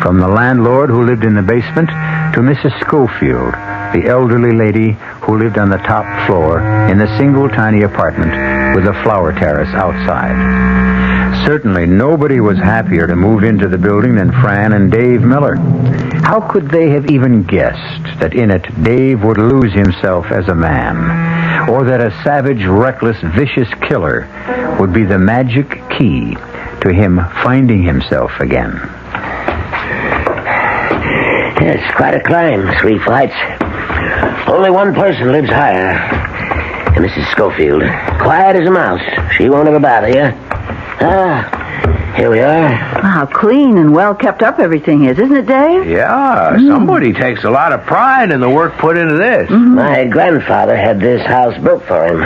From the landlord who lived in the basement to Mrs. Schofield, the elderly lady who lived on the top floor in the single tiny apartment with a flower terrace outside. Certainly nobody was happier to move into the building than Fran and Dave Miller. How could they have even guessed that in it Dave would lose himself as a man, or that a savage, reckless, vicious killer would be the magic key to him finding himself again? It's quite a climb, 3 flights. Only one person lives higher. Mrs. Schofield. Quiet as a mouse. She won't ever bother you. Here we are. How clean and well kept up everything is, isn't it, Dave? Yeah, somebody takes a lot of pride in the work put into this. Mm-hmm. My grandfather had this house built for him.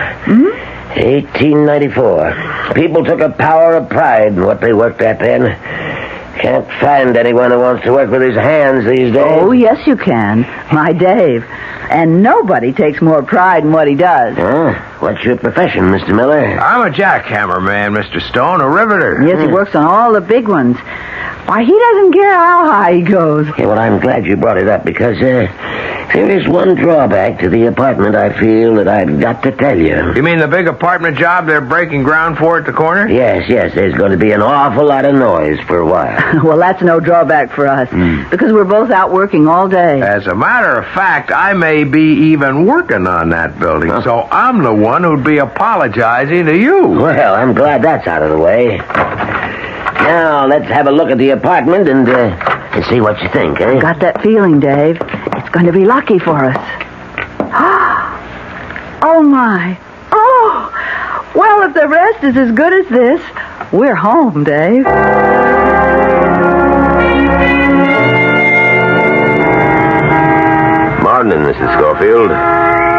1894. People took a power of pride in what they worked at then. Can't find anyone who wants to work with his hands these days. Oh, yes, you can. My Dave. And nobody takes more pride in what he does. What's your profession, Mr. Miller? I'm a jackhammer man, Mr. Stone, a riveter. Yes, he works on all the big ones. Why, he doesn't care how high he goes. Yeah, well, I'm glad you brought it up because there is one drawback to the apartment I feel that I've got to tell you. You mean the big apartment job they're breaking ground for at the corner? Yes. There's going to be an awful lot of noise for a while. Well, that's no drawback for us because we're both out working all day. As a matter of fact, I may be even working on that building, so I'm the one who'd be apologizing to you. Well, I'm glad that's out of the way. Now, let's have a look at the apartment and see what you think, eh? Got that feeling, Dave. It's going to be lucky for us. Oh, my. Oh! Well, if the rest is as good as this, we're home, Dave. Morning, Mrs. Schofield.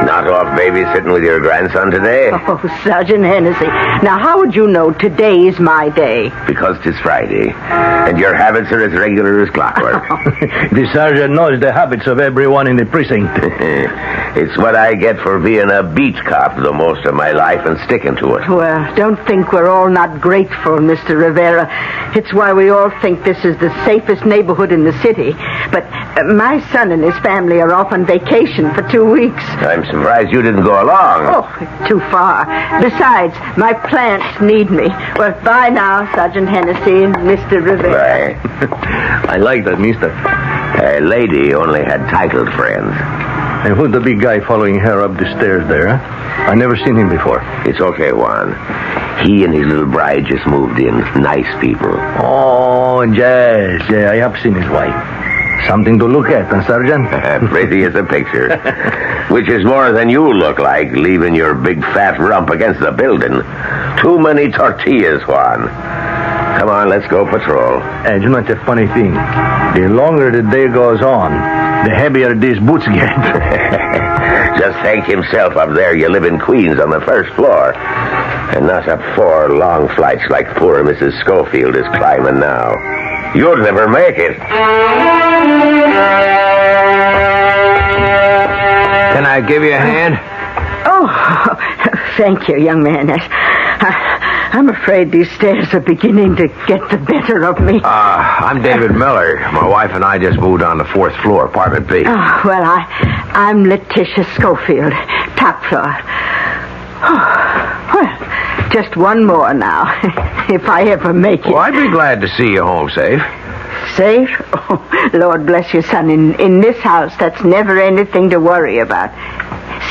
Not off babysitting with your grandson today? Oh, Sergeant Hennessy. Now, how would you know today's my day? Because 'tis Friday, and your habits are as regular as clockwork. The sergeant knows the habits of everyone in the precinct. It's what I get for being a beach cop the most of my life and sticking to it. Well, don't think we're all not grateful, Mr. Rivera. It's why we all think this is the safest neighborhood in the city. But my son and his family are off on vacation for 2 weeks. I'm surprised you didn't go along. Oh, too far. Besides, my plants need me. Well, bye now, Sergeant Hennessy and Mr. Rivera. Bye. I like that, mister. A lady only had titled friends. And who's the big guy following her up the stairs there, huh? I never seen him before. It's okay, Juan. He and his little bride just moved in. Nice people. Oh, yes. Yeah, I have seen his wife. Something to look at, huh, Sergeant? Pretty as a picture. Which is more than you look like, leaving your big fat rump against the building. Too many tortillas, Juan. Come on, let's go patrol. And you know, it's a funny thing. The longer the day goes on, the heavier these boots get. Just thank himself up there you live in Queens on the first floor. And not up 4 long flights like poor Mrs. Schofield is climbing now. You'll never make it. Can I give you a hand? Oh, thank you, young man. I'm afraid these stairs are beginning to get the better of me. I'm David Miller. My wife and I just moved on the 4th floor, apartment B. Oh, well, I'm Letitia Schofield, top floor. Oh, well, just one more now, if I ever make it. Well, I'd be glad to see you home safe. Safe? Oh, Lord bless you, son. In this house, that's never anything to worry about.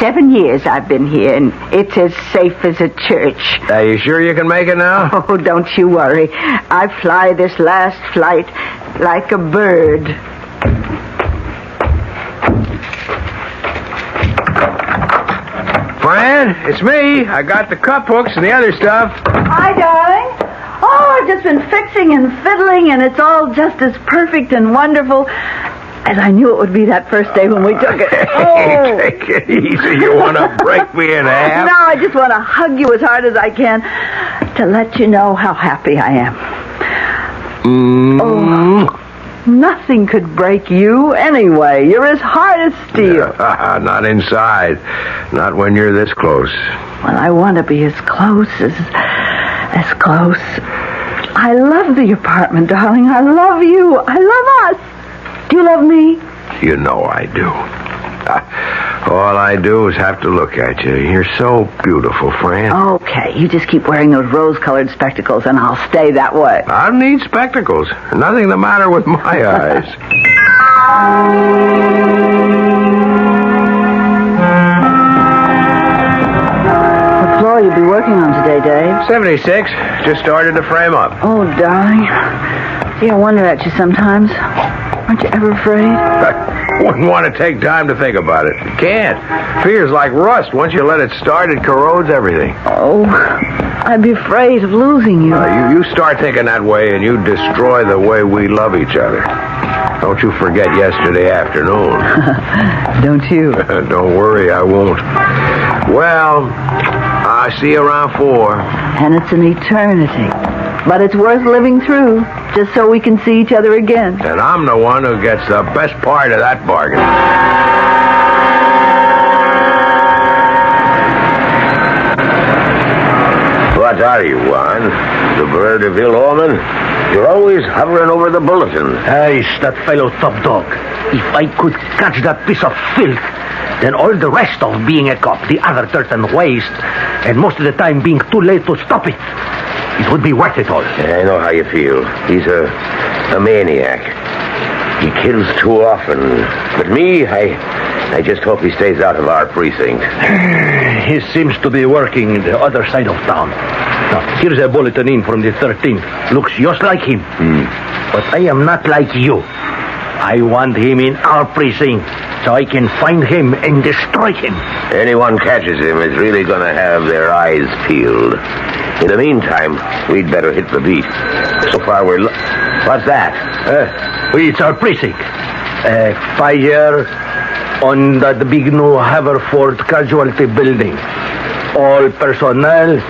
7 years I've been here, and it's as safe as a church. Are you sure you can make it now? Oh, don't you worry. I fly this last flight like a bird. Fran, it's me. I got the cup hooks and the other stuff. Hi, darling. Oh, I've just been fixing and fiddling, and it's all just as perfect and wonderful as I knew it would be that first day when we took it. Hey, take it easy. You want to break me in half? No, I just want to hug you as hard as I can to let you know how happy I am. Oh, nothing could break you anyway. You're as hard as steel. Not inside. Not when you're this close. Well, I want to be as close as close. I love the apartment, darling. I love you. I love us. Do you love me? You know I do. All I do is have to look at you. You're so beautiful, Fran. Okay, you just keep wearing those rose-colored spectacles, and I'll stay that way. I don't need spectacles. Nothing the matter with my eyes. What floor you'll be working on today, Dave? 76. Just started to frame up. Oh, darling. Gee, I wonder at you sometimes. Aren't you ever afraid? I wouldn't want to take time to think about it. You can't. Fear's like rust. Once you let it start, it corrodes everything. Oh, I'd be afraid of losing you. You start thinking that way, and you destroy the way we love each other. Don't you forget yesterday afternoon. Don't you? Don't worry, I won't. Well, I'll see you around 4. And it's an eternity. But it's worth living through, just so we can see each other again. And I'm the one who gets the best part of that bargain. What are you, Juan? The bird of ill omen? You're always hovering over the bulletin. It's that fellow top dog. If I could catch that piece of filth, then all the rest of being a cop, the other dirt and waste, and most of the time being too late to stop it, it would be worth it all. Yeah, I know how you feel. He's a maniac. He kills too often. But me, I just hope he stays out of our precinct. He seems to be working the other side of town. Now, here's a bulletin in from the 13th. Looks just like him. But I am not like you. I want him in our precinct so I can find him and destroy him. Anyone catches him is really going to have their eyes peeled. In the meantime, we'd better hit the beat. So far, what's that? It's our precinct. Fire on the big new Haverford Casualty Building. All personnel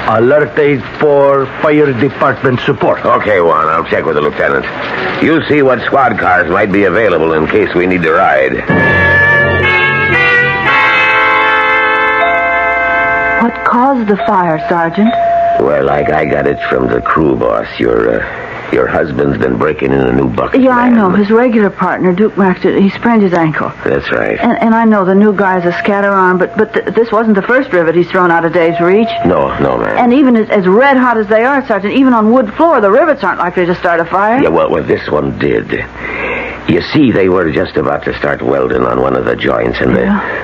alerted for fire department support. Okay, Juan, I'll check with the lieutenant. You see what squad cars might be available in case we need to ride. What caused the fire, Sergeant? Well, I got it from the crew boss. Your husband's been breaking in a new bucket. Yeah, I know. His regular partner, Duke Max, he sprained his ankle. That's right. And I know the new guy's a scatter-arm, but this wasn't the first rivet he's thrown out of Dave's reach. No, ma'am. And even as red hot as they are, Sergeant, even on wood floor, the rivets aren't likely to start a fire. Yeah, well, this one did. You see, they were just about to start welding on one of the joints, and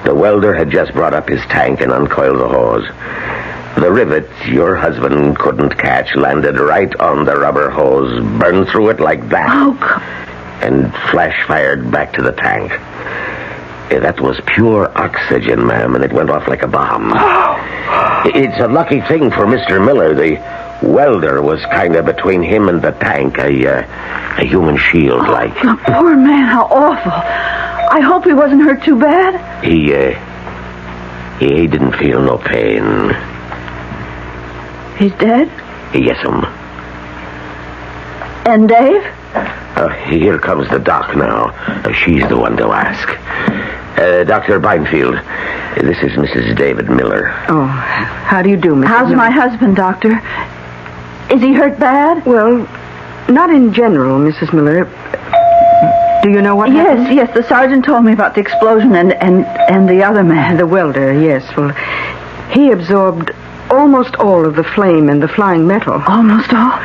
the welder had just brought up his tank and uncoiled the hose. The rivet your husband couldn't catch landed right on the rubber hose, burned through it like that, and flash-fired back to the tank. Yeah, that was pure oxygen, ma'am, and it went off like a bomb. It's a lucky thing for Mr. Miller. The welder was kind of between him and the tank, a human shield, like. Oh, poor man, how awful. I hope he wasn't hurt too bad. He didn't feel no pain. He's dead? Yes'm. And Dave? Here comes the doc now. She's the one to ask. Dr. Beinfield, this is Mrs. David Miller. Oh, how do you do, Mrs. How's Miller? my husband, Doctor? Is he hurt bad? Well, not in general, Mrs. Miller. Do you know what happened? Yes, the sergeant told me about the explosion and the other man. The welder, yes. Well, he absorbed almost all of the flame and the flying metal. Almost all?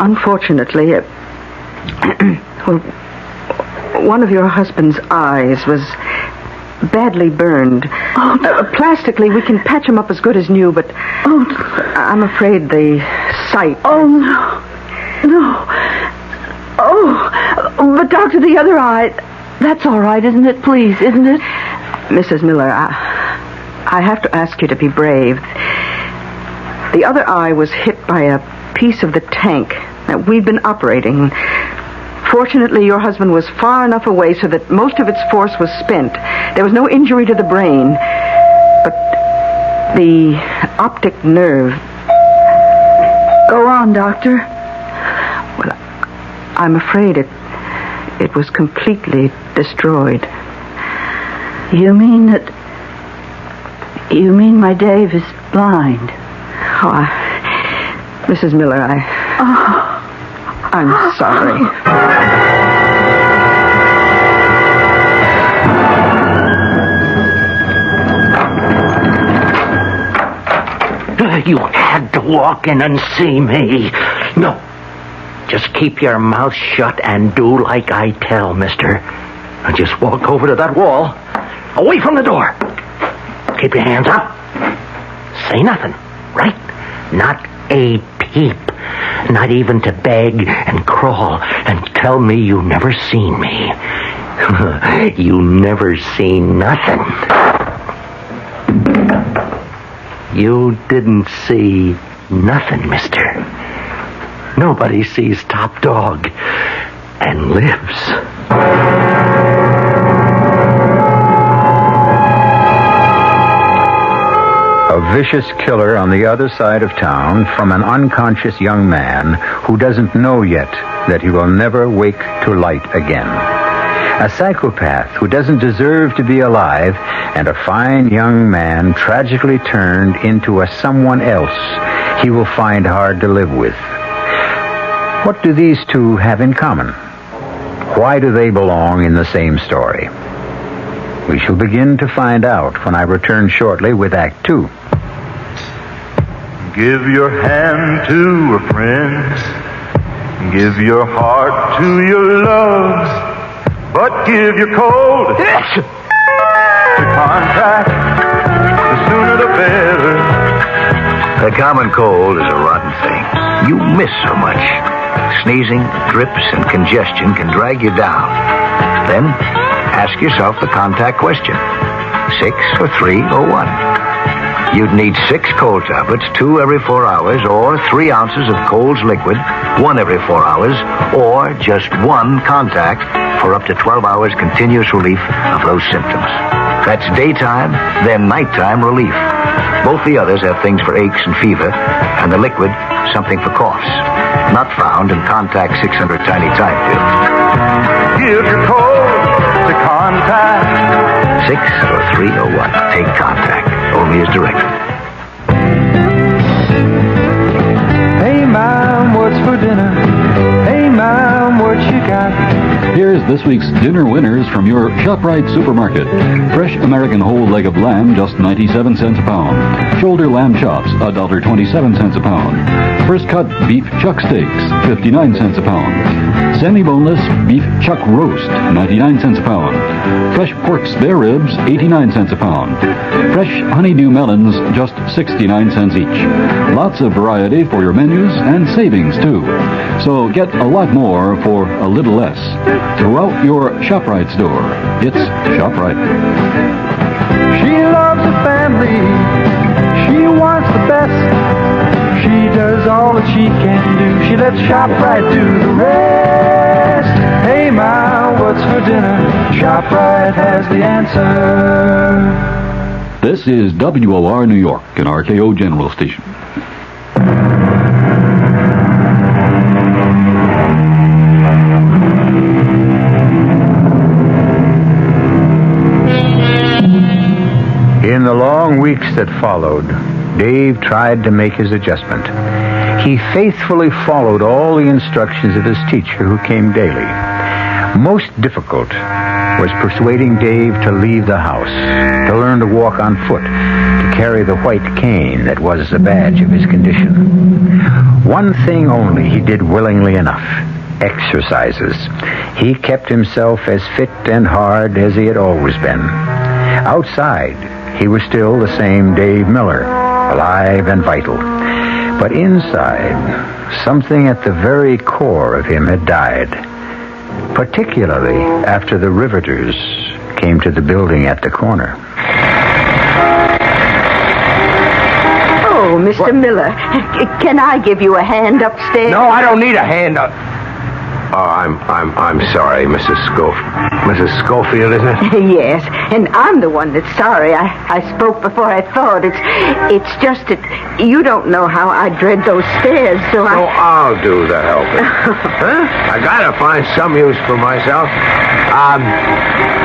Unfortunately, well, one of your husband's eyes was badly burned. Plastically, we can patch him up as good as new, but I'm afraid the sight... Oh, no. But Doctor, the other eye, that's all right, isn't it? Please, isn't it? Mrs. Miller, I have to ask you to be brave. The other eye was hit by a piece of the tank that we've been operating. Fortunately, your husband was far enough away so that most of its force was spent. There was no injury to the brain, but the optic nerve... Go on, Doctor. Well, I'm afraid it was completely destroyed. You mean my Dave is blind? Mrs. Miller, I'm sorry. You had to walk in and see me. No. Just keep your mouth shut and do like I tell, mister. And just walk over to that wall. Away from the door. Keep your hands up. Say nothing, right? Not a peep. Not even to beg and crawl and tell me you never seen me. You never seen nothing. You didn't see nothing, mister. Nobody sees Top Dog and lives. A vicious killer on the other side of town from an unconscious young man who doesn't know yet that he will never wake to light again. A psychopath who doesn't deserve to be alive, and a fine young man tragically turned into a someone else he will find hard to live with. What do these two have in common? Why do they belong in the same story? We shall begin to find out when I return shortly with Act 2. Give your hand to a friend. Give your heart to your love. But give your cold to contact. The sooner the better. The common cold is a rotten thing. You miss so much. Sneezing, drips, and congestion can drag you down. Then ask yourself the contact question. 6 or 3 or 1? You'd need 6 cold tablets, 2 every 4 hours, or 3 ounces of Cold's liquid, 1 every 4 hours, or just 1 contact for up to 12 hours continuous relief of those symptoms. That's daytime, then nighttime relief. Both the others have things for aches and fever, and the liquid, something for coughs. Not found in Contact 600 Tiny Time pills. Give your cold to contact. 6 or 3 or 1. Take Contact. Only as directed. Hey, Mom, what's for dinner? Hey, Mom, what you got? Here's this week's dinner winners from your ShopRite supermarket. Fresh American whole leg of lamb, just 97 cents a pound. Shoulder lamb chops, $1.27 a pound. First cut beef chuck steaks, 59 cents a pound. Semi-boneless beef chuck roast, 99 cents a pound. Fresh pork spare ribs, 89 cents a pound. Fresh honeydew melons, just 69 cents each. Lots of variety for your menus and savings, too. So get a lot more for a little less. Throughout your ShopRite store, it's ShopRite. She loves the family. She wants the best. She does all that she can do. She lets ShopRite do the rest. Hey, Ma, what's for dinner? ShopRite has the answer. This is WOR New York, an RKO General Station. In the long weeks that followed, Dave tried to make his adjustment. He faithfully followed all the instructions of his teacher who came daily. Most difficult was persuading Dave to leave the house, to learn to walk on foot, to carry the white cane that was the badge of his condition. One thing only he did willingly enough: exercises. He kept himself as fit and hard as he had always been. Outside, he was still the same Dave Miller, alive and vital. But inside, something at the very core of him had died. Particularly after the riveters came to the building at the corner. Oh, Mr. Miller, can I give you a hand upstairs? No, I don't need a hand up. Oh, I'm sorry, Mrs. Schofield, isn't it? Yes, and I'm the one that's sorry. I spoke before I thought. It's just that you don't know how I dread those stairs, so I... Oh, I'll do the helping. Huh? I gotta find some use for myself.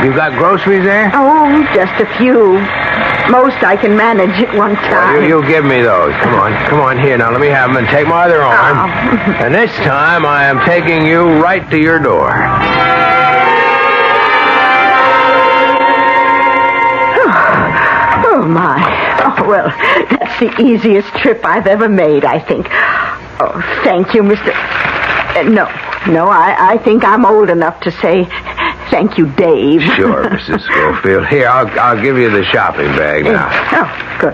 You got groceries there? Oh, just a few. Most I can manage at one time. Well, you give me those. Come on, here. Now, let me have them and take my other arm. Oh. And this time, I am taking you right to your door. Oh, my. Oh, well, that's the easiest trip I've ever made, I think. Oh, thank you, Mr... No, I think I'm old enough to say thank you, Dave. Sure, Mrs. Schofield. Here, I'll give you the shopping bag now. Oh, good.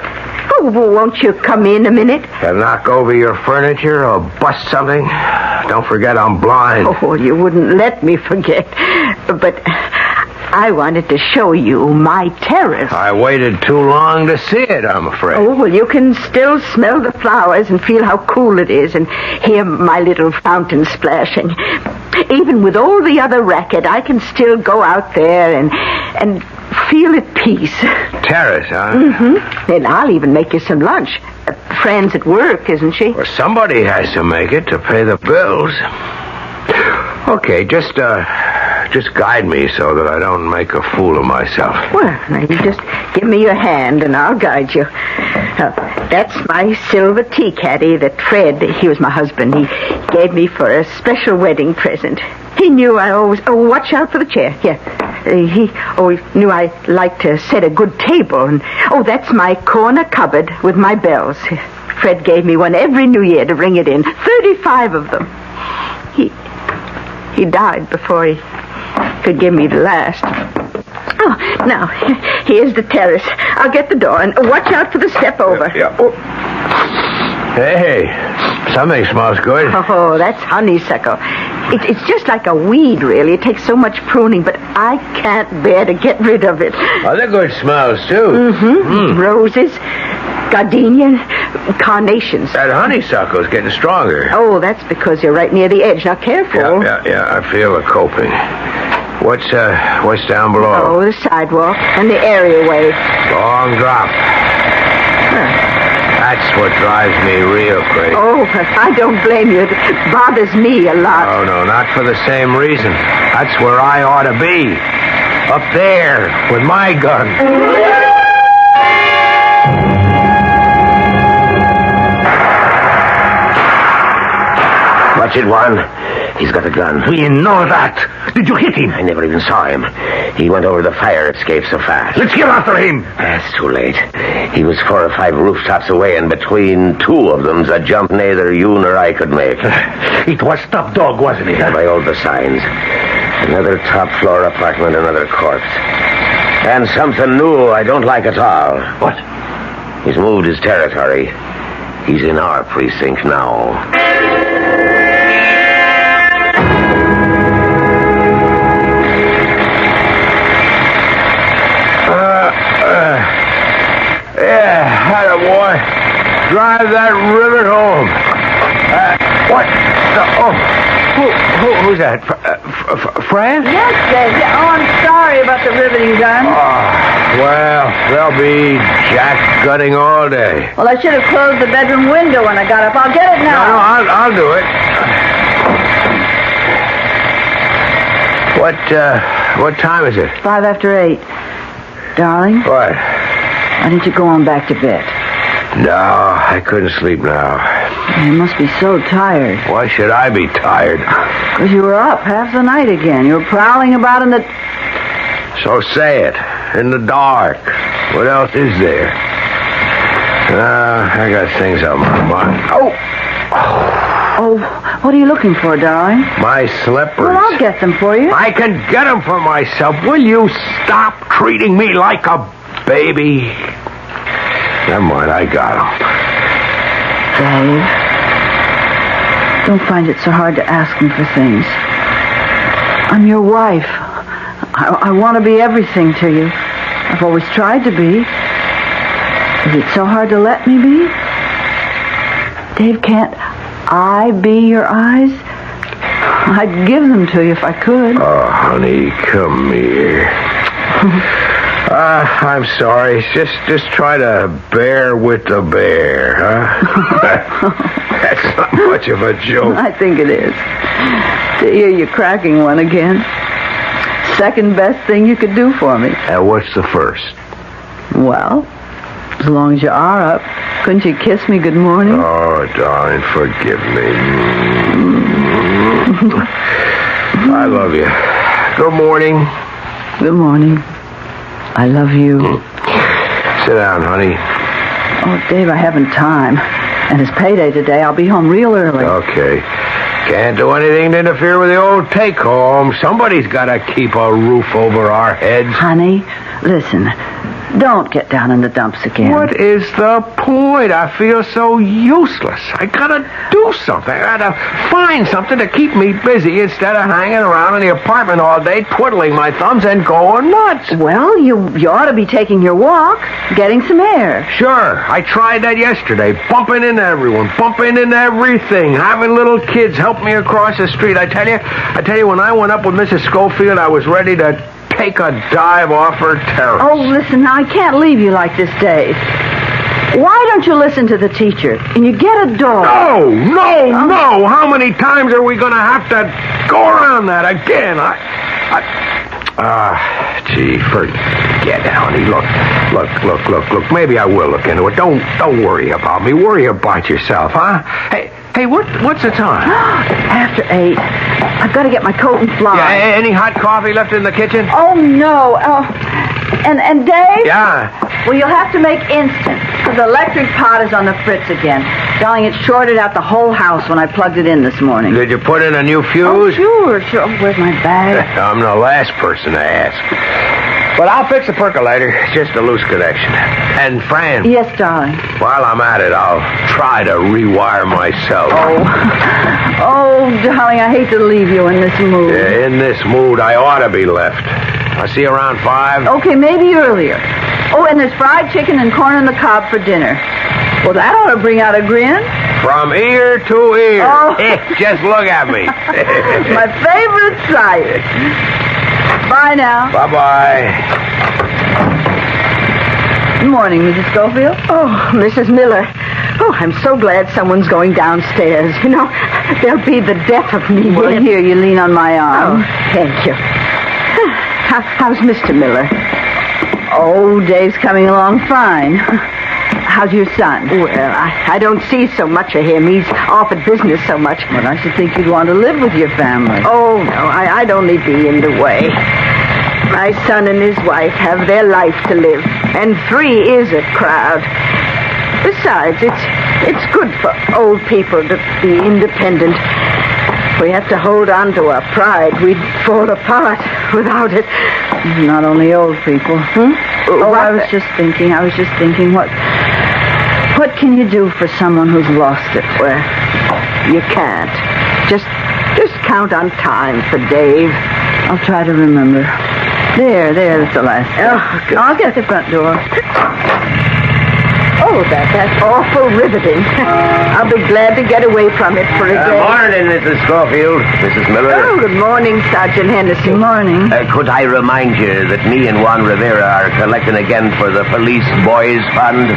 Oh, well, won't you come in a minute? To knock over your furniture or bust something? Don't forget I'm blind. Oh, you wouldn't let me forget. But I wanted to show you my terrace. I waited too long to see it, I'm afraid. Oh, well, you can still smell the flowers and feel how cool it is and hear my little fountain splashing. Even with all the other racket, I can still go out there and feel at peace. Terrace, huh? Mm-hmm. And I'll even make you some lunch. Fran's at work, isn't she? Well, somebody has to make it to pay the bills. Okay, just guide me so that I don't make a fool of myself. Well, now you just give me your hand and I'll guide you. That's my silver tea caddy that Fred, he was my husband, he gave me for a special wedding present. He knew I always... Oh, watch out for the chair. Yeah. He always knew I liked to set a good table. And that's my corner cupboard with my bells. Fred gave me one every New Year to ring it in. 35 of them. He died before he could give me the last. Oh, now, here's the terrace. I'll get the door, and watch out for the step over. Yeah. Oh. Hey, something smells good. Oh, that's honeysuckle. It's just like a weed, really. It takes so much pruning, but I can't bear to get rid of it. Other good smells, too. Mm-hmm. Roses, gardenia, carnations. That honeysuckle's getting stronger. Oh, that's because you're right near the edge. Now, careful. Yeah, I feel the coping. What's down below? Oh, the sidewalk and the areaway. Long drop. That's what drives me real crazy. Oh, I don't blame you. It bothers me a lot. Oh, no, not for the same reason. That's where I ought to be. Up there, with my gun. Watch it, Juan. He's got a gun. We know that. Did you hit him? I never even saw him. He went over the fire escape so fast. Let's get after him. It's too late. He was 4 or 5 rooftops away, and between 2 of them's a jump neither you nor I could make. It was top dog, wasn't it? By all the signs. Another top-floor apartment, another corpse. And something new I don't like at all. What? He's moved his territory. He's in our precinct now. Atta boy. Drive that rivet home. What? Who's that? Fran? Yes, Dave. Oh, I'm sorry about the riveting gun. Well, they'll be jack-gutting all day. Well, I should have closed the bedroom window when I got up. I'll get it now. No, I'll do it. What time is it? 5 after 8. Darling? What? Why didn't you go on back to bed? No, I couldn't sleep now. You must be so tired. Why should I be tired? Because you were up half the night again. You were prowling about in the... So say it. In the dark. What else is there? I got things on my mind. Oh! Oh, what are you looking for, darling? My slippers. Well, I'll get them for you. I can get them for myself. Will you stop treating me like a baby? Never mind, I got them. Dave, don't find it so hard to ask me for things. I'm your wife. I want to be everything to you. I've always tried to be. Is it so hard to let me be? Dave, can't I be your eyes? I'd give them to you if I could. Oh, honey, come here. I'm sorry. Just try to bear with the bear, huh? That's not much of a joke. I think it is. To hear you cracking one again. Second best thing you could do for me. What's the first? Well, as long as you are up, couldn't you kiss me good morning? Oh, darling, forgive me. I love you. Good morning. Good morning. I love you. Sit down, honey. Oh, Dave, I haven't time. And it's payday today. I'll be home real early. Okay. Can't do anything to interfere with the old take-home. Somebody's got to keep a roof over our heads. Honey, listen. Don't get down in the dumps again. What is the point? I feel so useless. I gotta do something. I gotta find something to keep me busy instead of hanging around in the apartment all day, twiddling my thumbs and going nuts. Well, you ought to be taking your walk, getting some air. Sure. I tried that yesterday. Bumping into everyone, bumping into everything, having little kids help me across the street. I tell you, when I went up with Mrs. Schofield, I was ready to take a dive off her terrace. Oh, listen, now, I can't leave you like this, Dave. Why don't you listen to the teacher and you get a dog? No. How many times are we going to have to go around that again? Gee, forget it, honey. Look. Maybe I will look into it. Don't worry about me. Worry about yourself, huh? Hey, what's the time? After 8. I've got to get my coat and fly. Yeah, any hot coffee left in the kitchen? Oh, no. And Dave? Yeah? Well, you'll have to make instant, because the electric pot is on the fritz again. Darling, it shorted out the whole house when I plugged it in this morning. Did you put in a new fuse? Oh, sure. Where's my bag? I'm the last person to ask. But I'll fix the percolator. It's just a loose connection. And Fran. Yes, darling. While I'm at it, I'll try to rewire myself. Oh, darling, I hate to leave you in this mood. Yeah, in this mood, I ought to be left. I'll see you around 5. Okay, maybe earlier. Oh, and there's fried chicken and corn on the cob for dinner. Well, that ought to bring out a grin. From ear to ear. Oh. Just look at me. My favorite sight. Bye now. Bye-bye. Good morning, Mrs. Schofield. Oh, Mrs. Miller. Oh, I'm so glad someone's going downstairs. You know, they'll be the death of me. Well, here, you lean on my arm. Oh, thank you. How's Mr. Miller? Oh, Dave's coming along fine. How's your son? Well, I don't see so much of him. He's off at business so much. Well, I should think you'd want to live with your family. Oh, no, I'd only be in the way. My son and his wife have their life to live, and 3 is a crowd. Besides, it's good for old people to be independent. If we had to hold on to our pride, we'd fall apart without it. Not only old people. Oh, I was just thinking, what can you do for someone who's lost it? Well, you can't. Just count on time for Dave. I'll try to remember. There's the last step. Good. I'll get the front door. Oh, that's awful riveting. I'll be glad to get away from it for a day. Morning, Mrs. Schofield. Mrs. Miller. Oh, good morning, Sergeant Hennessy. Good morning. Could I remind you that me and Juan Rivera are collecting again for the Police Boys Fund?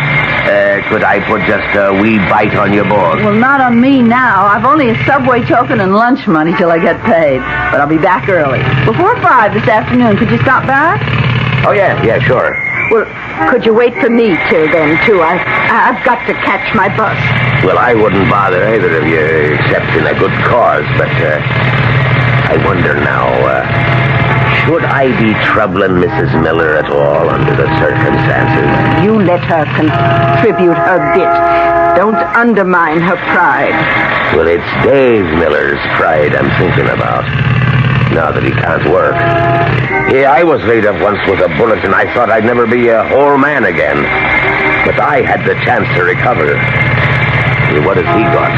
Could I put just a wee bite on your board? Well, not on me now. I've only a subway token and lunch money till I get paid. But I'll be back early. Before 5 this afternoon. Could you stop back? Oh, yeah, sure. Well, could you wait for me till then, too? I've got to catch my bus. Well, I wouldn't bother either of you, except in a good cause, but I wonder now, should I be troubling Mrs. Miller at all under the circumstances? You let her contribute her bit. Don't undermine her pride. Well, it's Dave Miller's pride I'm thinking about, now that he can't work. Yeah, I was laid up once with a bullet, and I thought I'd never be a whole man again. But I had the chance to recover. Well, what has he got?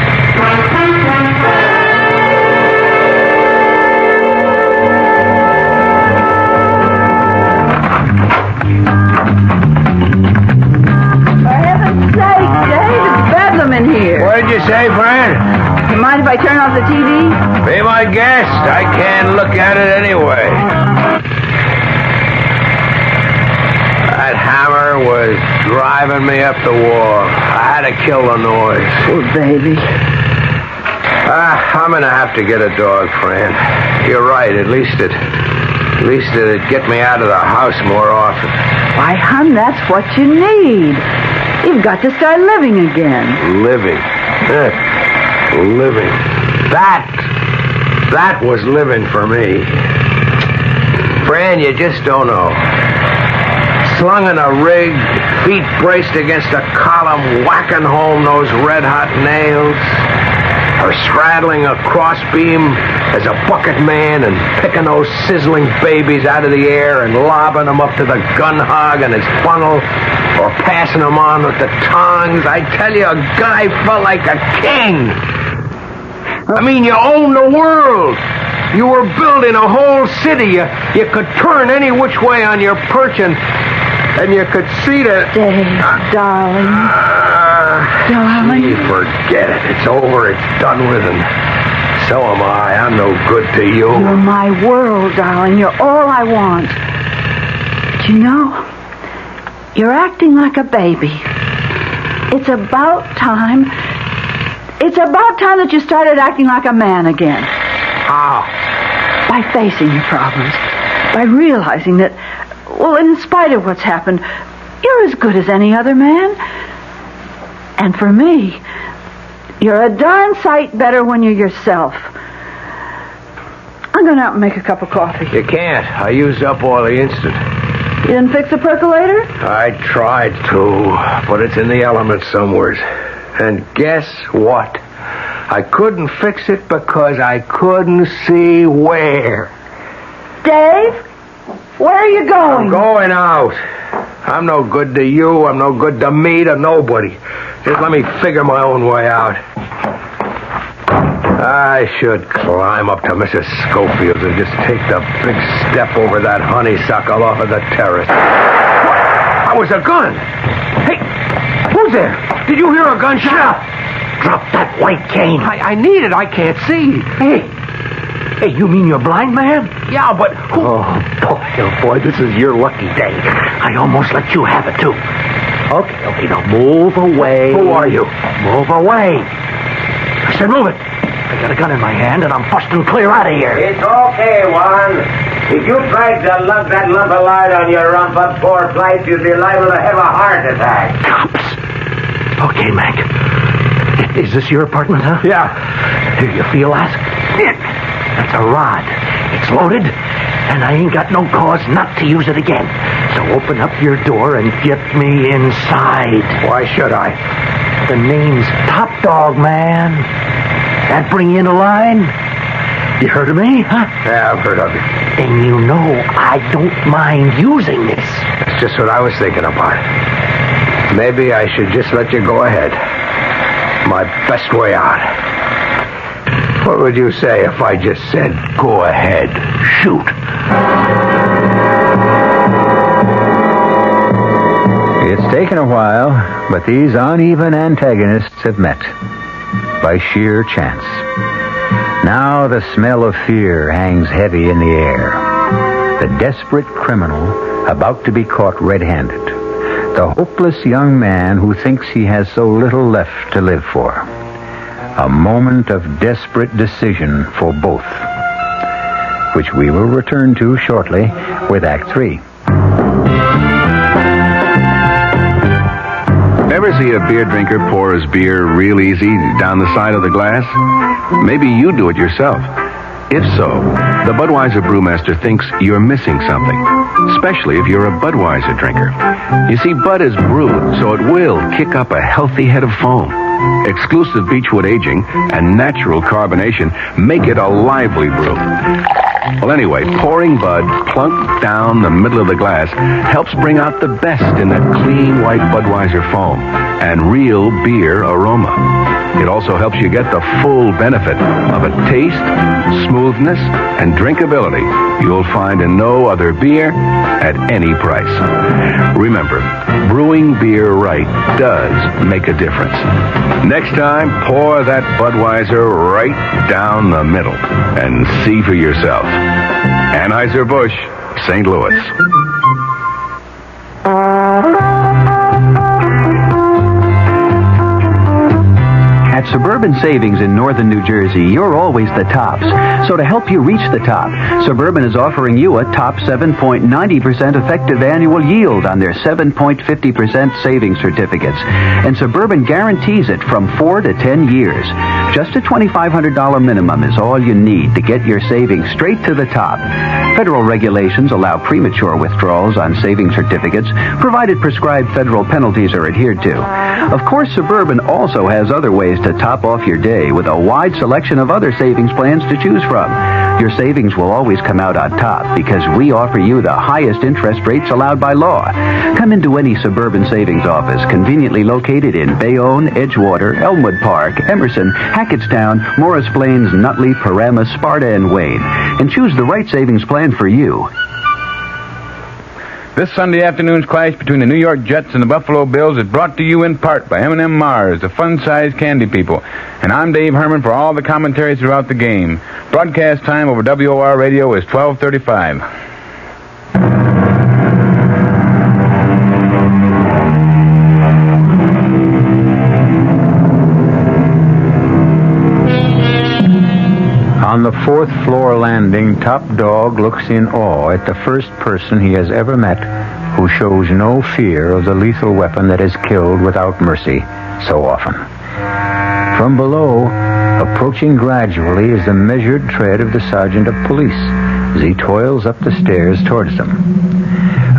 In here. What did you say, Fran? You mind if I turn off the TV? Be my guest. I can't look at it anyway. That hammer was driving me up the wall. I had to kill the noise. Poor baby. I'm gonna have to get a dog, Fran. You're right. At least it'd get me out of the house more often. Why, hon, that's what you need. You've got to start living again. Living. Living. That was living for me. Fran, you just don't know. Slung in a rig, feet braced against a column, whacking home those red-hot nails. Or straddling a crossbeam as a bucket man and picking those sizzling babies out of the air and lobbing them up to the gun hog and his funnel, or passing them on with the tongs. I tell you, a guy felt like a king. I mean, you owned the world. You were building a whole city. You could turn any which way on your perch, and you could see the... Dave, darling. Darling. Gee, forget it. It's over. It's done with, and so am I. I'm no good to you. You're my world, darling. You're all I want. But you know, you're acting like a baby. It's about time. It's about time that you started acting like a man again. How? By facing your problems. By realizing that, well, in spite of what's happened, you're as good as any other man. And for me, you're a darn sight better when you're yourself. I'm going out and make a cup of coffee. You can't. I used up all the instant. You didn't fix the percolator? I tried to, but it's in the elements somewhere. And guess what? I couldn't fix it because I couldn't see where. Dave, where are you going? I'm going out. I'm no good to you. I'm no good to me, to nobody. Just let me figure my own way out. I should climb up to Mrs. Schofield's and just take the big step over that honeysuckle off of the terrace. What? That was a gun. Hey, who's there? Did you hear a gunshot? Drop that white cane. I need it. I can't see. Hey, you mean you're blind, man? Yeah, but who... Oh, boy, this is your lucky day. I almost let you have it, too. Okay, now move away. Who are you? Move away. I said move it. I got a gun in my hand, and I'm busting clear out of here. It's okay, Juan. If you tried to lug that lump of lard on your rump up 4 flights, you'd be liable to have a heart attack. Cops. Okay, Mac. Is this your apartment, huh? Yeah. Do you feel that? That's a rod. It's loaded, and I ain't got no cause not to use it again. So open up your door and get me inside. Why should I? The name's Top Dog, man. That bring you into line? You heard of me, huh? Yeah, I've heard of it. And you know I don't mind using this. That's just what I was thinking about. Maybe I should just let you go ahead. My best way out. What would you say if I just said, go ahead, shoot? It's taken a while, but these uneven antagonists have met. By sheer chance. Now the smell of fear hangs heavy in the air. The desperate criminal about to be caught red-handed. The hopeless young man who thinks he has so little left to live for. A moment of desperate decision for both, which we will return to shortly with Act 3. Ever see a beer drinker pour his beer real easy down the side of the glass? Maybe you do it yourself. If so, the Budweiser brewmaster thinks you're missing something, especially if you're a Budweiser drinker. You see, Bud is brewed, so it will kick up a healthy head of foam. Exclusive beechwood aging and natural carbonation make it a lively brew. Well, anyway, pouring Bud plunk down the middle of the glass helps bring out the best in that clean white Budweiser foam and real beer aroma. It also helps you get the full benefit of a taste, smoothness, and drinkability you'll find in no other beer at any price. Remember, brewing beer right does make a difference. Next time, pour that Budweiser right down the middle and see for yourself. Anheuser-Busch, St. Louis. At Suburban Savings in northern New Jersey, you're always the tops. So to help you reach the top, Suburban is offering you a top 7.90% effective annual yield on their 7.50% savings certificates. And Suburban guarantees it from 4 to 10 years. Just a $2,500 minimum is all you need to get your savings straight to the top. Federal regulations allow premature withdrawals on savings certificates, provided prescribed federal penalties are adhered to. Of course, Suburban also has other ways to top off your day with a wide selection of other savings plans to choose from. Your savings will always come out on top because we offer you the highest interest rates allowed by law. Come into any Suburban Savings office conveniently located in Bayonne, Edgewater, Elmwood Park, Emerson, Hackettstown, Morris Plains, Nutley, Paramus, Sparta, and Wayne, and choose the right savings plan for you. This Sunday afternoon's clash between the New York Jets and the Buffalo Bills is brought to you in part by M&M Mars, the fun-sized candy people. And I'm Dave Herman for all the commentary throughout the game. Broadcast time over WOR Radio is 12:35. On the fourth floor landing, Top Dog looks in awe at the first person he has ever met who shows no fear of the lethal weapon that has killed without mercy so often. From below, approaching gradually, is the measured tread of the sergeant of police as he toils up the stairs towards them.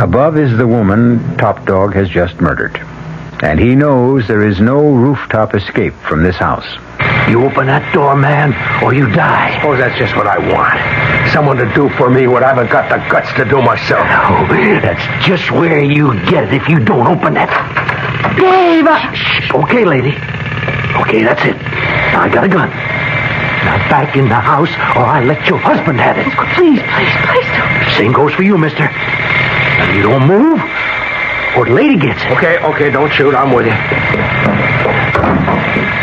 Above is the woman Top Dog has just murdered, and he knows there is no rooftop escape from this house. You open that door, man, or you die. Suppose that's just what I want. Someone to do for me what I haven't got the guts to do myself. Oh, that's just where you get it if you don't open that. Dave! Shh. Okay, lady. Okay, that's it. Now, I got a gun. Now, back in the house, or I let your husband have it. Oh, please don't. Same goes for you, mister. Now, you don't move, or the lady gets it. Okay, don't shoot. I'm with you.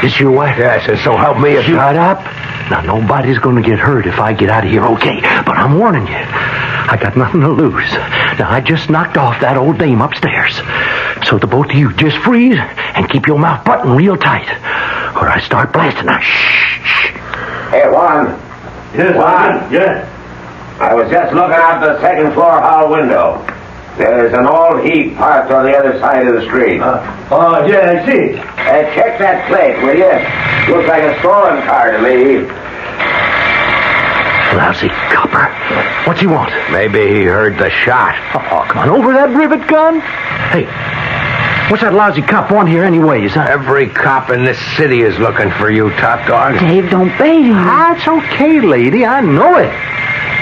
This your wife? Yes, and so help me. Shut up. Now, nobody's going to get hurt if I get out of here, okay? But I'm warning you. I got nothing to lose. Now, I just knocked off that old dame upstairs. So the both of you just freeze and keep your mouth buttoned real tight, or I start blasting. Now, shh. Hey, Juan. Yes, Juan. Yes. I was just looking out the second floor hall window. There's an old heap parked on the other side of the street. Yeah, I see. Check that plate, will you? Looks like a stolen car to me. Lousy copper. What's he want? Maybe he heard the shot. Oh, come on, over that rivet gun? Hey, what's that lousy cop want here anyways, huh? Every cop in this city is looking for you, Top Dog. Dave, don't bait him. That's okay, lady. I know it.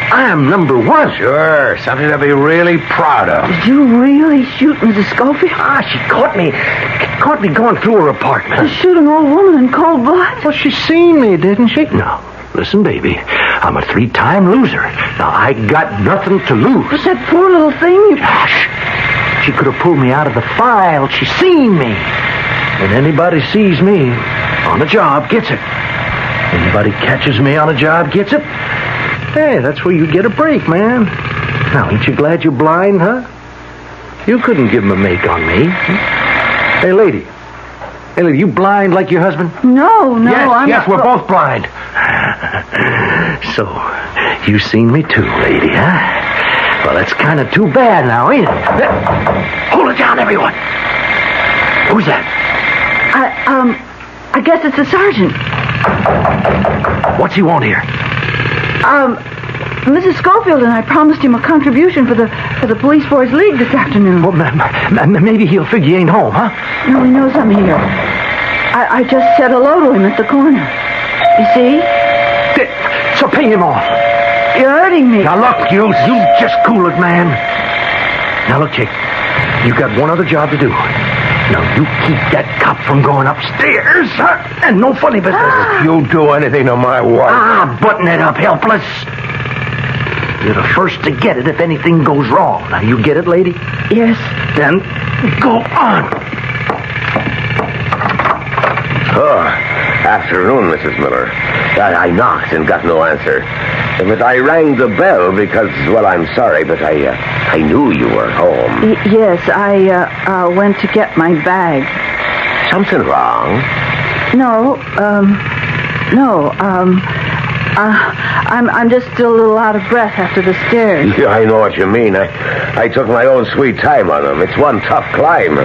I am number one. Sure, something to be really proud of. Did you really shoot Mrs. Schofield? She caught me going through her apartment. To shoot an old woman in cold blood? Well, she seen me, didn't she? No. Listen, baby, I'm a 3-time loser. Now, I got nothing to lose. But that poor little thing... Gosh, she could have pulled me out of the file. She seen me. And anybody sees me on the job gets it. Anybody catches me on a job gets it. Hey, that's where you get a break, man. Now, ain't you glad you're blind, huh? You couldn't give him a make on me. Hey, lady, you blind like your husband? No, Yes, we're both blind. So, you seen me too, lady, huh? Well, that's kind of too bad now, ain't it? Hold it down, everyone. Who's that? I guess it's the sergeant. What's he want here? Mrs. Schofield and I promised him a contribution for the Police Boys League this afternoon. Well, maybe he'll figure you ain't home, huh? No, he knows I'm here. I just said hello to him at the corner. You see? So pay him off. You're hurting me. Now, look, you just cool it, man. Now, look, Jake, you got one other job to do. Now, you keep that cop from going upstairs, and no funny business. If you do anything to my wife... button it up, helpless. You're the first to get it if anything goes wrong. Now, you get it, lady? Yes. Then go on. Oh, afternoon, Mrs. Miller. I knocked and got no answer. But I rang the bell because, well, I'm sorry, but I knew you were home. Yes, I went to get my bag. Something wrong? No. I'm just still a little out of breath after the stairs. Yeah, I know what you mean. I took my own sweet time on them. It's one tough climb.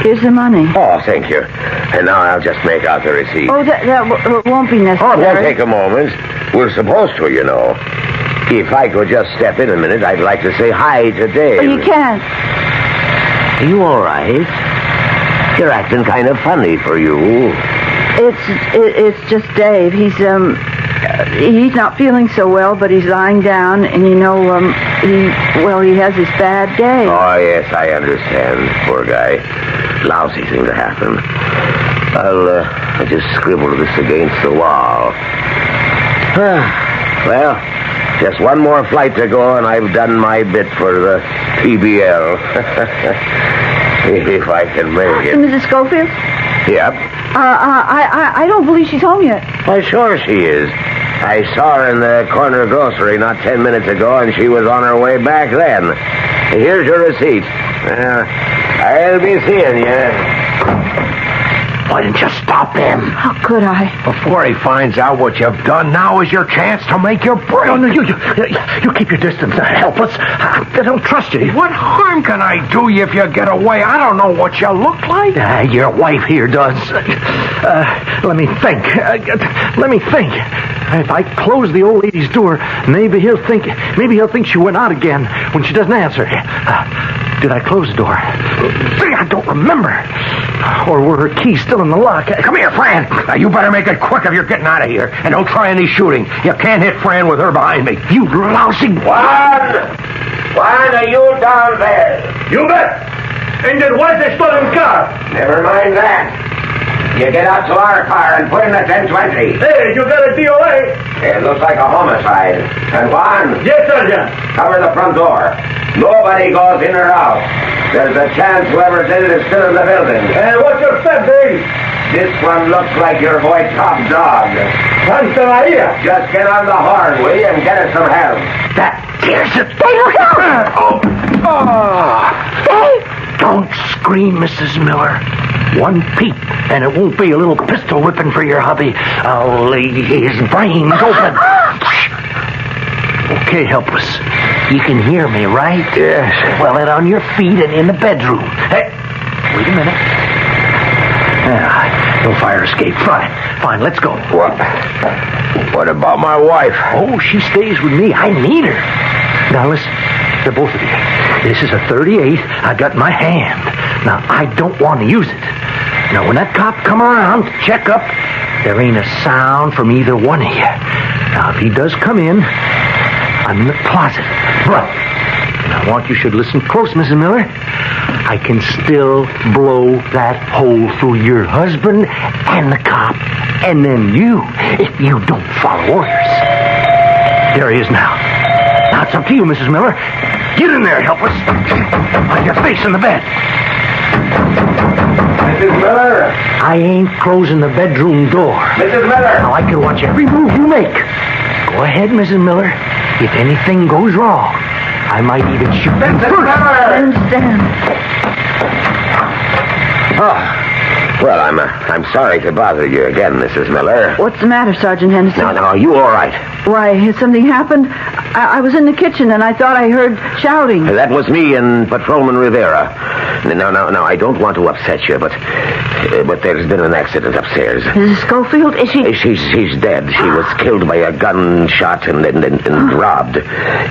Here's the money. Oh, thank you. And now I'll just make out the receipt. Oh, that won't be necessary. Oh, it won't take a moment. We're supposed to, you know. If I could just step in a minute, I'd like to say hi to Dave. Oh, you can't. Are you all right? You're acting kind of funny for you. It's just Dave. He's not feeling so well, but he's lying down, and he has his bad day. Oh, yes, I understand. Poor guy. Lousy thing to happen. I'll just scribble this against the wall. Well, just one more flight to go, and I've done my bit for the PBL. If I can make it. Mrs. Schofield? Yep. I don't believe she's home yet. Why, sure she is. I saw her in the corner grocery not 10 minutes ago, and she was on her way back then. Here's your receipt. I'll be seeing you. Why didn't you stop him? How could I? Before he finds out what you've done, now is your chance to make your break. No, you keep your distance, helpless. I don't trust you. What harm can I do you if you get away? I don't know what you look like. Your wife here does. Let me think. If I close the old lady's door, maybe he'll think she went out again when she doesn't answer. Did I close the door? I don't remember. Or were her keys still in the lock? Come here, Fran. You better make it quick if you're getting out of here. And don't try any shooting. You can't hit Fran with her behind me. You lousy... Juan, are you down there? You bet. And then where's the stolen car? Never mind that. You get out to our car and put in the 1020. Hey, you got a DOA? It looks like a homicide. And Juan? Yes, Sergeant. Cover the front door. Nobody goes in or out. There's a chance whoever did it is still in the building. And what's your step, Dave? This one looks like your boy Top Dog. Santa Maria. Just get on the horn, will you, and get us some help. Here's it. Dave, look out! Dave! Don't scream, Mrs. Miller. One peep, and it won't be a little pistol whipping for your hubby. I'll lay his brains open. Okay, helpless. You can hear me, right? Yes. Well, then on your feet and in the bedroom. Hey, wait a minute. No fire escape. Fine, let's go. What about my wife? Oh, she stays with me. I need her. Now, listen, to both of you. This is a .38 I got in my hand. Now, I don't want to use it. Now, when that cop come around to check up, there ain't a sound from either one of you. Now, if he does come in, I'm in the closet. But, and I want you should listen close, Mrs. Miller. I can still blow that hole through your husband and the cop, and then you, if you don't follow orders. There he is now. Now it's up to you, Mrs. Miller. Get in there, helpless. On your face in the bed. Mrs. Miller? I ain't closing the bedroom door. Mrs. Miller? Now I can watch every move you make. Go ahead, Mrs. Miller. If anything goes wrong, I might even shoot you first. I understand. Oh, well, I'm sorry to bother you again, Mrs. Miller. What's the matter, Sergeant Henderson? No, are you all right? Why, has something happened? I was in the kitchen, and I thought I heard shouting. That was me and Patrolman Rivera. Now, I don't want to upset you, but there's been an accident upstairs. Mrs. Schofield, is she... She's dead. She was killed by a gunshot and robbed.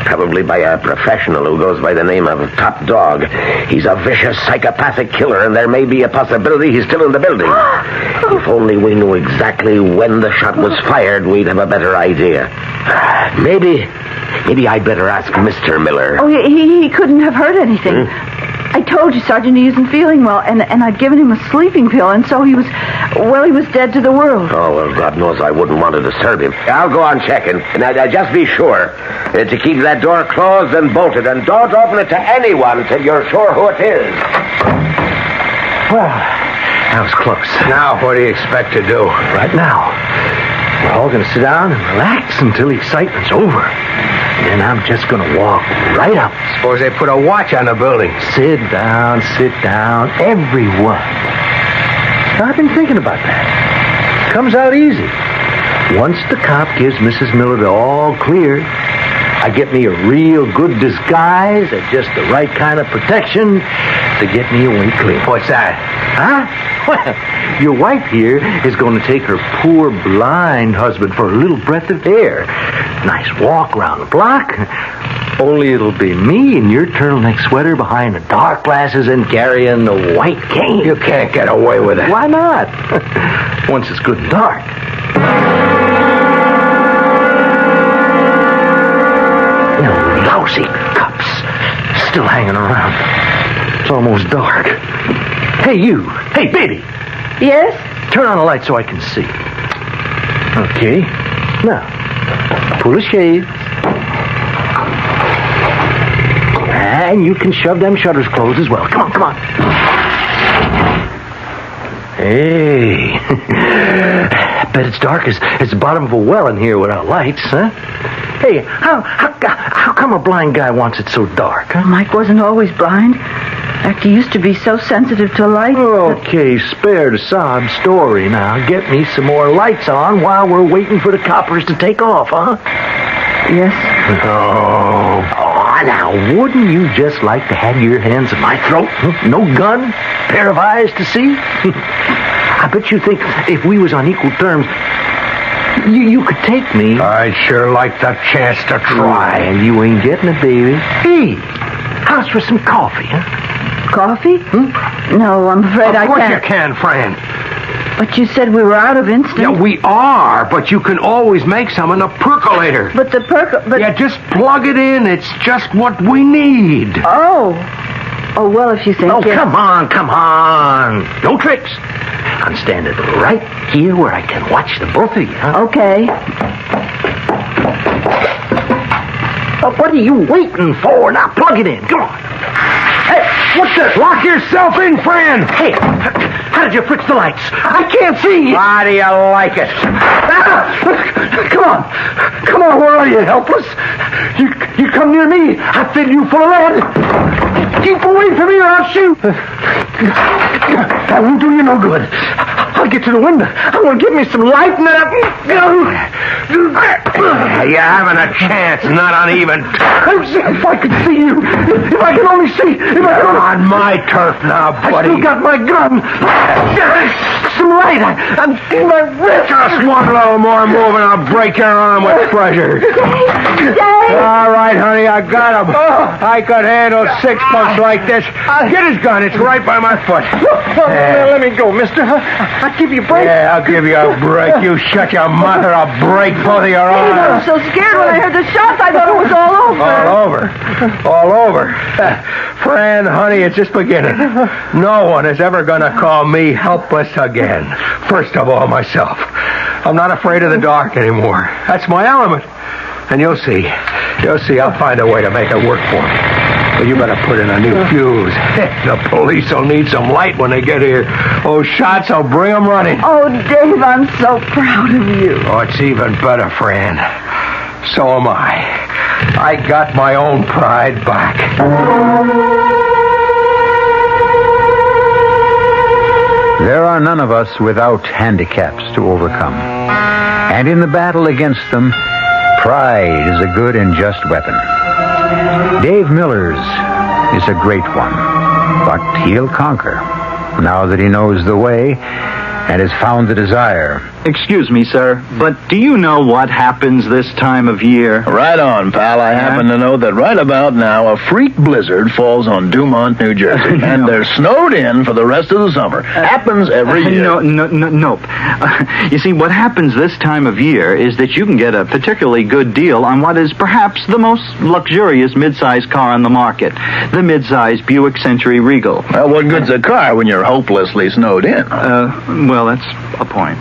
Probably by a professional who goes by the name of Top Dog. He's a vicious, psychopathic killer, and there may be a possibility he's still in the building. If only we knew exactly when the shot was fired, we'd have a better idea. Maybe I'd better ask Mr. Miller. Oh, he couldn't have heard anything. I told you, Sergeant, he isn't feeling well, and I'd given him a sleeping pill, and so he was dead to the world. Oh, well, God knows I wouldn't want to disturb him. I'll go on checking. Now, just be sure to keep that door closed and bolted, and don't open it to anyone till you're sure who it is. Well, that was close. Now, what do you expect to do? Right now, we're all going to sit down and relax until the excitement's over. And I'm just going to walk right up. Suppose they put a watch on the building. Sit down, everyone. Now, I've been thinking about that. Comes out easy. Once the cop gives Mrs. Miller the all clear, I get me a real good disguise and just the right kind of protection to get me away clean. What's that? Huh? Well, your wife here is going to take her poor blind husband for a little breath of air. Nice walk around the block. Only it'll be me in your turtleneck sweater behind the dark glasses and carrying the white cane. You can't get away with it. Why not? Once it's good and dark. You know, lousy cops still hanging around. It's almost dark. Hey, you. Hey, baby. Yes? Turn on the light so I can see. Okay. Now, pull the shades. And you can shove them shutters closed as well. Come on. Hey. I bet it's dark as the bottom of a well in here without lights, huh? Hey, how come a blind guy wants it so dark, huh? Mike wasn't always blind. In fact, he used to be so sensitive to light. Okay, spare the sob story now. Get me some more lights on while we're waiting for the coppers to take off, huh? Yes. Oh, now, wouldn't you just like to have your hands at my throat? No gun, pair of eyes to see? I bet you think if we was on equal terms, you could take me. I'd sure like the chance to try. And you ain't getting it, baby. Hey, how's for some coffee, huh? Coffee? No, I'm afraid I can't. Of course you can, friend. But you said we were out of instant. Yeah, we are, but you can always make some in a percolator. But the Yeah, just plug it in. It's just what we need. Oh, well, if you think... Oh, come on. No tricks. I'm standing right here where I can watch the both of you, huh? Okay. What are you waiting for? Now, plug it in. Come on. Hey, what's this? Lock yourself in, friend. Hey, how did you fix the lights? I can't see. How do you like it? Come on, where are you, helpless? You come near me, I fill you full of lead. Keep away from me or I'll shoot. That won't do you no good. I'll get to the window. I'm going to give me some light and then You're having a chance, not on even terms. If I could see you. If I could only see. On my turf now, buddy. I still got my gun. Some light. I'm in my wrist. Just one little more move and I'll break your arm with pleasure. All right, honey, I got him. I could handle 6 punks like this. Get his gun. It's right by my foot. Let me go, mister. I'll give you a break. Yeah, I'll give you a break. You shut your mouth or I'll break both of your arms. I was so scared when I heard the shots, I thought it was all over. All over. Friend, honey, it's just beginning. No one is ever going to call me helpless again. First of all, myself. I'm not afraid of the dark anymore. That's my element. And you'll see. I'll find a way to make it work for me. But you better put in a new fuse. The police will need some light when they get here. Those shots will bring them running. Oh, Dave, I'm so proud of you. Oh, it's even better, Fran. So am I. I got my own pride back. There are none of us without handicaps to overcome. And in the battle against them, pride is a good and just weapon. Dave Miller's is a great one, but he'll conquer now that he knows the way and has found the desire. Excuse me, sir, but do you know what happens this time of year? Right on, pal. I happen to know that right about now a freak blizzard falls on Dumont, New Jersey, and they're snowed in for the rest of the summer. Happens every year. Nope. You see, what happens this time of year is that you can get a particularly good deal on what is perhaps the most luxurious midsize car on the market, the midsize Buick Century Regal. Well, what good's a car when you're hopelessly snowed in? Well, that's a point.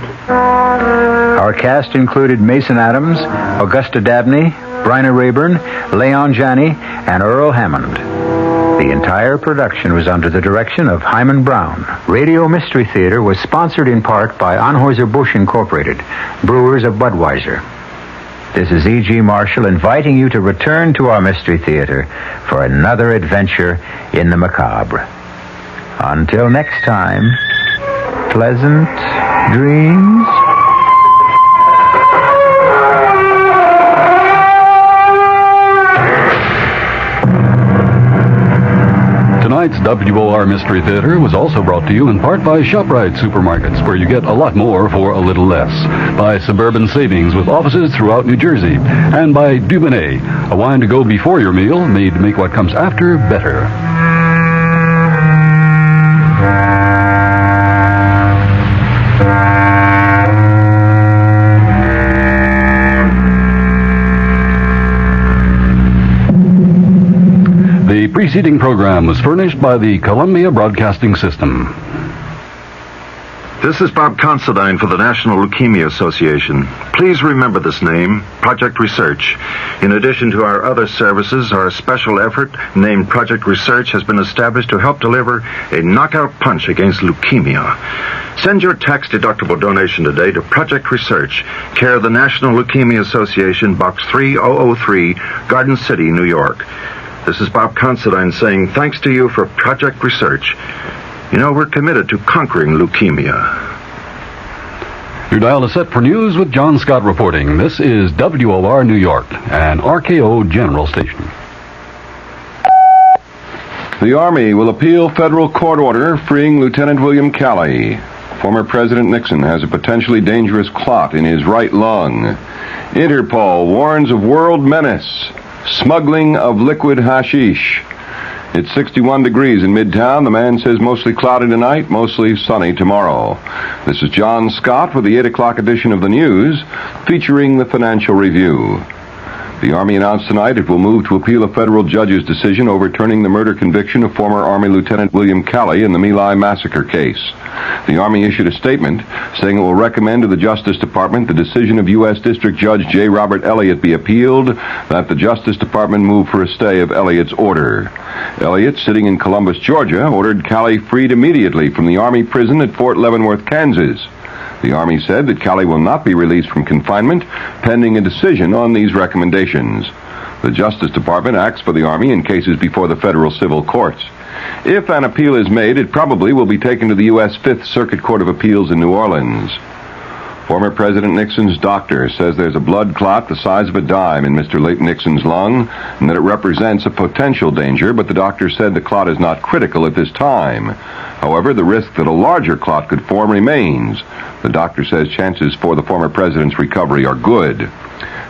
Our cast included Mason Adams, Augusta Dabney, Bryna Rayburn, Leon Janney, and Earl Hammond. The entire production was under the direction of Hyman Brown. Radio Mystery Theater was sponsored in part by Anheuser-Busch Incorporated, brewers of Budweiser. This is E.G. Marshall inviting you to return to our Mystery Theater for another adventure in the macabre. Until next time, pleasant dreams. Tonight's WOR Mystery Theater was also brought to you in part by ShopRite Supermarkets, where you get a lot more for a little less. By Suburban Savings with offices throughout New Jersey. And by Dubonnet, a wine to go before your meal, made to make what comes after better. The preceding program was furnished by the Columbia Broadcasting System. This is Bob Considine for the National Leukemia Association. Please remember this name, Project Research. In addition to our other services, our special effort, named Project Research, has been established to help deliver a knockout punch against leukemia. Send your tax-deductible donation today to Project Research, care of the National Leukemia Association, Box 3003, Garden City, New York. This is Bob Considine saying thanks to you for Project Research. You know, we're committed to conquering leukemia. Your dial is set for news with John Scott reporting. This is WOR New York, an RKO General Station. The Army will appeal federal court order freeing Lieutenant William Calley. Former President Nixon has a potentially dangerous clot in his right lung. Interpol warns of world menace. Smuggling of liquid hashish. It's 61 degrees in Midtown. The man says mostly cloudy tonight, mostly sunny tomorrow. This is John Scott with the 8 o'clock edition of the news, featuring the Financial Review. The Army announced tonight it will move to appeal a federal judge's decision overturning the murder conviction of former Army Lieutenant William Calley in the My Lai massacre case. The Army issued a statement saying it will recommend to the Justice Department the decision of U.S. District Judge J. Robert Elliott be appealed, that the Justice Department move for a stay of Elliott's order. Elliott, sitting in Columbus, Georgia, ordered Calley freed immediately from the Army prison at Fort Leavenworth, Kansas. The Army said that Calley will not be released from confinement pending a decision on these recommendations. The Justice Department acts for the Army in cases before the federal civil courts. If an appeal is made, it probably will be taken to the U.S. Fifth Circuit Court of Appeals in New Orleans. Former President Nixon's doctor says there's a blood clot the size of a dime in Mr. Nixon's lung, and that it represents a potential danger, but the doctor said the clot is not critical at this time. However, the risk that a larger clot could form remains. The doctor says chances for the former president's recovery are good.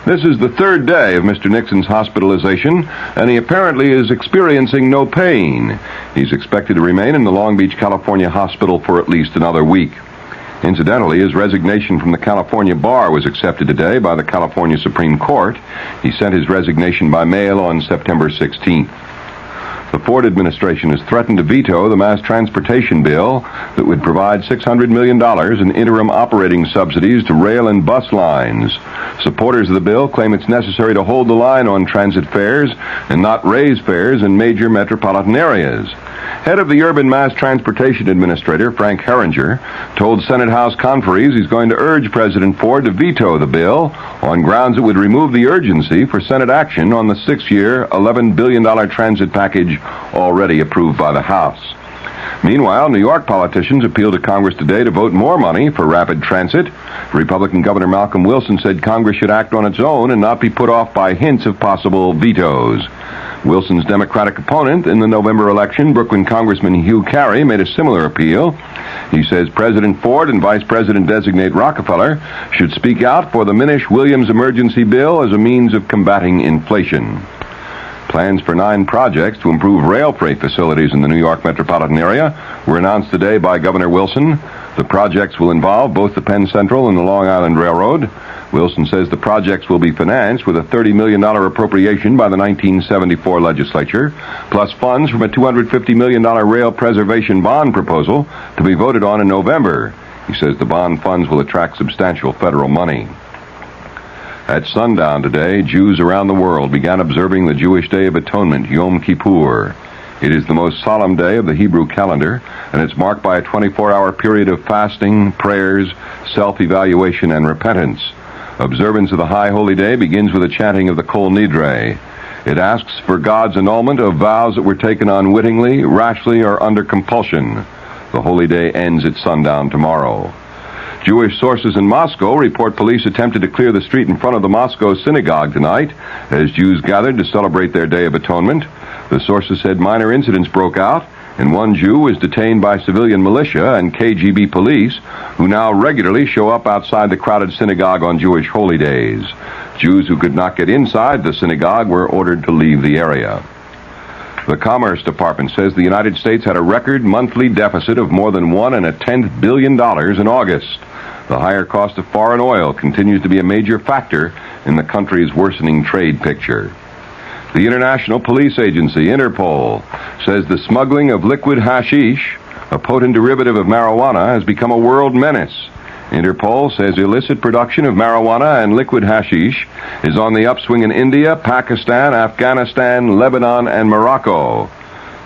This is the third day of Mr. Nixon's hospitalization, and he apparently is experiencing no pain. He's expected to remain in the Long Beach, California hospital for at least another week. Incidentally, his resignation from the California bar was accepted today by the California Supreme Court. He sent his resignation by mail on September 16th. The Ford administration has threatened to veto the mass transportation bill that would provide $600 million in interim operating subsidies to rail and bus lines. Supporters of the bill claim it's necessary to hold the line on transit fares and not raise fares in major metropolitan areas. Head of the Urban Mass Transportation Administrator, Frank Herringer, told Senate House conferees he's going to urge President Ford to veto the bill on grounds it would remove the urgency for Senate action on the 6-year, $11 billion transit package already approved by the House. Meanwhile, New York politicians appealed to Congress today to vote more money for rapid transit. Republican Governor Malcolm Wilson said Congress should act on its own and not be put off by hints of possible vetoes. Wilson's Democratic opponent in the November election, Brooklyn Congressman Hugh Carey, made a similar appeal. He says President Ford and Vice President-designate Rockefeller should speak out for the Minish-Williams emergency bill as a means of combating inflation. Plans for 9 projects to improve rail freight facilities in the New York metropolitan area were announced today by Governor Wilson. The projects will involve both the Penn Central and the Long Island Railroad. Wilson says the projects will be financed with a $30 million appropriation by the 1974 legislature, plus funds from a $250 million rail preservation bond proposal to be voted on in November. He says the bond funds will attract substantial federal money. At sundown today, Jews around the world began observing the Jewish Day of Atonement, Yom Kippur. It is the most solemn day of the Hebrew calendar, and it's marked by a 24-hour period of fasting, prayers, self-evaluation, and repentance. Observance of the High Holy Day begins with a chanting of the Kol Nidre. It asks for God's annulment of vows that were taken unwittingly, rashly, or under compulsion. The Holy Day ends at sundown tomorrow. Jewish sources in Moscow report police attempted to clear the street in front of the Moscow synagogue tonight as Jews gathered to celebrate their Day of Atonement. The sources said minor incidents broke out, and one Jew was detained by civilian militia and KGB police, who now regularly show up outside the crowded synagogue on Jewish holy days. Jews who could not get inside the synagogue were ordered to leave the area. The Commerce Department says the United States had a record monthly deficit of more than $1.1 billion in August. The higher cost of foreign oil continues to be a major factor in the country's worsening trade picture. The International Police Agency, Interpol, says the smuggling of liquid hashish, a potent derivative of marijuana, has become a world menace. Interpol says illicit production of marijuana and liquid hashish is on the upswing in India, Pakistan, Afghanistan, Lebanon, and Morocco.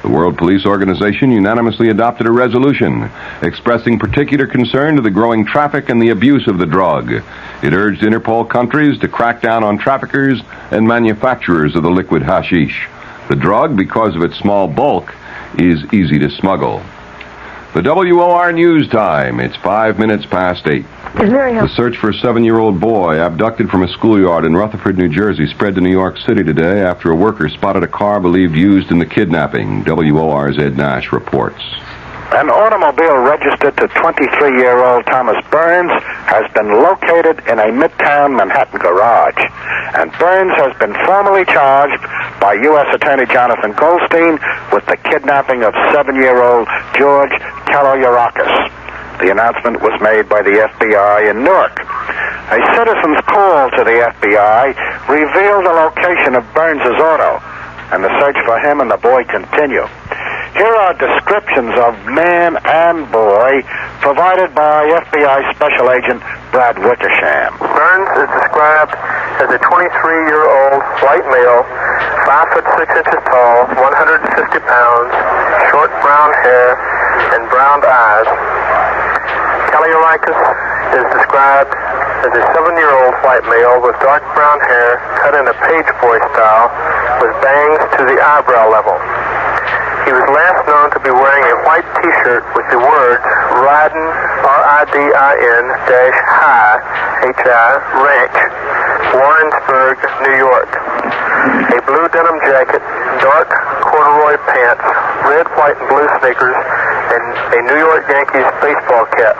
The World Police Organization unanimously adopted a resolution expressing particular concern to the growing traffic and the abuse of the drug. It urged Interpol countries to crack down on traffickers and manufacturers of the liquid hashish. The drug, because of its small bulk, is easy to smuggle. The WOR News Time. It's 5 minutes past 8. The search for a 7-year-old boy abducted from a schoolyard in Rutherford, New Jersey, spread to New York City today after a worker spotted a car believed used in the kidnapping. WOR's Ed Nash reports. An automobile registered to 23-year-old Thomas Burns has been located in a Midtown Manhattan garage, and Burns has been formally charged by U.S. Attorney Jonathan Goldstein with the kidnapping of 7-year-old George Kaloyarakis. The announcement was made by the FBI in Newark. A citizen's call to the FBI revealed the location of Burns's auto, and the search for him and the boy continue. Here are descriptions of man and boy provided by FBI Special Agent Brad Wickersham. Burns is described as a 23-year-old white male, 5 foot 6 inches tall, 150 pounds, short brown hair, and brown eyes. Kaloyarakis is described as a 7-year-old white male with dark brown hair cut in a page boy style with bangs to the eyebrow level. He was last known to be wearing a white T-shirt with the words Ridin, R-I-D-I-N, -High, H-I, Ranch, Warrensburg, New York. A blue denim jacket, dark corduroy pants, red, white, and blue sneakers, and a New York Yankees baseball cap.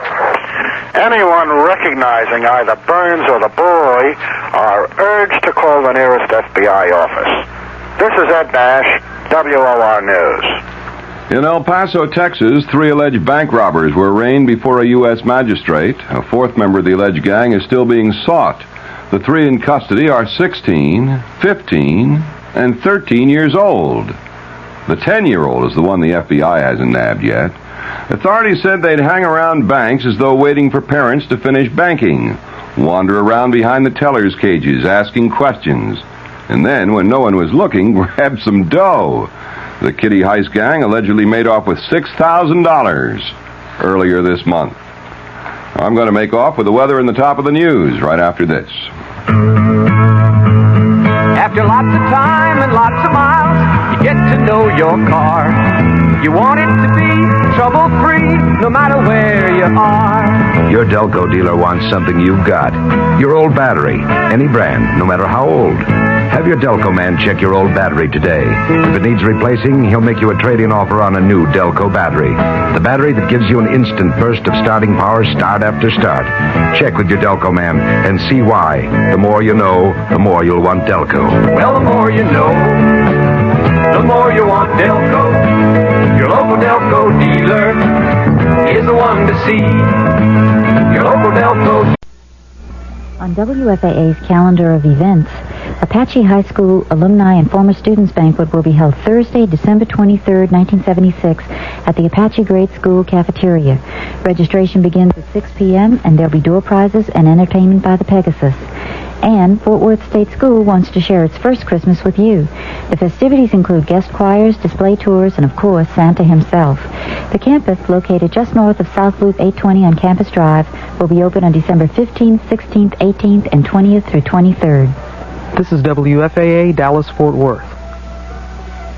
Anyone recognizing either Burns or the boy are urged to call the nearest FBI office. This is Ed Nash, WOR News. In El Paso, Texas, 3 alleged bank robbers were arraigned before a U.S. magistrate. A 4th member of the alleged gang is still being sought. The 3 in custody are 16, 15, and 13 years old. The 10-year-old is the one the FBI hasn't nabbed yet. Authorities said they'd hang around banks as though waiting for parents to finish banking, wander around behind the tellers' cages asking questions, and then, when no one was looking, grab some dough. The Kitty Heist gang allegedly made off with $6,000 earlier this month. I'm going to make off with the weather and the top of the news right after this. After lots of time and lots of miles, you get to know your car. You want it to be trouble-free, no matter where you are. Your Delco dealer wants something you've got. Your old battery, any brand, no matter how old. Have your Delco man check your old battery today. If it needs replacing, he'll make you a trade-in offer on a new Delco battery. The battery that gives you an instant burst of starting power start after start. Check with your Delco man and see why. The more you know, the more you'll want Delco. Well, the more you know, the more you want Delco. Your local Delco dealer is the one to see. Your local Delco. On WFAA's calendar of events, Apache High School Alumni and Former Students Banquet will be held Thursday, December 23rd, 1976, at the Apache Grade School cafeteria. Registration begins at 6 p.m., and there'll be door prizes and entertainment by the Pegasus. And Fort Worth State School wants to share its first Christmas with you. The festivities include guest choirs, display tours, and, of course, Santa himself. The campus, located just north of South Loop 820 on Campus Drive, will be open on December 15th, 16th, 18th, and 20th through 23rd. This is WFAA Dallas-Fort Worth.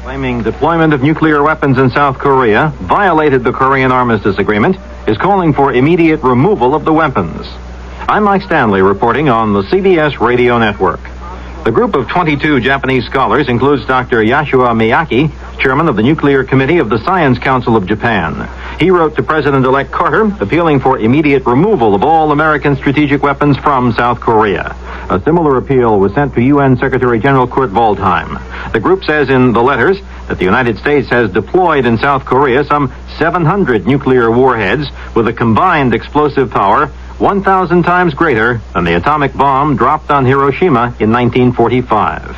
Claiming deployment of nuclear weapons in South Korea violated the Korean Armistice Agreement, is calling for immediate removal of the weapons. I'm Mike Stanley reporting on the CBS Radio Network. The group of 22 Japanese scholars includes Dr. Yasuo Miyake, chairman of the Nuclear Committee of the Science Council of Japan. He wrote to President-elect Carter appealing for immediate removal of all American strategic weapons from South Korea. A similar appeal was sent to UN Secretary General Kurt Waldheim. The group says in the letters that the United States has deployed in South Korea some 700 nuclear warheads with a combined explosive power 1,000 times greater than the atomic bomb dropped on Hiroshima in 1945.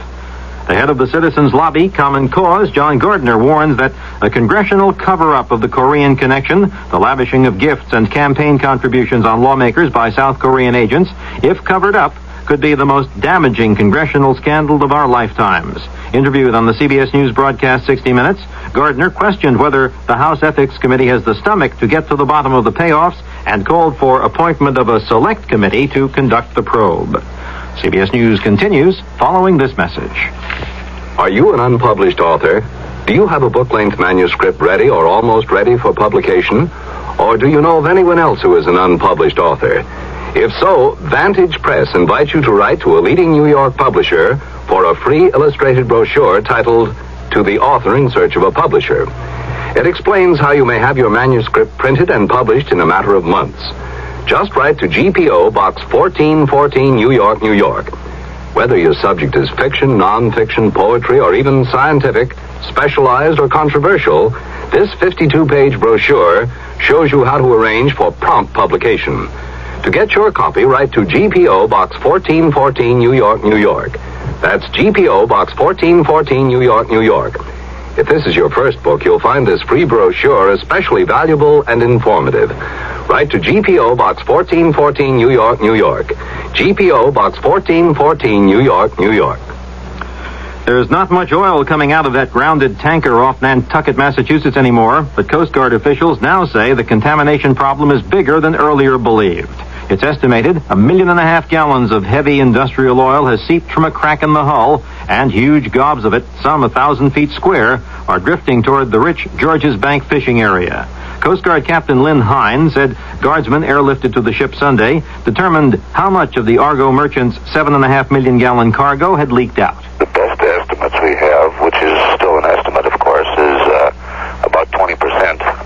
The head of the Citizens Lobby, Common Cause, John Gardner, warns that a congressional cover-up of the Korean connection, the lavishing of gifts and campaign contributions on lawmakers by South Korean agents, if covered up, could be the most damaging congressional scandal of our lifetimes. Interviewed on the CBS News broadcast 60 Minutes, Gardner questioned whether the House Ethics Committee has the stomach to get to the bottom of the payoffs and called for appointment of a select committee to conduct the probe. CBS News continues following this message. Are you an unpublished author? Do you have a book-length manuscript ready or almost ready for publication? Or do you know of anyone else who is an unpublished author? If so, Vantage Press invites you to write to a leading New York publisher for a free illustrated brochure titled To the Author in Search of a Publisher. It explains how you may have your manuscript printed and published in a matter of months. Just write to GPO Box 1414, New York, New York. Whether your subject is fiction, non-fiction, poetry, or even scientific, specialized, or controversial, this 52-page brochure shows you how to arrange for prompt publication. To get your copy, write to GPO Box 1414, New York, New York. That's GPO Box 1414, New York, New York. If this is your first book, you'll find this free brochure especially valuable and informative. Write to GPO Box 1414, New York, New York. GPO Box 1414, New York, New York. There's not much oil coming out of that grounded tanker off Nantucket, Massachusetts anymore, but Coast Guard officials now say the contamination problem is bigger than earlier believed. It's estimated 1.5 million gallons of heavy industrial oil has seeped from a crack in the hull, and huge gobs of it, some 1,000 feet square, are drifting toward the rich Georges Bank fishing area. Coast Guard Captain Lynn Hine said guardsmen airlifted to the ship Sunday determined how much of the Argo Merchant's 7.5 million gallon cargo had leaked out. The best estimates we have, which is still an estimate, of course, is about 20%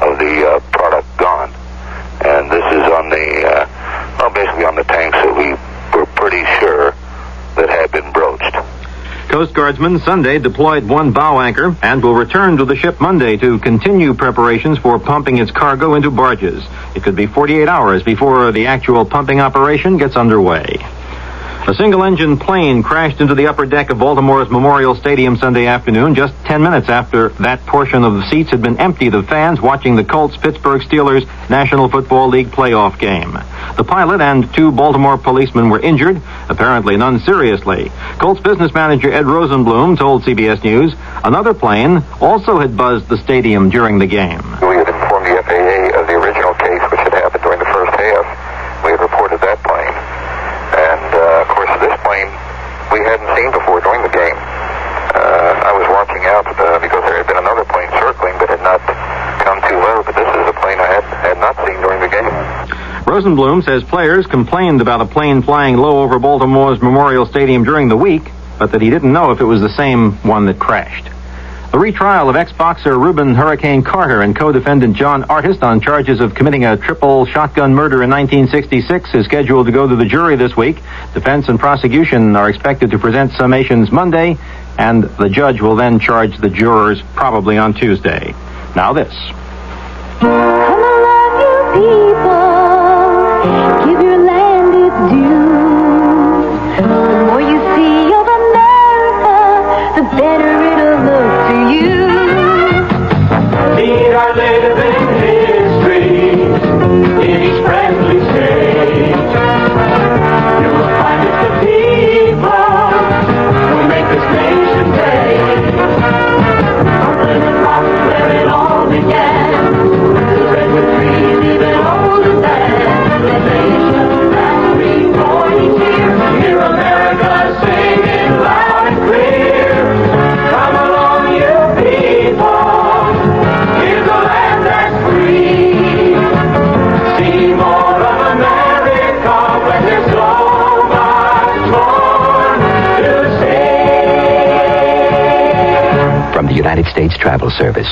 of the product gone. And this is on the, basically on the tanks that we were pretty sure that had been broached. Coast Guardsmen Sunday deployed one bow anchor and will return to the ship Monday to continue preparations for pumping its cargo into barges. It could be 48 hours before the actual pumping operation gets underway. A single-engine plane crashed into the upper deck of Baltimore's Memorial Stadium Sunday afternoon, just 10 minutes after that portion of the seats had been emptied of fans watching the Colts-Pittsburgh Steelers National Football League playoff game. The pilot and 2 Baltimore policemen were injured, apparently none seriously. Colts business manager Ed Rosenblum told CBS News another plane also had buzzed the stadium during the game. We had informed the FAA of the original case which had happened during the first half. We had reported that plane. And, of course, this plane we hadn't seen before during the game. I was watching out because there had been another plane circling but had not come too low, but this is a plane I had not seen during the game. Rosenblum says players complained about a plane flying low over Baltimore's Memorial Stadium during the week, but that he didn't know if it was the same one that crashed. The retrial of ex-boxer Reuben Hurricane Carter and co-defendant John Artist on charges of committing a triple shotgun murder in 1966 is scheduled to go to the jury this week. Defense and prosecution are expected to present summations Monday, and the judge will then charge the jurors probably on Tuesday. Now this. Come along, you people, give your land its due. The more you see of America, the better it'll look to you. Meet our living history in each friendly state. You will find it's the people who make this nation great. From Plymouth Rock, where it all began, the redwood trees even older than the nation that's reborn each year. Hear America singing loud and clear. Come along, you people. Here's a land that's free. See more of America when there's so much more to see. From the United States Travel Service.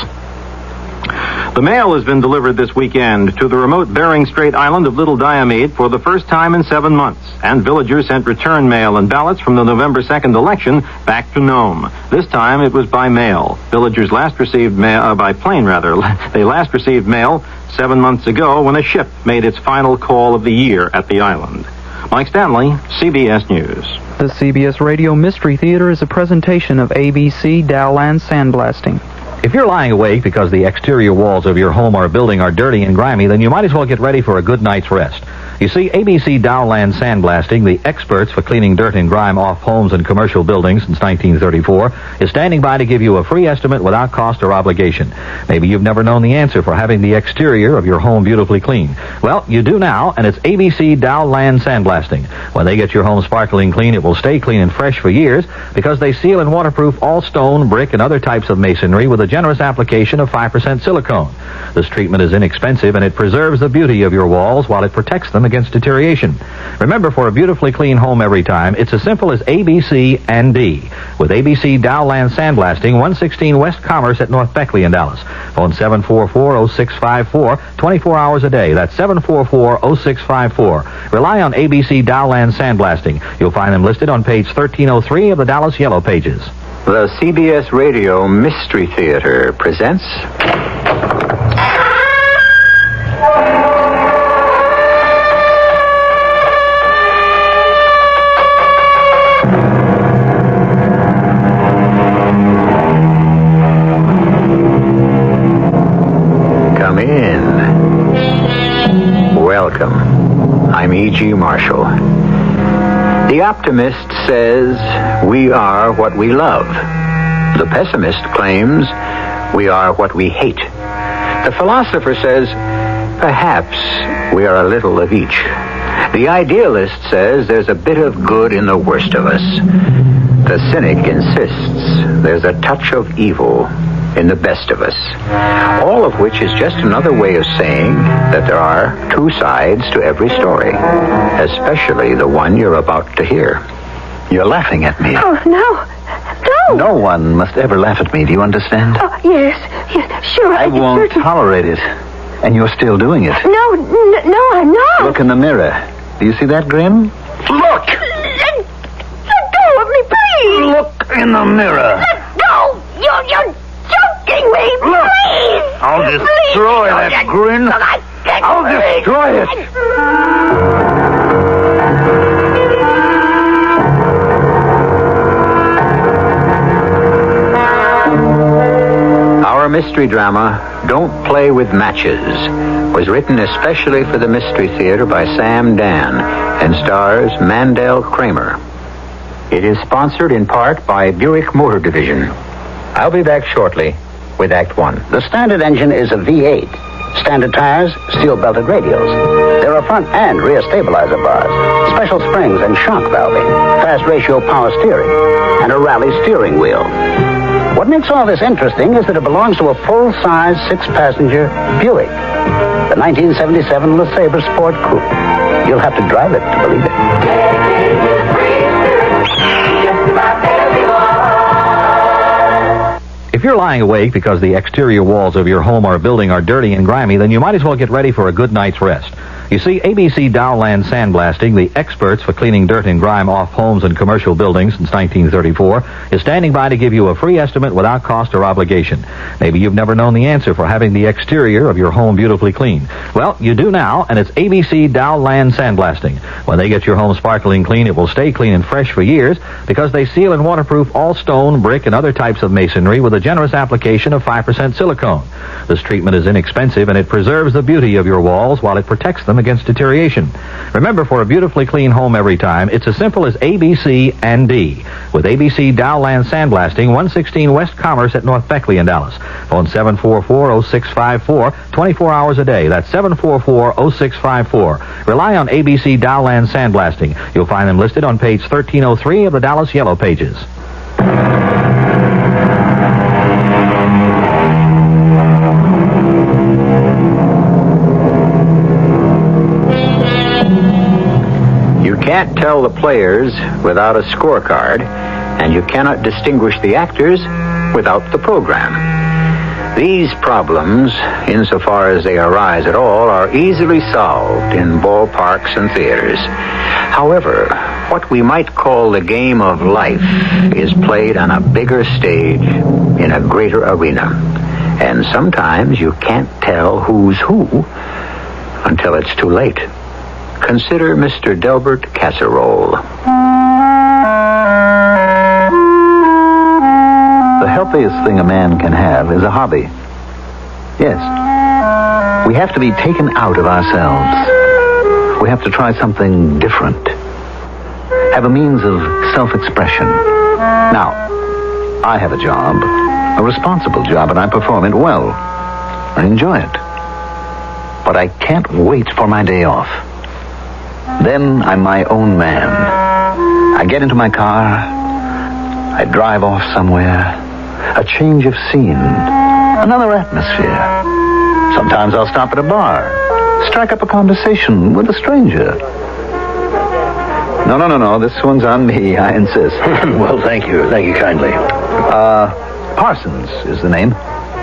The mail has been delivered this weekend to the remote Bering Strait island of Little Diomede for the first time in 7 months, and villagers sent return mail and ballots from the November 2nd election back to Nome. This time it was by mail. Villagers last received mail, by plane rather. They last received mail 7 months ago when a ship made its final call of the year at the island. Mike Stanley, CBS News. The CBS Radio Mystery Theater is a presentation of ABC Dowland Sandblasting. If you're lying awake because the exterior walls of your home or building are dirty and grimy, then you might as well get ready for a good night's rest. You see, ABC Dowland Sandblasting, the experts for cleaning dirt and grime off homes and commercial buildings since 1934, is standing by to give you a free estimate without cost or obligation. Maybe you've never known the answer for having the exterior of your home beautifully clean. Well, you do now, and it's ABC Dowland Sandblasting. When they get your home sparkling clean, it will stay clean and fresh for years because they seal and waterproof all stone, brick, and other types of masonry with a generous application of 5% silicone. This treatment is inexpensive, and it preserves the beauty of your walls while it protects them against deterioration. Remember, for a beautifully clean home every time, it's as simple as ABC and D. With ABC Dowland Sandblasting, 116 West Commerce at North Beckley in Dallas. Phone 744-0654, 24 hours a day. That's 744-0654. Rely on ABC Dowland Sandblasting. You'll find them listed on page 1303 of the Dallas Yellow Pages. The CBS Radio Mystery Theater presents... Come in. Welcome. I'm E.G. Marshall. The optimist says we are what we love. The pessimist claims we are what we hate. The philosopher says perhaps we are a little of each. The idealist says there's a bit of good in the worst of us. The cynic insists there's a touch of evil in the best of us. All of which is just another way of saying that there are two sides to every story, especially the one you're about to hear. You're laughing at me. Oh, no. No one must ever laugh at me, do you understand? Oh, yes, sure. I won't tolerate it. And you're still doing it. No, I'm not. Look in the mirror. Do you see that grin? Look! Let go of me, please. Look in the mirror. Let go. You're joking me, Look. please. I'll destroy that grin. I'll destroy it. Our mystery drama, Don't Play with Matches, was written especially for the Mystery Theater by Sam Dan and stars Mandel Kramer. It is sponsored in part by Buick Motor Division. I'll be back shortly with Act One. The standard engine is a V8. Standard tires, steel-belted radials. There are front and rear stabilizer bars, special springs and shock valving, fast ratio power steering, and a rally steering wheel. What makes all this interesting is that it belongs to a full-size, six-passenger Buick, the 1977 LeSabre Sport Coupe. You'll have to drive it to believe it. If you're lying awake because the exterior walls of your home or building are dirty and grimy, then you might as well get ready for a good night's rest. You see, ABC Dowland Sandblasting, the experts for cleaning dirt and grime off homes and commercial buildings since 1934, is standing by to give you a free estimate without cost or obligation. Maybe you've never known the answer for having the exterior of your home beautifully clean. Well, you do now, and it's ABC Dowland Sandblasting. When they get your home sparkling clean, it will stay clean and fresh for years because they seal and waterproof all stone, brick, and other types of masonry with a generous application of 5% silicone. This treatment is inexpensive, and it preserves the beauty of your walls while it protects them against deterioration. Remember, for a beautifully clean home every time, it's as simple as ABC and D. With ABC Dowland Sandblasting, 116 West Commerce at North Beckley in Dallas. Phone 744-0654, 24 hours a day. That's 744-0654. Rely on ABC Dowland Sandblasting. You'll find them listed on page 1303 of the Dallas Yellow Pages. You can't tell the players without a scorecard, and you cannot distinguish the actors without the program. These problems, insofar as they arise at all, are easily solved in ballparks and theaters. However, what we might call the game of life is played on a bigger stage in a greater arena. And sometimes you can't tell who's who until it's too late. Consider Mr. Delbert Casserole. The healthiest thing a man can have is a hobby. Yes. We have to be taken out of ourselves. We have to try something different. Have a means of self-expression. Now, I have a job, a responsible job, and I perform it well. I enjoy it. But I can't wait for my day off. Then I'm my own man. I get into my car. I drive off somewhere. A change of scene. Another atmosphere. Sometimes I'll stop at a bar. Strike up a conversation with a stranger. No. This one's on me. I insist. Well, thank you. Thank you kindly. Parsons is the name.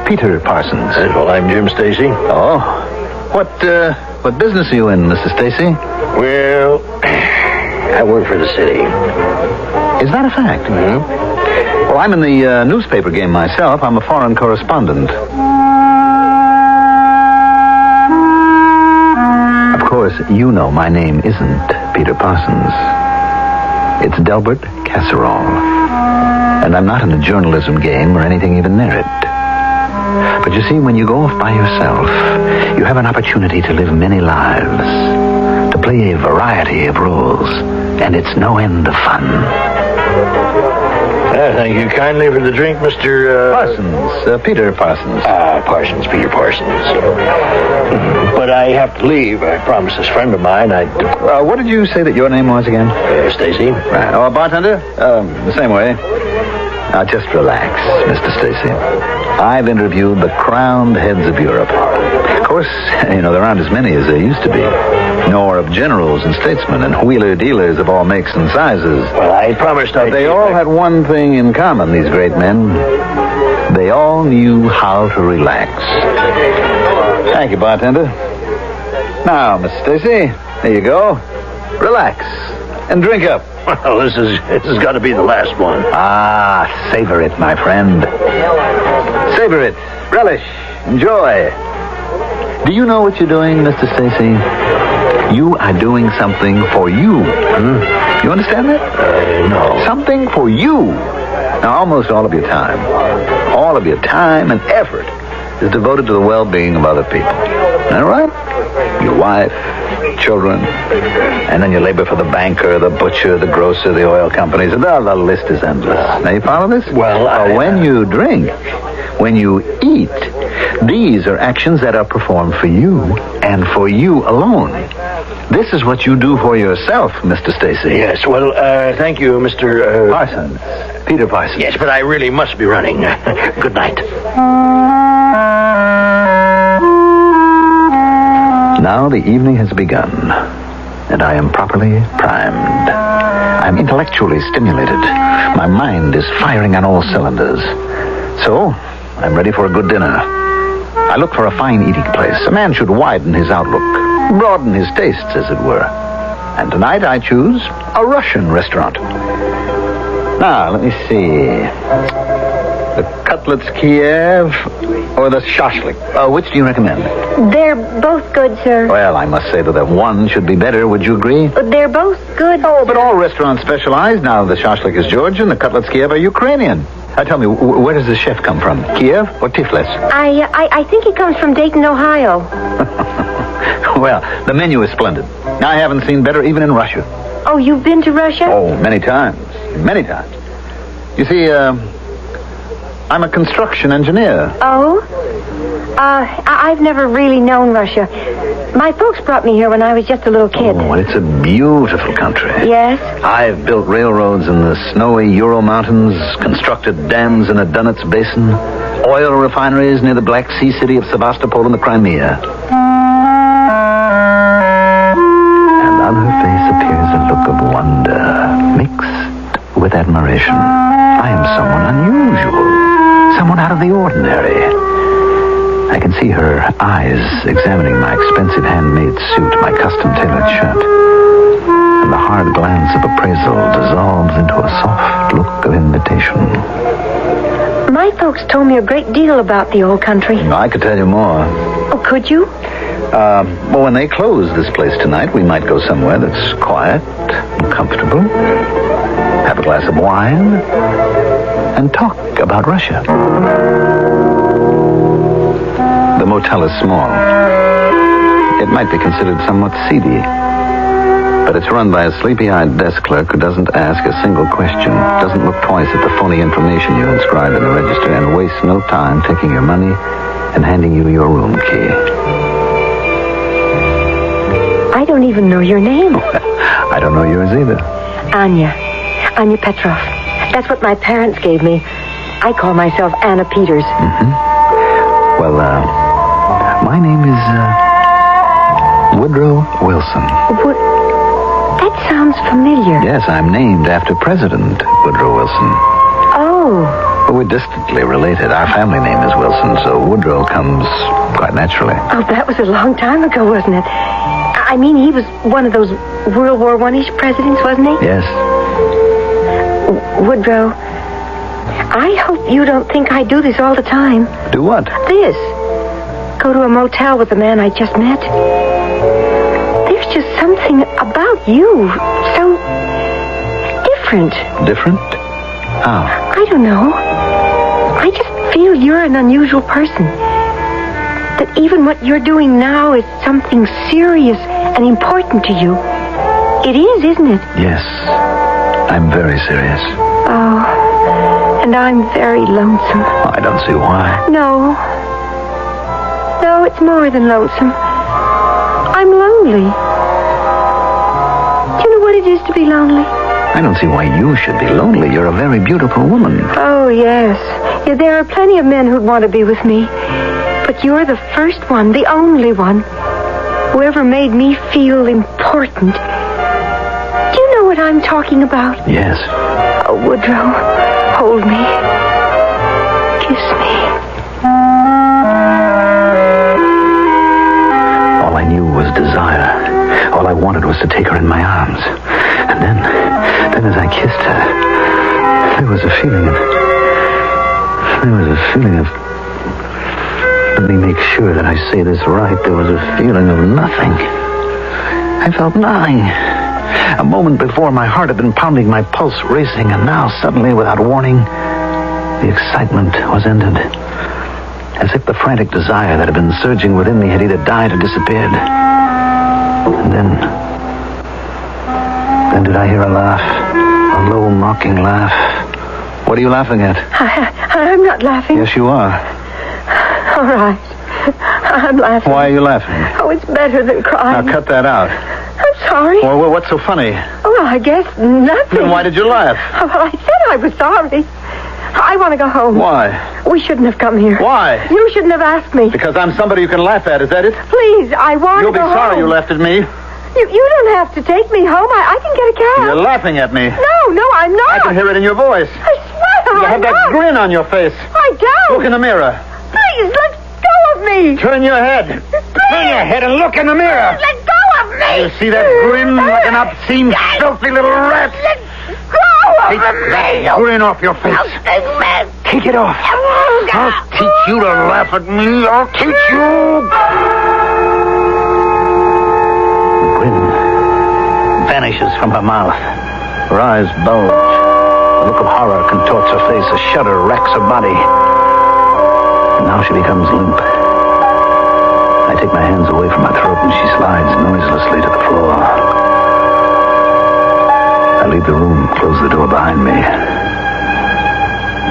Peter Parsons. Well, I'm Jim Stacy. Oh. What business are you in, Mr. Stacy? Well, I work for the city. Is that a fact? Mm-hmm. Well, I'm in the newspaper game myself. I'm a foreign correspondent. Of course, you know my name isn't Peter Parsons. It's Delbert Casserole. And I'm not in a journalism game or anything even near it. But you see, when you go off by yourself, you have an opportunity to live many lives, to play a variety of roles, and it's no end of fun. Thank you kindly for the drink, Mr. Parsons, Peter Parsons. Parsons, Peter Parsons. But I have to leave. I promised this friend of mine I'd... what did you say that your name was again? Stacy. Right. Oh, bartender? The same way. Now, just relax, Mr. Stacy. I've interviewed the crowned heads of Europe. Of course, there aren't as many as there used to be. Nor of generals and statesmen and wheeler-dealers of all makes and sizes. Well, I promised I'd... But they all had one thing in common, these great men. They all knew how to relax. Thank you, bartender. Now, Mr. Stacy, there you go. Relax and drink up. Well, this has got to be the last one. Savor it, my friend. Savor it. Relish. Enjoy. Do you know what you're doing, Mr. Stacy? You are doing something for you. You understand that? No. Something for you. Now, almost all of your time and effort is devoted to the well-being of other people. All right? Your wife, children, and then you labor for the banker, the butcher, the grocer, the oil companies. The list is endless. Now, you follow this? Well, when you drink, when you eat, these are actions that are performed for you and for you alone. This is what you do for yourself, Mr. Stacy. Yes, well, thank you, Mr. Parsons. Peter Parsons. Yes, but I really must be running. Good night. Now the evening has begun, and I am properly primed. I'm intellectually stimulated. My mind is firing on all cylinders. So, I'm ready for a good dinner. I look for a fine eating place. A man should widen his outlook, broaden his tastes, as it were. And tonight I choose a Russian restaurant. Now, let me see. The cutlets Kiev or the shashlik? Which do you recommend? They're both good, sir. Well, I must say that one should be better. Would you agree? They're both good. Oh, but all restaurants specialize. Now, the shashlik is Georgian, the cutlets Kiev are Ukrainian. Tell me, where does the chef come from? Kiev or Tiflis? I think he comes from Dayton, Ohio. Well, the menu is splendid. I haven't seen better even in Russia. Oh, you've been to Russia? Oh, many times. Many times. You see, I'm a construction engineer. Oh? I've never really known Russia. My folks brought me here when I was just a little kid. Oh, it's a beautiful country. Yes? I've built railroads in the snowy Ural Mountains, constructed dams in the Donets Basin, oil refineries near the Black Sea city of Sevastopol in the Crimea. And on her face appears a look of wonder, mixed with admiration. I am someone unusual, someone out of the ordinary. I can see her eyes examining my expensive handmade suit, my custom-tailored shirt. And the hard glance of appraisal dissolves into a soft look of invitation. My folks told me a great deal about the old country. I could tell you more. Oh, could you? Well, when they close this place tonight, we might go somewhere that's quiet and comfortable. Have a glass of wine and talk about Russia. The motel is small. It might be considered somewhat seedy. But it's run by a sleepy-eyed desk clerk who doesn't ask a single question, doesn't look twice at the phony information you inscribe in the register, and wastes no time taking your money and handing you your room key. I don't even know your name. I don't know yours either. Anya Petrov. That's what my parents gave me. I call myself Anna Peters. Mm-hmm. Well, my name is Woodrow Wilson. That sounds familiar. Yes, I'm named after President Woodrow Wilson. Oh. But we're distantly related. Our family name is Wilson, so Woodrow comes quite naturally. Oh, that was a long time ago, wasn't it? I mean, he was one of those World War I-ish presidents, wasn't he? Yes. Woodrow, I hope you don't think I do this all the time. Do what? This. Go to a motel with the man I just met. There's just something about you so different. Different? How? I don't know. I just feel you're an unusual person. That even what you're doing now is something serious and important to you. It is, isn't it? Yes. I'm very serious. Oh, and I'm very lonesome. I don't see why. No, it's more than lonesome. I'm lonely. Do you know what it is to be lonely? I don't see why you should be lonely. You're a very beautiful woman. Oh, yes. Yeah, there are plenty of men who'd want to be with me. But you're the first one, the only one, who ever made me feel important. Do you know what I'm talking about? Yes. Oh, Woodrow, hold me. Kiss me. All I knew was desire. All I wanted was to take her in my arms. And then as I kissed her, there was a feeling of... Let me make sure that I say this right. There was a feeling of nothing. I felt nothing. A moment before, my heart had been pounding, my pulse racing, and now, suddenly, without warning, the excitement was ended. As if the frantic desire that had been surging within me had either died or disappeared. And then did I hear a laugh? A low, mocking laugh. What are you laughing at? I'm not laughing. Yes, you are. All right. I'm laughing. Why are you laughing? Oh, it's better than crying. Now, cut that out. I'm sorry. Well, what's so funny? Well, I guess nothing. Then why did you laugh? Oh, well, I said I was sorry. I want to go home. Why? We shouldn't have come here. Why? You shouldn't have asked me. Because I'm somebody you can laugh at, is that it? Please, I want to go home. You'll be sorry you laughed at me. You don't have to take me home. I can get a cab. You're laughing at me. No, I'm not. I can hear it in your voice. I swear mirror. You have that grin on your face. I don't. Look in the mirror. Please, let go of me. Turn your head. Turn your head and look in the mirror. Let go of me. You see that grin like an obscene, filthy little rat? Let go of me. Grin off your face. Take it off. I'll teach you to laugh at me. I'll teach you. The grin vanishes from her mouth. Her eyes bulge. A look of horror contorts her face. A shudder racks her body. And now she becomes limp. I take my hands away from her throat and she slides noiselessly to the floor. I leave the room, close the door behind me.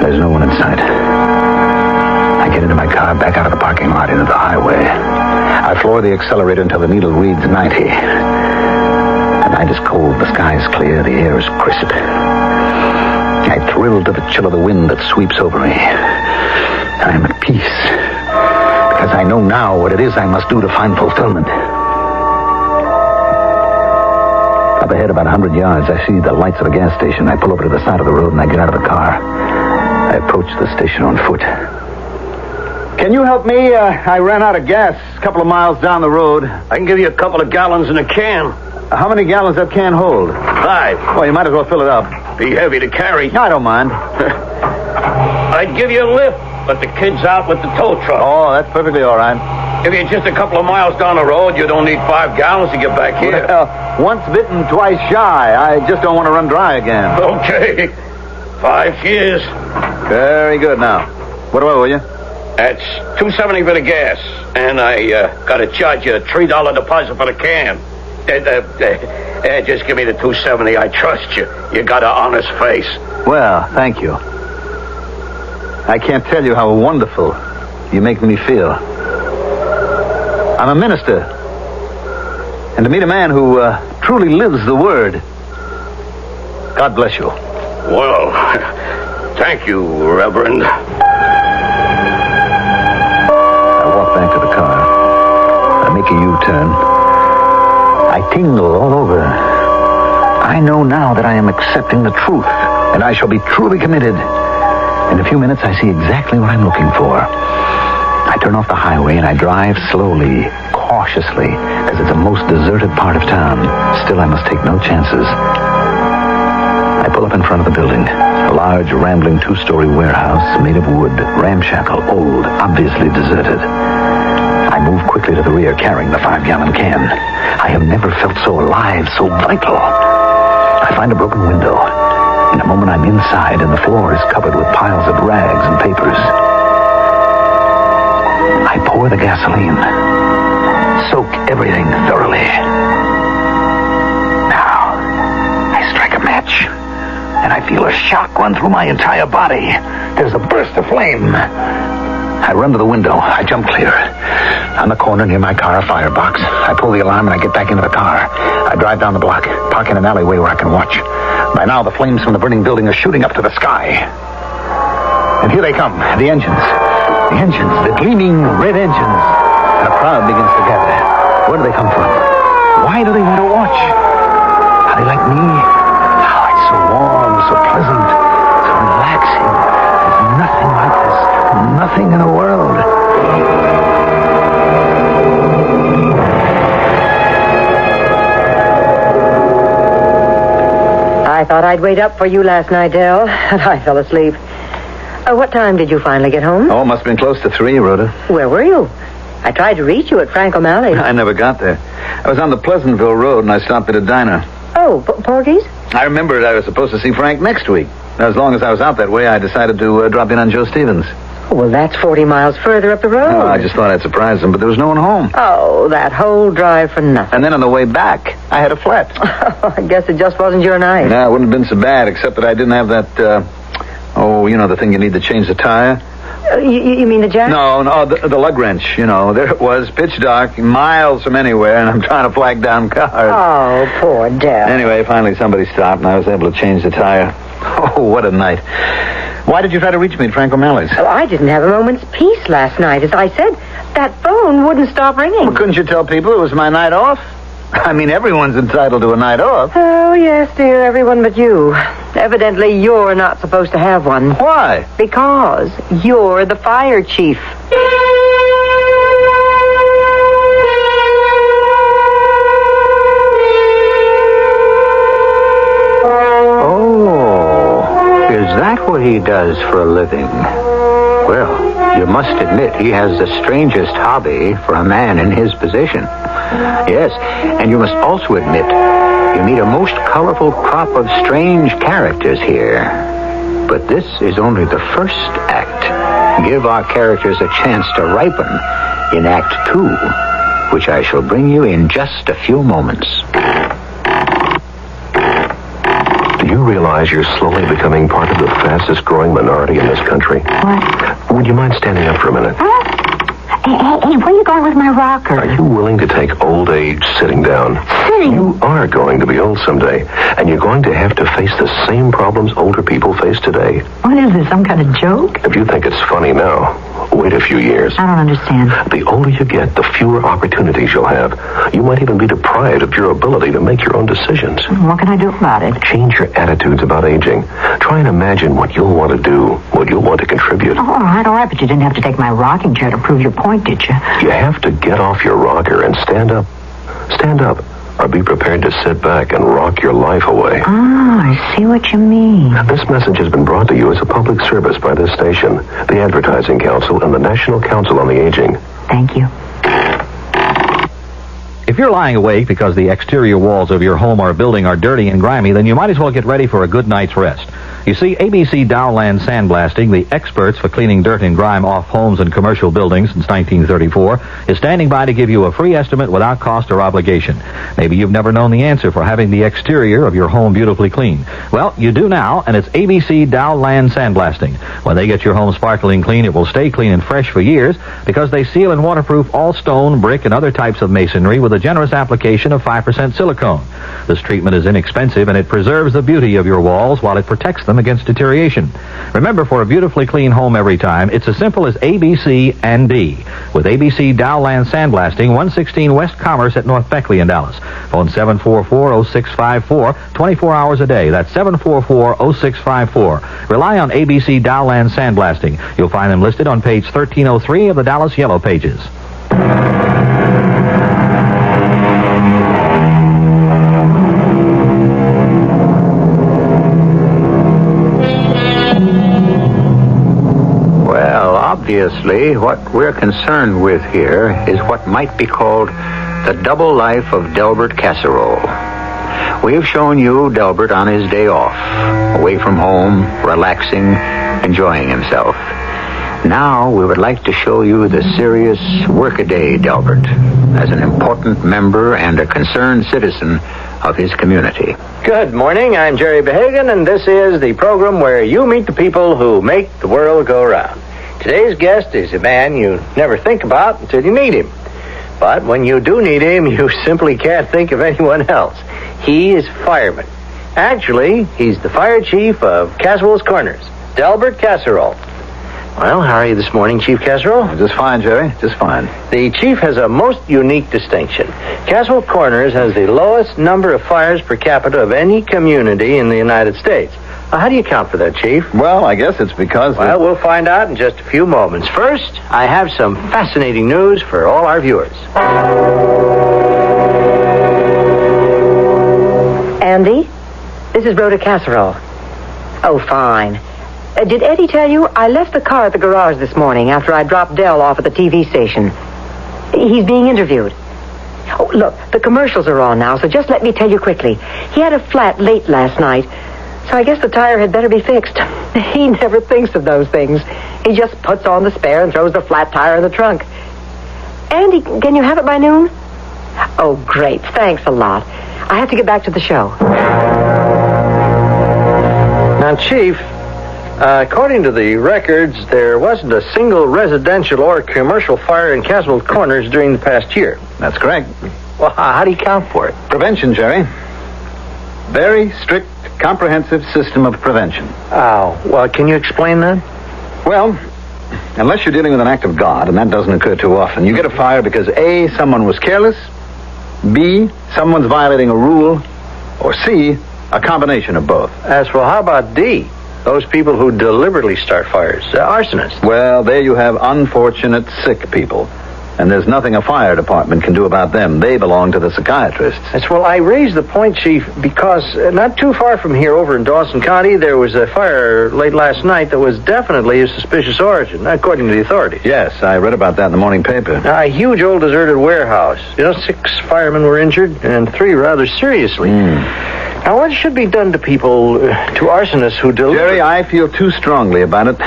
There's no one in sight. I get into my car, back out of the parking lot into the highway. I floor the accelerator until the needle reads 90. The night is cold, the sky is clear, the air is crisp. I thrill to the chill of the wind that sweeps over me. I am at peace, because I know now what it is I must do to find fulfillment. Up ahead about 100 yards, I see the lights of a gas station. I pull over to the side of the road and I get out of the car. I approach the station on foot. Can you help me? I ran out of gas a couple of miles down the road. I can give you a couple of gallons in a can. How many gallons that can hold? 5. Well, you might as well fill it up. Be heavy to carry. I don't mind. I'd give you a lift, but the kid's out with the tow truck. Oh, that's perfectly all right. If you're just a couple of miles down the road, you don't need 5 gallons to get back here. Well, once bitten, twice shy. I just don't want to run dry again. Okay. 5 years. Very good now. What do I owe you? That's $2.70 for the gas, and I got to charge you a $3 deposit for the can. Just give me the $2.70. I trust you. You got an honest face. Well, thank you. I can't tell you how wonderful you make me feel. I'm a minister, and to meet a man who truly lives the word. God bless you. Well, thank you, Reverend. I walk back to the car. I make a U-turn. I tingle all over. I know now that I am accepting the truth, and I shall be truly committed. In a few minutes, I see exactly what I'm looking for. I turn off the highway and I drive slowly, cautiously, because it's a most deserted part of town. Still, I must take no chances. I pull up in front of the building. A large, rambling 2-story warehouse made of wood, ramshackle, old, obviously deserted. I move quickly to the rear, carrying the 5-gallon can. I have never felt so alive, so vital. I find a broken window. In a moment, I'm inside, and the floor is covered with piles of rags and papers. I pour the gasoline. Soak everything thoroughly. Now, I strike a match, and I feel a shock run through my entire body. There's a burst of flame. I run to the window. I jump clear. On the corner near my car, a firebox. I pull the alarm, and I get back into the car. I drive down the block, park in an alleyway where I can watch. By now, the flames from the burning building are shooting up to the sky. And here they come, the engines. The engines, the gleaming red engines. And a crowd begins to gather. Where do they come from? Why do they want to watch? Are they like me? Oh, it's so warm, so pleasant, so relaxing. There's nothing like this. Nothing in the world. I thought I'd wait up for you last night, Dell, and I fell asleep. What time did you finally get home? Oh, must have been close to 3, Rhoda. Where were you? I tried to reach you at Frank O'Malley's. I never got there. I was on the Pleasantville Road, and I stopped at a diner. Oh, Porgy's? I remembered I was supposed to see Frank next week. As long as I was out that way, I decided to drop in on Joe Stevens. Well, that's 40 miles further up the road. Oh, I just thought I'd surprise him, but there was no one home. Oh, that whole drive for nothing. And then on the way back, I had a flat. I guess it just wasn't your night. No, it wouldn't have been so bad, except that I didn't have that, the thing you need to change the tire. You mean the jack? No, the lug wrench, There it was, pitch dark, miles from anywhere, and I'm trying to flag down cars. Oh, poor Dell. Anyway, finally somebody stopped, and I was able to change the tire. Oh, what a night. Why did you try to reach me at Frank O'Malley's? Oh, I didn't have a moment's peace last night. As I said, that phone wouldn't stop ringing. Well, couldn't you tell people it was my night off? I mean, everyone's entitled to a night off. Oh, yes, dear, everyone but you. Evidently, you're not supposed to have one. Why? Because you're the fire chief. Oh, is that what he does for a living? Well, you must admit he has the strangest hobby for a man in his position. Yes, and you must also admit you meet a most colorful crop of strange characters here. But this is only the first act. Give our characters a chance to ripen in Act 2, which I shall bring you in just a few moments. Do you realize you're slowly becoming part of the fastest growing minority in this country? What? Would you mind standing up for a minute? Hey, where are you going with my rocker? Are you willing to take old age sitting down? Sitting? You are going to be old someday, and you're going to have to face the same problems older people face today. What is this, some kind of joke? If you think it's funny now, wait a few years. I don't understand. The older you get, the fewer opportunities you'll have. You might even be deprived of your ability to make your own decisions. What can I do about it? Change your attitudes about aging. Try and imagine what you'll want to do, what you'll want to contribute. All right, but you didn't have to take my rocking chair to prove your point, did you? You have to get off your rocker and stand up. Stand up, or be prepared to sit back and rock your life away. I see what you mean. This message has been brought to you as a public service by this station, the Advertising Council, and the National Council on the Aging. Thank you. If you're lying awake because the exterior walls of your home or building are dirty and grimy, then you might as well get ready for a good night's rest. You see, ABC Dowland Sandblasting, the experts for cleaning dirt and grime off homes and commercial buildings since 1934, is standing by to give you a free estimate without cost or obligation. Maybe you've never known the answer for having the exterior of your home beautifully clean. Well, you do now, and it's ABC Dowland Sandblasting. When they get your home sparkling clean, it will stay clean and fresh for years because they seal and waterproof all stone, brick, and other types of masonry with a generous application of 5% silicone. This treatment is inexpensive, and it preserves the beauty of your walls while it protects them against deterioration. Remember, for a beautifully clean home every time, it's as simple as A, B, C, and D. With ABC Dowland Sandblasting, 116 West Commerce at North Beckley in Dallas. Phone 744-0654, 24 hours a day. That's 744-0654. Rely on ABC Dowland Sandblasting. You'll find them listed on page 1303 of the Dallas Yellow Pages. Obviously, what we're concerned with here is what might be called the double life of Delbert Casserole. We have shown you Delbert on his day off, away from home, relaxing, enjoying himself. Now we would like to show you the serious workaday Delbert as an important member and a concerned citizen of his community. Good morning, I'm Jerry Behagan, and this is the program where you meet the people who make the world go round. Today's guest is a man you never think about until you meet him. But when you do need him, you simply can't think of anyone else. He is fireman. Actually, he's the fire chief of Casserole's Corners, Delbert Casserole. Well, how are you this morning, Chief Casserole? Just fine, Jerry. Just fine. The chief has a most unique distinction. Casserole Corners has the lowest number of fires per capita of any community in the United States. How do you account for that, Chief? Well, I guess it's because... Well, we'll find out in just a few moments. First, I have some fascinating news for all our viewers. Andy, this is Rhoda Casserole. Oh, fine. Did Eddie tell you I left the car at the garage this morning after I dropped Dell off at the TV station? He's being interviewed. Oh, look, the commercials are on now, so just let me tell you quickly. He had a flat late last night, so I guess the tire had better be fixed. He never thinks of those things. He just puts on the spare and throws the flat tire in the trunk. Andy, can you have it by noon? Oh, great. Thanks a lot. I have to get back to the show. Now, Chief, according to the records, there wasn't a single residential or commercial fire in Casserole Corners during the past year. That's correct. Well, how do you account for it? Prevention, Jerry. Very strict, comprehensive system of prevention. Oh, well, can you explain that? Well, unless you're dealing with an act of God, and that doesn't occur too often, you get a fire because A, someone was careless, B, someone's violating a rule, or C, a combination of both. Well, how about D? Those people who deliberately start fires, arsonists. Well, there you have unfortunate, sick people. And there's nothing a fire department can do about them. They belong to the psychiatrists. Well, I raised the point, Chief, because not too far from here, over in Dawson County, there was a fire late last night that was definitely of suspicious origin, according to the authorities. Yes, I read about that in the morning paper. A huge old deserted warehouse. 6 firemen were injured, and 3 rather seriously. Now, what should be done to people, to arsonists who deliver... Jerry, I feel too strongly about it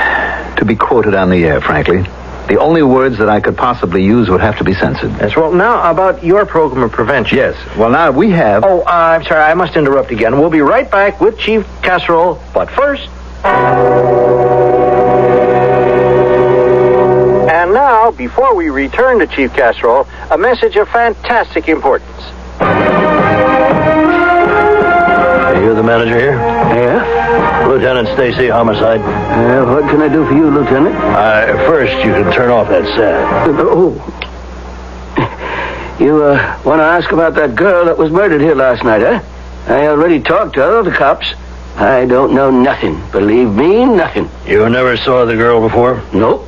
to be quoted on the air, frankly. The only words that I could possibly use would have to be censored. Well, now about your program of prevention. Yes. Well, now we have... Oh, I'm sorry. I must interrupt again. We'll be right back with Chief Casserole. But first... And now, before we return to Chief Casserole, a message of fantastic importance. You're the manager here? Yeah? Lieutenant Stacy, homicide. What can I do for you, Lieutenant? First, you can turn off that sad. You want to ask about that girl that was murdered here last night, huh? I already talked to all the cops. I don't know nothing. Believe me, nothing. You never saw the girl before? Nope.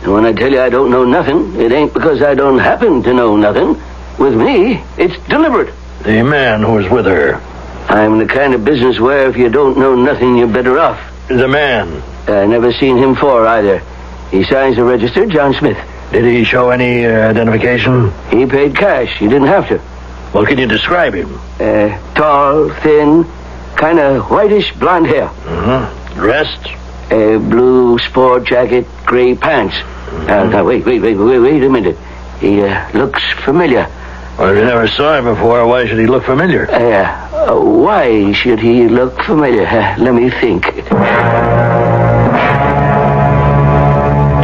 And when I tell you I don't know nothing, it ain't because I don't happen to know nothing. With me, it's deliberate. The man who was with her. I'm in the kind of business where if you don't know nothing, you're better off. The man? I never seen him for either. He signs the register, John Smith. Did he show any identification? He paid cash. He didn't have to. Well, can you describe him? Tall, thin, kind of whitish blonde hair. Mm-hmm. Dressed? Blue sport jacket, gray pants. Mm-hmm. Now, wait a minute. He looks familiar. Well, if you never saw him before, why should he look familiar? Why should he look familiar? Let me think.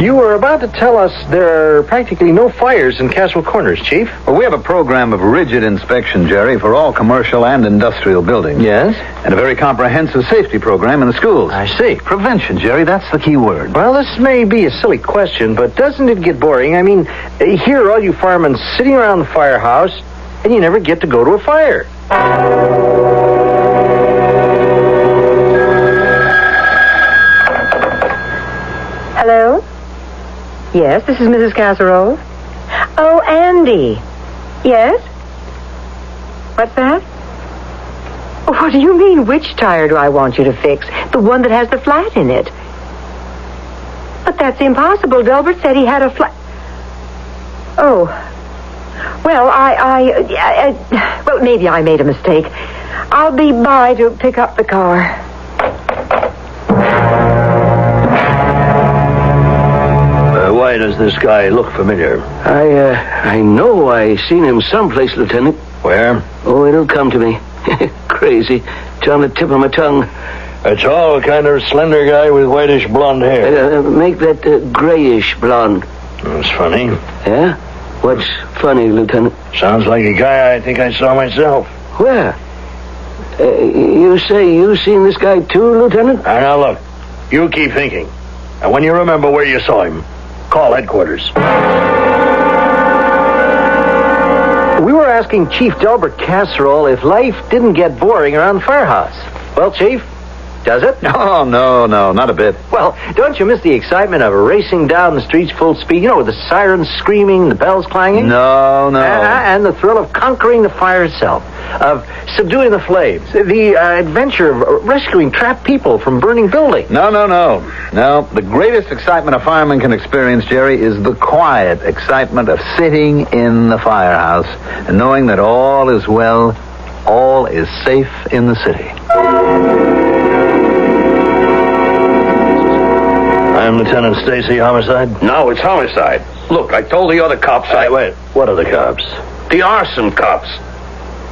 You were about to tell us there are practically no fires in Castle Corners, Chief. Well, we have a program of rigid inspection, Jerry, for all commercial and industrial buildings. Yes? And a very comprehensive safety program in the schools. I see. Prevention, Jerry, that's the key word. Well, this may be a silly question, but doesn't it get boring? I mean, here are all you firemen sitting around the firehouse, and you never get to go to a fire. Hello? Yes, this is Mrs. Casserole. Oh, Andy. Yes? What's that? What do you mean, which tire do I want you to fix? The one that has the flat in it. But that's impossible. Delbert said he had a flat... Oh. Well, well, maybe I made a mistake. I'll be by to pick up the car. Why does this guy look familiar? I know I seen him someplace, Lieutenant. Where? Oh, it'll come to me. Crazy. It's on the tip of my tongue. A tall, kind of slender guy with whitish blonde hair. Make that grayish blonde. That's funny. Yeah? What's funny, Lieutenant? Sounds like a guy I think I saw myself. Where? You say you seen this guy too, Lieutenant? Now, look. You keep thinking. And when you remember where you saw him, call headquarters. We were asking Chief Delbert Casserole if life didn't get boring around the firehouse. Well, Chief, does it? No, not a bit. Well, don't you miss the excitement of racing down the streets full speed, with the sirens screaming, the bells clanging? No. And the thrill of conquering the fire itself, of subduing the flames, the adventure of rescuing trapped people from burning buildings. No. The greatest excitement a fireman can experience, Jerry, is the quiet excitement of sitting in the firehouse and knowing that all is well, all is safe in the city. I'm Lieutenant Stacy, homicide. No, it's homicide. Look, I told the other cops Wait. What other cops? The arson cops.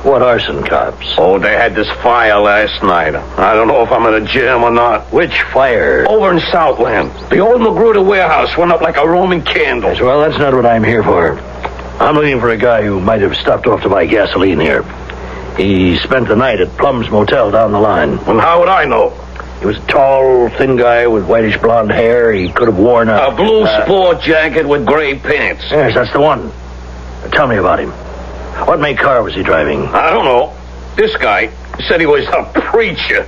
What arson cops? Oh, they had this fire last night. I don't know if I'm in a jam or not. Which fire? Over in Southland. The old Magruder warehouse went up like a Roman candle. Well, that's not what I'm here for. I'm looking for a guy who might have stopped off to buy gasoline here. He spent the night at Plum's Motel down the line. And how would I know? He was a tall, thin guy with whitish blonde hair. He could have worn a blue sport jacket with gray pants. Yes, that's the one. Tell me about him. What make car was he driving? I don't know. This guy said he was a preacher.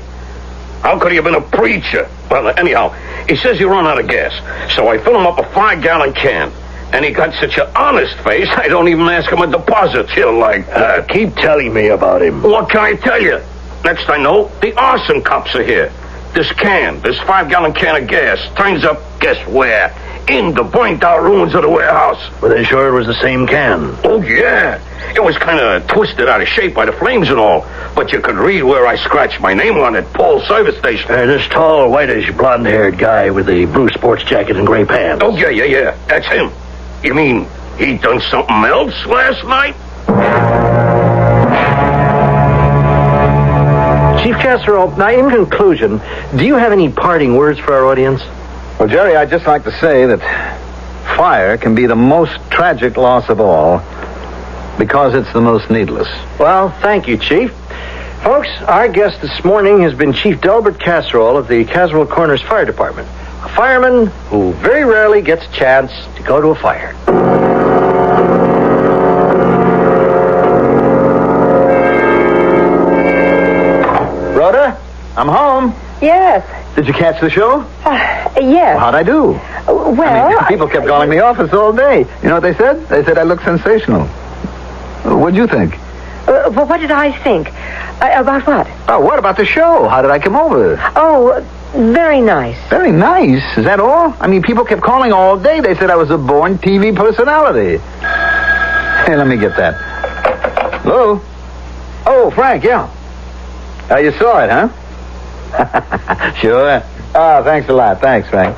How could he have been a preacher? Well, anyhow, he says he run out of gas. So I fill him up a 5-gallon can. And he got such an honest face, I don't even ask him a deposit till like that. Keep telling me about him. What can I tell you? Next I know, the arson cops are here. This 5-gallon can of gas, turns up, guess where? In the burnt-out ruins of the warehouse. Were they sure it was the same can? Oh, yeah. It was kind of twisted out of shape by the flames and all. But you could read where I scratched my name on it, Paul's service station. This tall, whitish, blonde-haired guy with the blue sports jacket and gray pants. Oh, yeah. That's him. You mean he done something else last night? Chief Casserole, now in conclusion, do you have any parting words for our audience? Well, Jerry, I'd just like to say that fire can be the most tragic loss of all because it's the most needless. Well, thank you, Chief. Folks, our guest this morning has been Chief Delbert Casserole of the Casserole Corners Fire Department, a fireman who very rarely gets a chance to go to a fire. Rhoda, I'm home. Yes. Did you catch the show? Yes. How'd I do? Well, people kept calling me office all day. You know what they said? They said I looked sensational. What'd you think? Well, what did I think? About what? Oh, what about the show? How did I come over? Oh, very nice. Very nice? Is that all? I mean, people kept calling all day. They said I was a born TV personality. Hey, let me get that. Hello? Oh, Frank, yeah. You saw it, huh? Sure. Oh, thanks a lot. Thanks, Frank.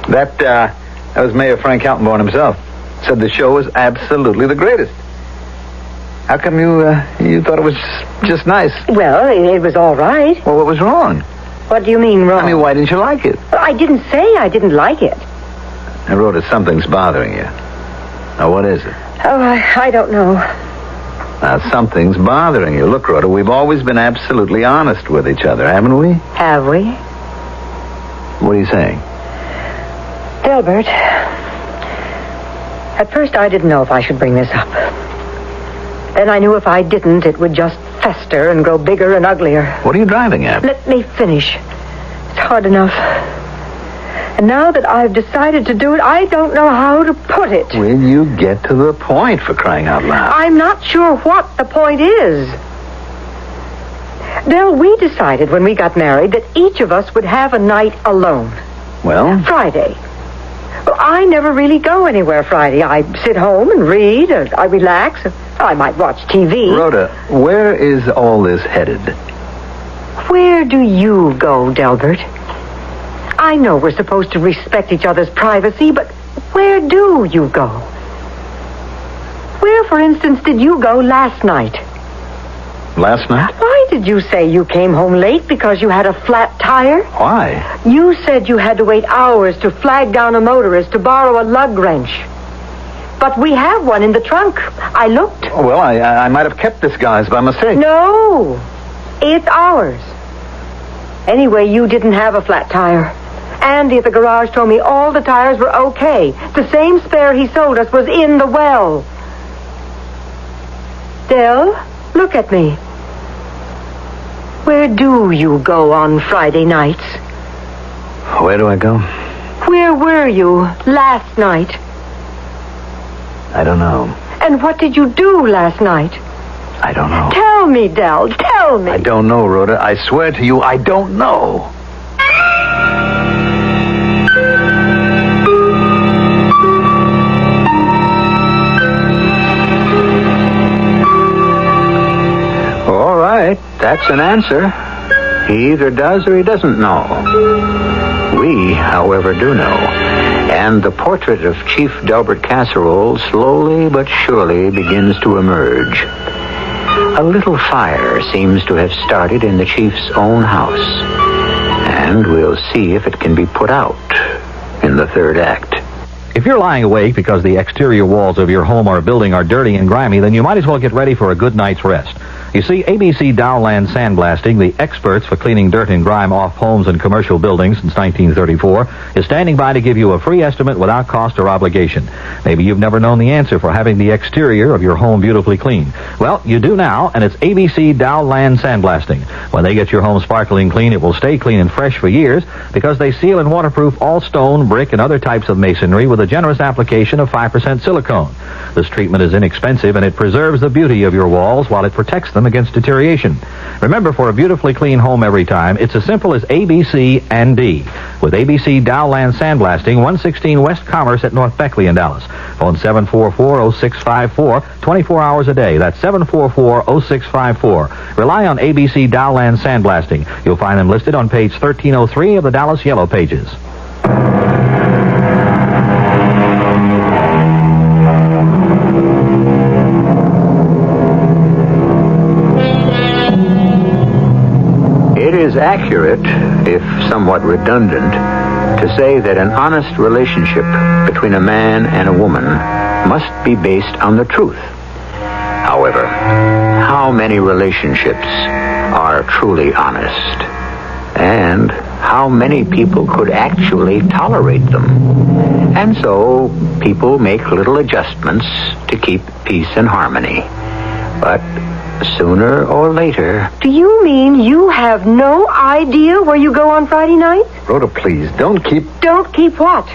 That was Mayor Frank Altenborn himself. Said the show was absolutely the greatest. How come you thought it was just nice? Well, it was all right. Well, what was wrong? What do you mean wrong? I mean, why didn't you like it? Well, I didn't say I didn't like it. I wrote it, something's bothering you. Now, what is it? Oh, I don't know. Now, something's bothering you. Look, Rhoda, we've always been absolutely honest with each other, haven't we? Have we? What are you saying? Delbert, at first I didn't know if I should bring this up. Then I knew if I didn't, it would just fester and grow bigger and uglier. What are you driving at? Let me finish. It's hard enough. And now that I've decided to do it, I don't know how to put it. Will you get to the point, for crying out loud? I'm not sure what the point is. Del, we decided when we got married that each of us would have a night alone. Well? Friday. Well, I never really go anywhere Friday. I sit home and read, or I relax. I might watch TV. Rhoda, where is all this headed? Where do you go, Delbert? I know we're supposed to respect each other's privacy, but where do you go? Where, for instance, did you go last night? Last night? Why did you say you came home late because you had a flat tire? Why? You said you had to wait hours to flag down a motorist to borrow a lug wrench. But we have one in the trunk. I looked. Oh, well, I might have kept this guy's by mistake. No, it's ours. Anyway, you didn't have a flat tire. Andy at the garage told me all the tires were okay. The same spare he sold us was in the well. Del, look at me. Where do you go on Friday nights? Where do I go? Where were you last night? I don't know. And what did you do last night? I don't know. Tell me, Del, tell me. I don't know, Rhoda. I swear to you, I don't know. All right, that's an answer. He either does or he doesn't know. We, however, do know. And the portrait of Chief Delbert Casserole slowly but surely begins to emerge. A little fire seems to have started in the chief's own house. And we'll see if it can be put out in the third act. If you're lying awake because the exterior walls of your home or building are dirty and grimy, then you might as well get ready for a good night's rest. You see, ABC Dowland Sandblasting, the experts for cleaning dirt and grime off homes and commercial buildings since 1934, is standing by to give you a free estimate without cost or obligation. Maybe you've never known the answer for having the exterior of your home beautifully clean. Well, you do now, and it's ABC Dowland Sandblasting. When they get your home sparkling clean, it will stay clean and fresh for years because they seal and waterproof all stone, brick, and other types of masonry with a generous application of 5% silicone. This treatment is inexpensive, and it preserves the beauty of your walls while it protects them against deterioration. Remember, for a beautifully clean home every time, it's as simple as A, B, C, and D. With ABC Dowland Sandblasting, 116 West Commerce at North Beckley in Dallas. Phone 744-0654, 24 hours a day. That's 744-0654. Rely on ABC Dowland Sandblasting. You'll find them listed on page 1303 of the Dallas Yellow Pages. It is accurate, if somewhat redundant, to say that an honest relationship between a man and a woman must be based on the truth. However, how many relationships are truly honest? And how many people could actually tolerate them? And so, people make little adjustments to keep peace and harmony. But sooner or later... Do you mean you have no idea where you go on Friday nights? Rhoda, please, don't keep... Don't keep what?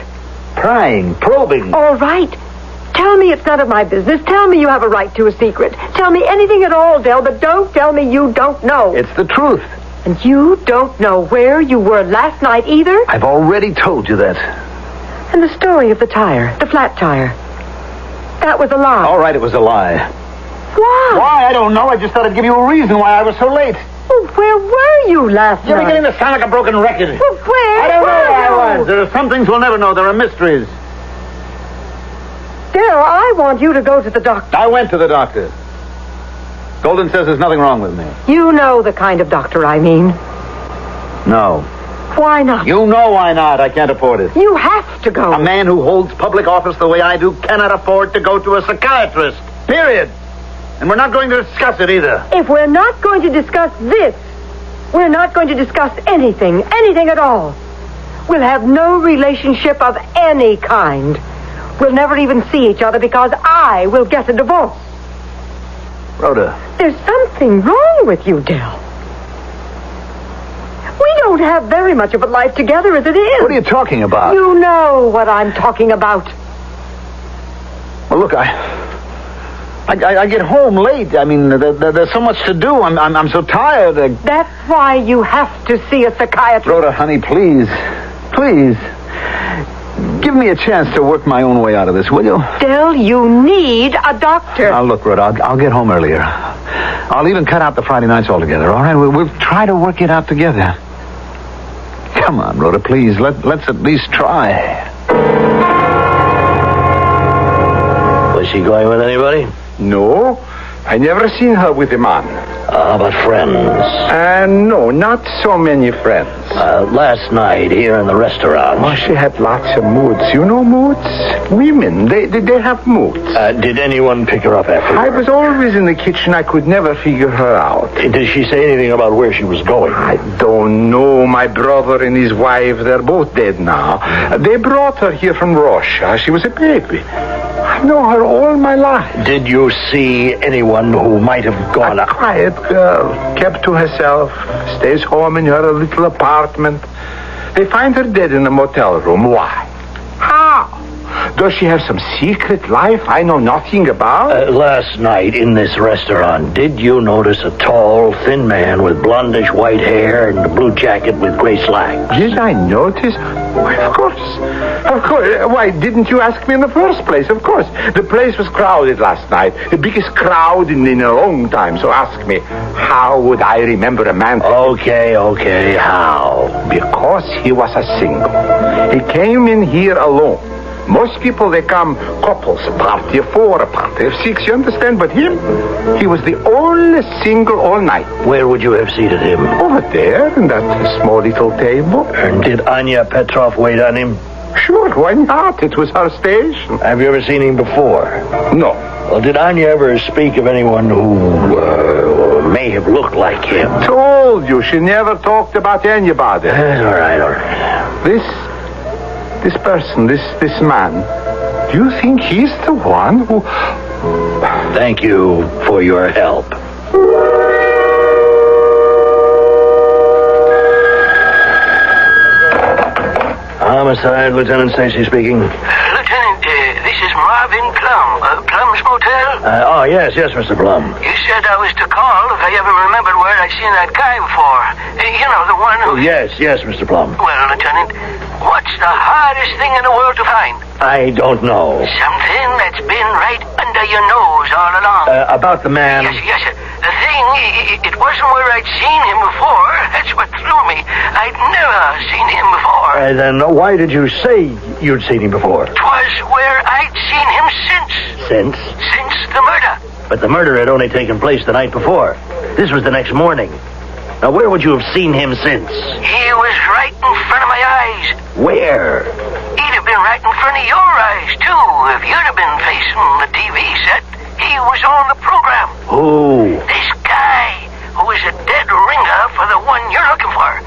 Prying, probing. All right. Tell me it's none of my business. Tell me you have a right to a secret. Tell me anything at all, Del, but don't tell me you don't know. It's the truth. And you don't know where you were last night either? I've already told you that. And the story of the tire, the flat tire. That was a lie. All right, it was a lie. Why? Why? I don't know. I just thought I'd give you a reason why I was so late. Well, where were you last night? You're beginning to sound like a broken record. Well, where? I don't know where I was. There are some things we'll never know. There are mysteries. Dale, I want you to go to the doctor. I went to the doctor. Golden says there's nothing wrong with me. You know the kind of doctor I mean. No. Why not? You know why not. I can't afford it. You have to go. A man who holds public office the way I do cannot afford to go to a psychiatrist. Period. And we're not going to discuss it either. If we're not going to discuss this, we're not going to discuss anything at all. We'll have no relationship of any kind. We'll never even see each other because I will get a divorce. Rhoda. There's something wrong with you, Del. We don't have very much of a life together as it is. What are you talking about? You know what I'm talking about. Well, look, I get home late. I mean, there's so much to do. I'm so tired. That's why you have to see a psychiatrist. Rhoda, honey, please. Please. Give me a chance to work my own way out of this, will you? Del, you need a doctor. Now, look, Rhoda, I'll get home earlier. I'll even cut out the Friday nights altogether, all right? We'll try to work it out together. Come on, Rhoda, please. Let's at least try. Was she going with anybody? No, I never seen her with a man. How about friends? No, not so many friends. Last night here in the restaurant. Oh, she had lots of moods. You know moods? Women, they have moods. Did anyone pick her up after? I was always in the kitchen. I could never figure her out. Did she say anything about where she was going? I don't know. My brother and his wife, they're both dead now. They brought her here from Russia. She was a baby. I know her all my life. Did you see anyone who might have gone A quiet girl, kept to herself, stays home in her little apartment. They find her dead in a motel room. Why? How? Does she have some secret life I know nothing about? Last night in this restaurant, did you notice a tall, thin man with blondish white hair and a blue jacket with gray slacks? Did I notice? Why, of course. Of course. Why, didn't you ask me in the first place? Of course. The place was crowded last night. The biggest crowd in a long time. So ask me, how would I remember a man? Okay, how? Because he was a single. He came in here alone. Most people, they come couples, a party of 4, a party of 6, you understand? But him, he was the only single all night. Where would you have seated him? Over there, in that small little table. And did Anya Petrov wait on him? Sure, why not? It was her station. Have you ever seen him before? No. Well, did Anya ever speak of anyone who may have looked like him. Told you, she never talked about anybody. All right. This person, this man, do you think he's the one who... Thank you for your help. Homicide, Lieutenant Stacy speaking. Lieutenant, this is Marvin Plum, Plum's Motel? Yes, Mr. Plum. You said I was to call if I ever remembered where I'd seen that guy before. You know, the one who... Yes, Mr. Plum. Well, Lieutenant, what's the hardest thing in the world to find? I don't know. Something that's been right under your nose all along. About the man... Yes, sir. The thing, it wasn't where I'd seen him before. That's what threw me. I'd never seen him before. Then why did you say you'd seen him before? 'Twas where I'd seen him since. Since? Since the murder. But the murder had only taken place the night before. This was the next morning. Now, where would you have seen him since? He was right in front of my eyes. Where? He'd have been right in front of your eyes, too, if you'd have been facing the TV set. He was on the program. Who? This guy who was a dead ringer for the one you're looking for.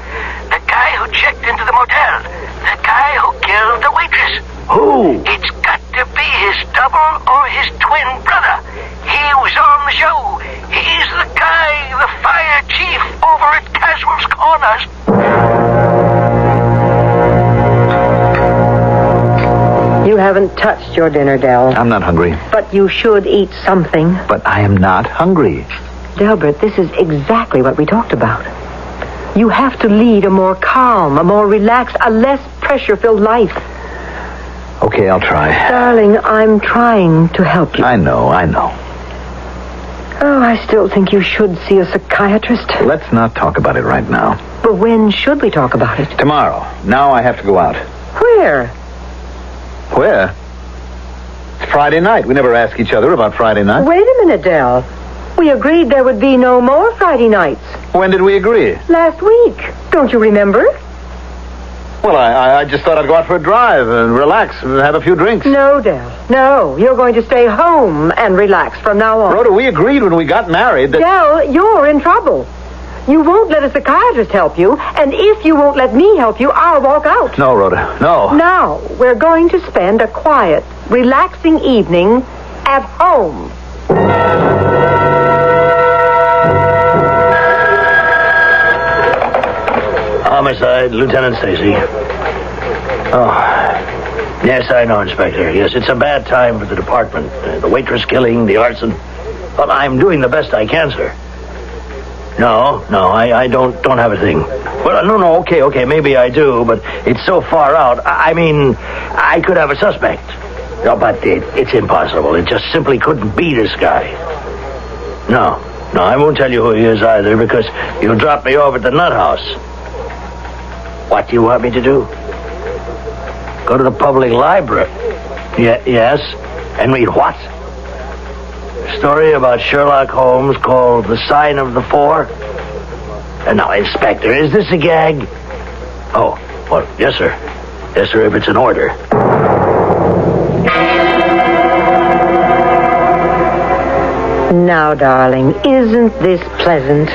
The guy who checked into the motel. The guy who killed the waitress. Who? It's got to be his double or his twin brother. He was on the show. He's the guy, the fire chief over at Caswell's Corners. You haven't touched your dinner, Del. I'm not hungry. But you should eat something. But I am not hungry. Delbert, this is exactly what we talked about. You have to lead a more calm, a more relaxed, a less pressure-filled life. Okay, I'll try. Darling, I'm trying to help you. I know. Oh, I still think you should see a psychiatrist. Let's not talk about it right now. But when should we talk about it? Tomorrow. Now I have to go out. Where? Where? It's Friday night. We never ask each other about Friday night. Wait a minute, Del. We agreed there would be no more Friday nights. When did we agree? Last week. Don't you remember? Well, I just thought I'd go out for a drive and relax and have a few drinks. No, Del. No, you're going to stay home and relax from now on. Rhoda, we agreed when we got married that... Del, you're in trouble. You won't let a psychiatrist help you, and if you won't let me help you, I'll walk out. No, Rhoda, no. Now, we're going to spend a quiet, relaxing evening at home. Homicide, Lieutenant Stacy. Oh, yes, I know, Inspector. Yes, it's a bad time for the department. The waitress killing, the arson. But I'm doing the best I can, sir. No, I don't have a thing. Well, no, okay, maybe I do, but it's so far out. I mean, I could have a suspect. No, but it's impossible. It just simply couldn't be this guy. No, I won't tell you who he is either, because you'll drop me off at the nut house. What do you want me to do? Go to the public library? Yes. And read what? A story about Sherlock Holmes called The Sign of the Four? And now, Inspector, is this a gag? Oh, well, yes, sir. Yes, sir, if it's an order. Now, darling, isn't this pleasant?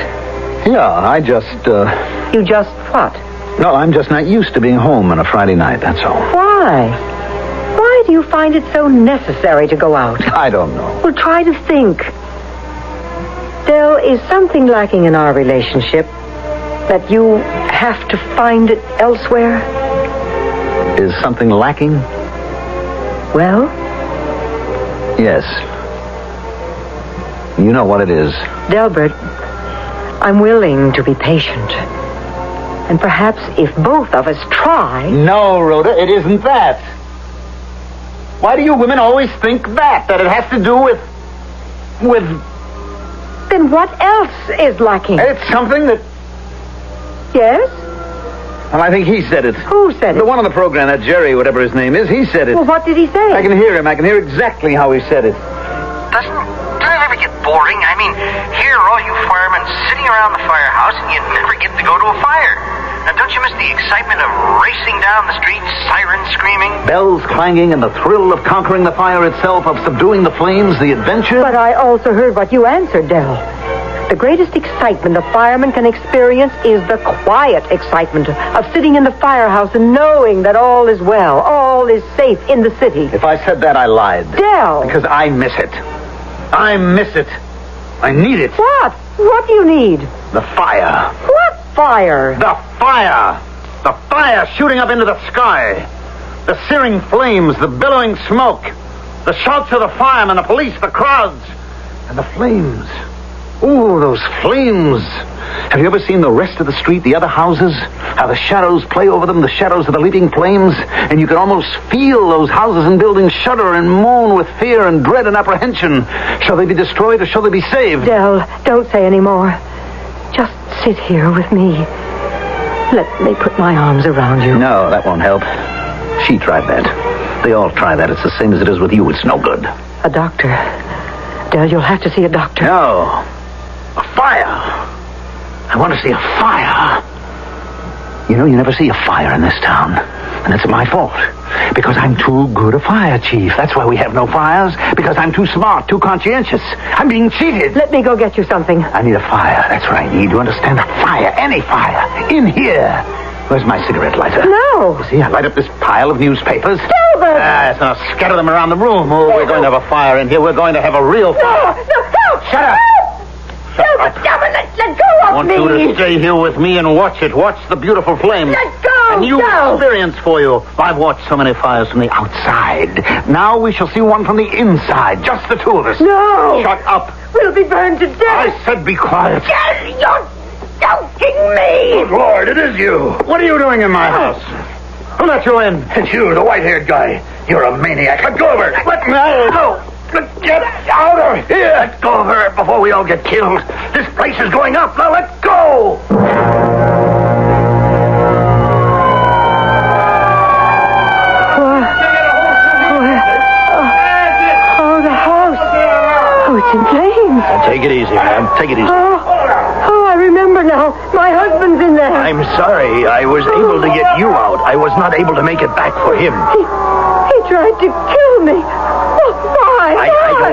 Yeah, I just, You just what? No, I'm just not used to being home on a Friday night, that's all. Why? Why do you find it so necessary to go out? I don't know. Well, try to think. Del, is something lacking in our relationship that you have to find it elsewhere? Is something lacking? Well? Yes. You know what it is. Delbert, I'm willing to be patient. And perhaps if both of us try... No, Rhoda, it isn't that. Why do you women always think that it has to do with... Then what else is lacking? It's something that... Yes? Well, I think he said it. Who said it? The one on the program, that Jerry, whatever his name is, he said it. Well, what did he say? I can hear him. I can hear exactly how he said it. Doesn't it ever get boring? I mean, here are all you firemen sitting around the firehouse, and you never get to go to a fire. Now, don't you miss the excitement of racing down the street, sirens screaming? Bells clanging and the thrill of conquering the fire itself, of subduing the flames, the adventure. But I also heard what you answered, Del. The greatest excitement a fireman can experience is the quiet excitement of sitting in the firehouse and knowing that all is well, all is safe in the city. If I said that, I lied. Del! Because I miss it. I miss it. I need it. What? What do you need? The fire. What fire? The fire! The fire shooting up into the sky. The searing flames, the billowing smoke. The shouts of the firemen, the police, the crowds. And the flames. Ooh, those flames. Have you ever seen the rest of the street, the other houses? How the shadows play over them, the shadows of the leaping flames? And you can almost feel those houses and buildings shudder and moan with fear and dread and apprehension. Shall they be destroyed or shall they be saved? Del, don't say any more. Just sit here with me. Let me put my arms around you. No, that won't help. She tried that. They all try that. It's the same as it is with you. It's no good. A doctor. Del, you'll have to see a doctor. No. A fire. I want to see a fire. You know, you never see a fire in this town. And it's my fault. Because I'm too good a fire chief. That's why we have no fires. Because I'm too smart, too conscientious. I'm being cheated. Let me go get you something. I need a fire. That's what I need. You understand? A fire. Any fire. In here. Where's my cigarette lighter? No. You see, I light up this pile of newspapers. Delbert! So I'll scatter them around the room. Oh, we're going to have a fire in here. We're going to have a real fire. No, help! Shut up! Delbert, stop it! Let go I of want me! you to stay here with me and watch it. Watch the beautiful flames. Let go! A new experience for you. I've watched so many fires from the outside. Now we shall see one from the inside. Just the two of us. No! Shut up. We'll be burned to death. I said be quiet. You're joking me! Good Lord, it is you. What are you doing in my house? Who let you in? It's you, the white-haired guy. You're a maniac. Let go of her. Let me go. Get out of here. Let go of her before we all get killed. This place is going up. Now let go. Oh, the house. Oh, it's in flames. Take it easy, ma'am. Take it easy. Oh, I remember now. My husband's in there. I'm sorry. I was able to get you out. I was not able to make it back for him. He tried to kill me. Oh, why? I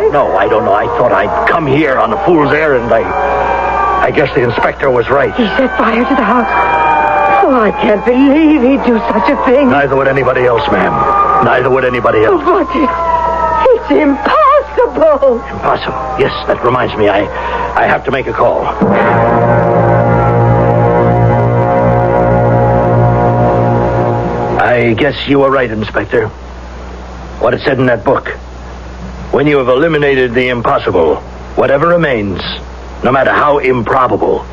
don't know. I thought I'd come here on a fool's errand. I guess the inspector was right. He set fire to the house. Oh, I can't believe he'd do such a thing. Neither would anybody else, ma'am. Neither would anybody else. But it's impossible. Impossible. Yes, that reminds me. I have to make a call. I guess you were right, Inspector. What it said in that book. When you have eliminated the impossible, whatever remains, no matter how improbable,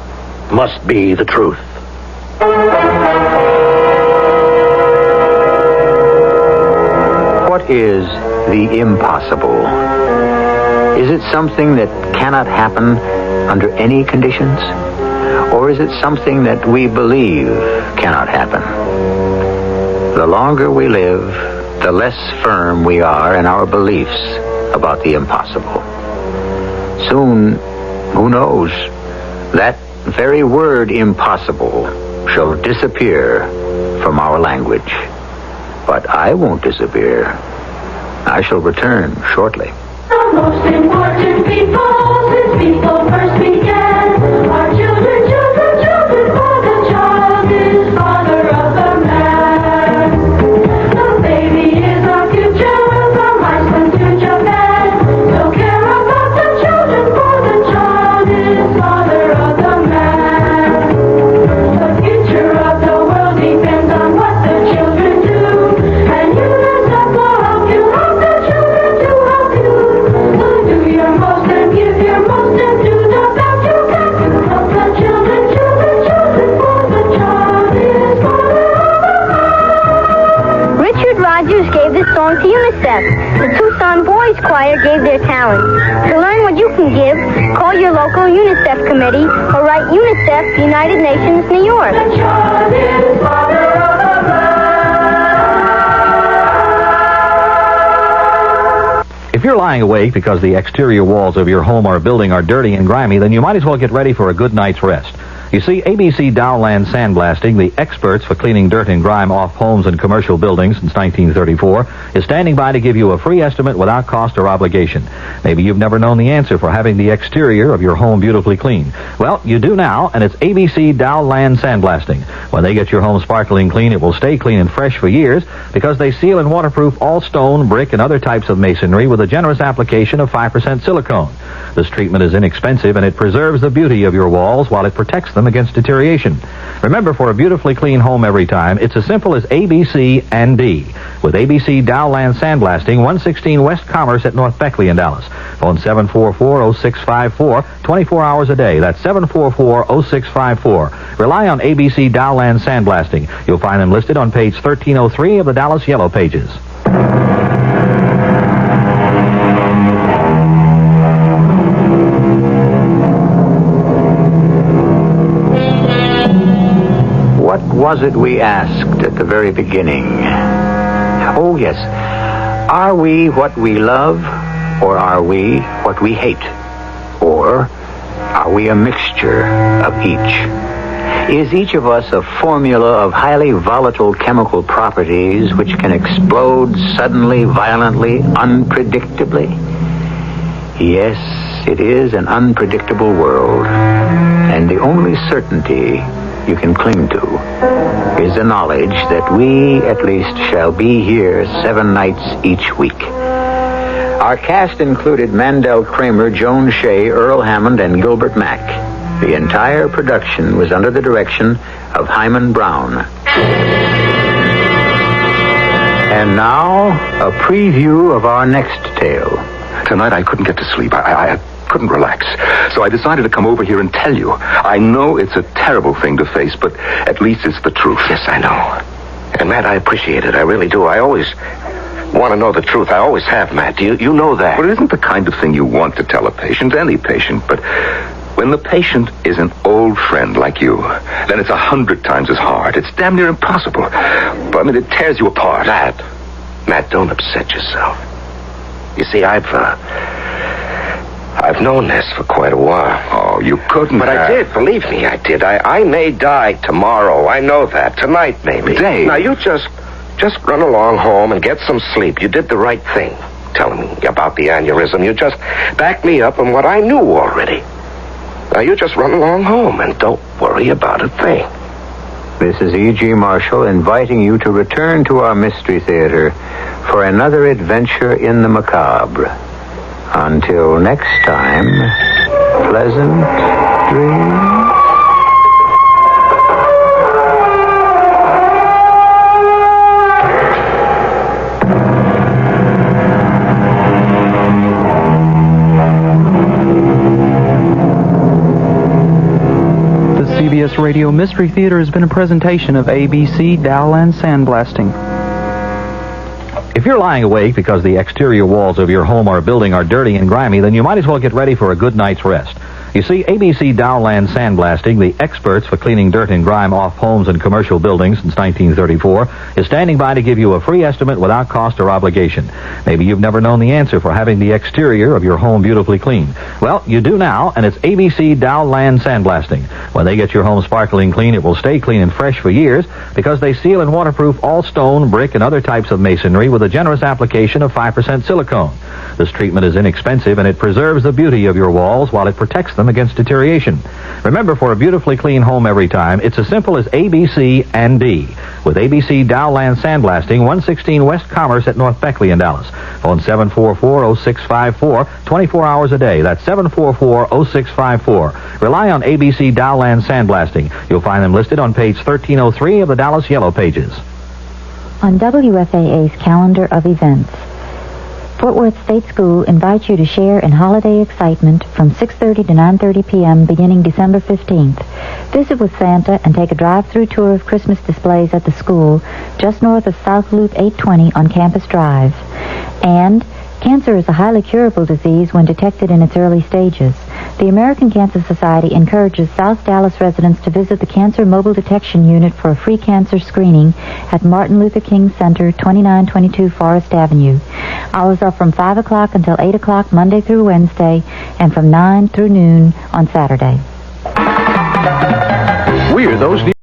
must be the truth. What is the impossible? Is it something that cannot happen under any conditions? Or is it something that we believe cannot happen? The longer we live, the less firm we are in our beliefs about the impossible. Soon, who knows, that very word impossible shall disappear from our language. But I won't disappear. I shall return shortly. The most important people since people first began are children, children, children, for the child is father of the man. The baby is our future, from Iceland to Japan. So care about the children, for the child is father of the man. The future of the world depends on what the children do, and UNICEF will help you help the children to help you. So do your most and give your most and do the best you can to help the children, children, children, for the child is father of the man. Richard Rogers gave this song to UNICEF. The Tucson Boys Choir gave their talent. To learn what you can give, call your local UNICEF committee or write UNICEF, United Nations, New York. The child is father of the man. If you're lying awake because the exterior walls of your home or building are dirty and grimy, then you might as well get ready for a good night's rest. You see, ABC Dowland Sandblasting, the experts for cleaning dirt and grime off homes and commercial buildings since 1934, is standing by to give you a free estimate without cost or obligation. Maybe you've never known the answer for having the exterior of your home beautifully clean. Well, you do now, and it's ABC Dowland Sandblasting. When they get your home sparkling clean, it will stay clean and fresh for years because they seal and waterproof all stone, brick, and other types of masonry with a generous application of 5% silicone. This treatment is inexpensive, and it preserves the beauty of your walls while it protects them against deterioration. Remember, for a beautifully clean home every time, it's as simple as ABC and D. With ABC Dowland Sandblasting, 116 West Commerce at North Beckley in Dallas. Phone 744-0654, 24 hours a day. That's 744-0654. Rely on ABC Dowland Sandblasting. You'll find them listed on page 1303 of the Dallas Yellow Pages. What was it we asked at the very beginning? Oh, yes. Are we what we love, or are we what we hate? Or are we a mixture of each? Is each of us a formula of highly volatile chemical properties which can explode suddenly, violently, unpredictably? Yes, it is an unpredictable world, and the only certainty you can cling to is the knowledge that we, at least, shall be here 7 nights each week. Our cast included Mandel Kramer, Joan Shea, Earl Hammond, and Gilbert Mack. The entire production was under the direction of Hyman Brown. And now, a preview of our next tale. Tonight I couldn't get to sleep. I couldn't relax. So I decided to come over here and tell you. I know it's a terrible thing to face, but at least it's the truth. Yes, I know. And, Matt, I appreciate it. I really do. I always want to know the truth. I always have, Matt. You know that. Well, it isn't the kind of thing you want to tell a patient, any patient, but when the patient is an old friend like you, then it's 100 times as hard. It's damn near impossible. But, I mean, it tears you apart. Matt, don't upset yourself. You see, I've known this for quite a while. Oh, you couldn't. But I did. Believe me, I did. I may die tomorrow. I know that. Tonight, maybe. Dave. Now, you just run along home and get some sleep. You did the right thing. Telling me about the aneurysm. You just backed me up on what I knew already. Now, you just run along home and don't worry about a thing. This is E.G. Marshall inviting you to return to our Mystery Theater for another adventure in the macabre. Until next time, pleasant dreams. The CBS Radio Mystery Theater has been a presentation of ABC Dowland Sandblasting. If you're lying awake because the exterior walls of your home or building are dirty and grimy, then you might as well get ready for a good night's rest. You see, ABC Dowland Sandblasting, the experts for cleaning dirt and grime off homes and commercial buildings since 1934, is standing by to give you a free estimate without cost or obligation. Maybe you've never known the answer for having the exterior of your home beautifully clean. Well, you do now, and it's ABC Dowland Sandblasting. When they get your home sparkling clean, it will stay clean and fresh for years because they seal and waterproof all stone, brick, and other types of masonry with a generous application of 5% silicone. This treatment is inexpensive, and it preserves the beauty of your walls while it protects them against deterioration. Remember, for a beautifully clean home every time, it's as simple as ABC and D. With ABC Dowland Sandblasting, 116 West Commerce at North Beckley in Dallas. Phone 744-0654, 24 hours a day. That's 744-0654. Rely on ABC Dowland Sandblasting. You'll find them listed on page 1303 of the Dallas Yellow Pages. On WFAA's calendar of events, Fort Worth State School invites you to share in holiday excitement from 6:30 to 9:30 p.m. beginning December 15th. Visit with Santa and take a drive-through tour of Christmas displays at the school just north of South Loop 820 on Campus Drive. And cancer is a highly curable disease when detected in its early stages. The American Cancer Society encourages South Dallas residents to visit the Cancer Mobile Detection Unit for a free cancer screening at Martin Luther King Center, 2922 Forest Avenue. Hours are from 5 o'clock until 8 o'clock Monday through Wednesday, and from 9 through noon on Saturday. We're those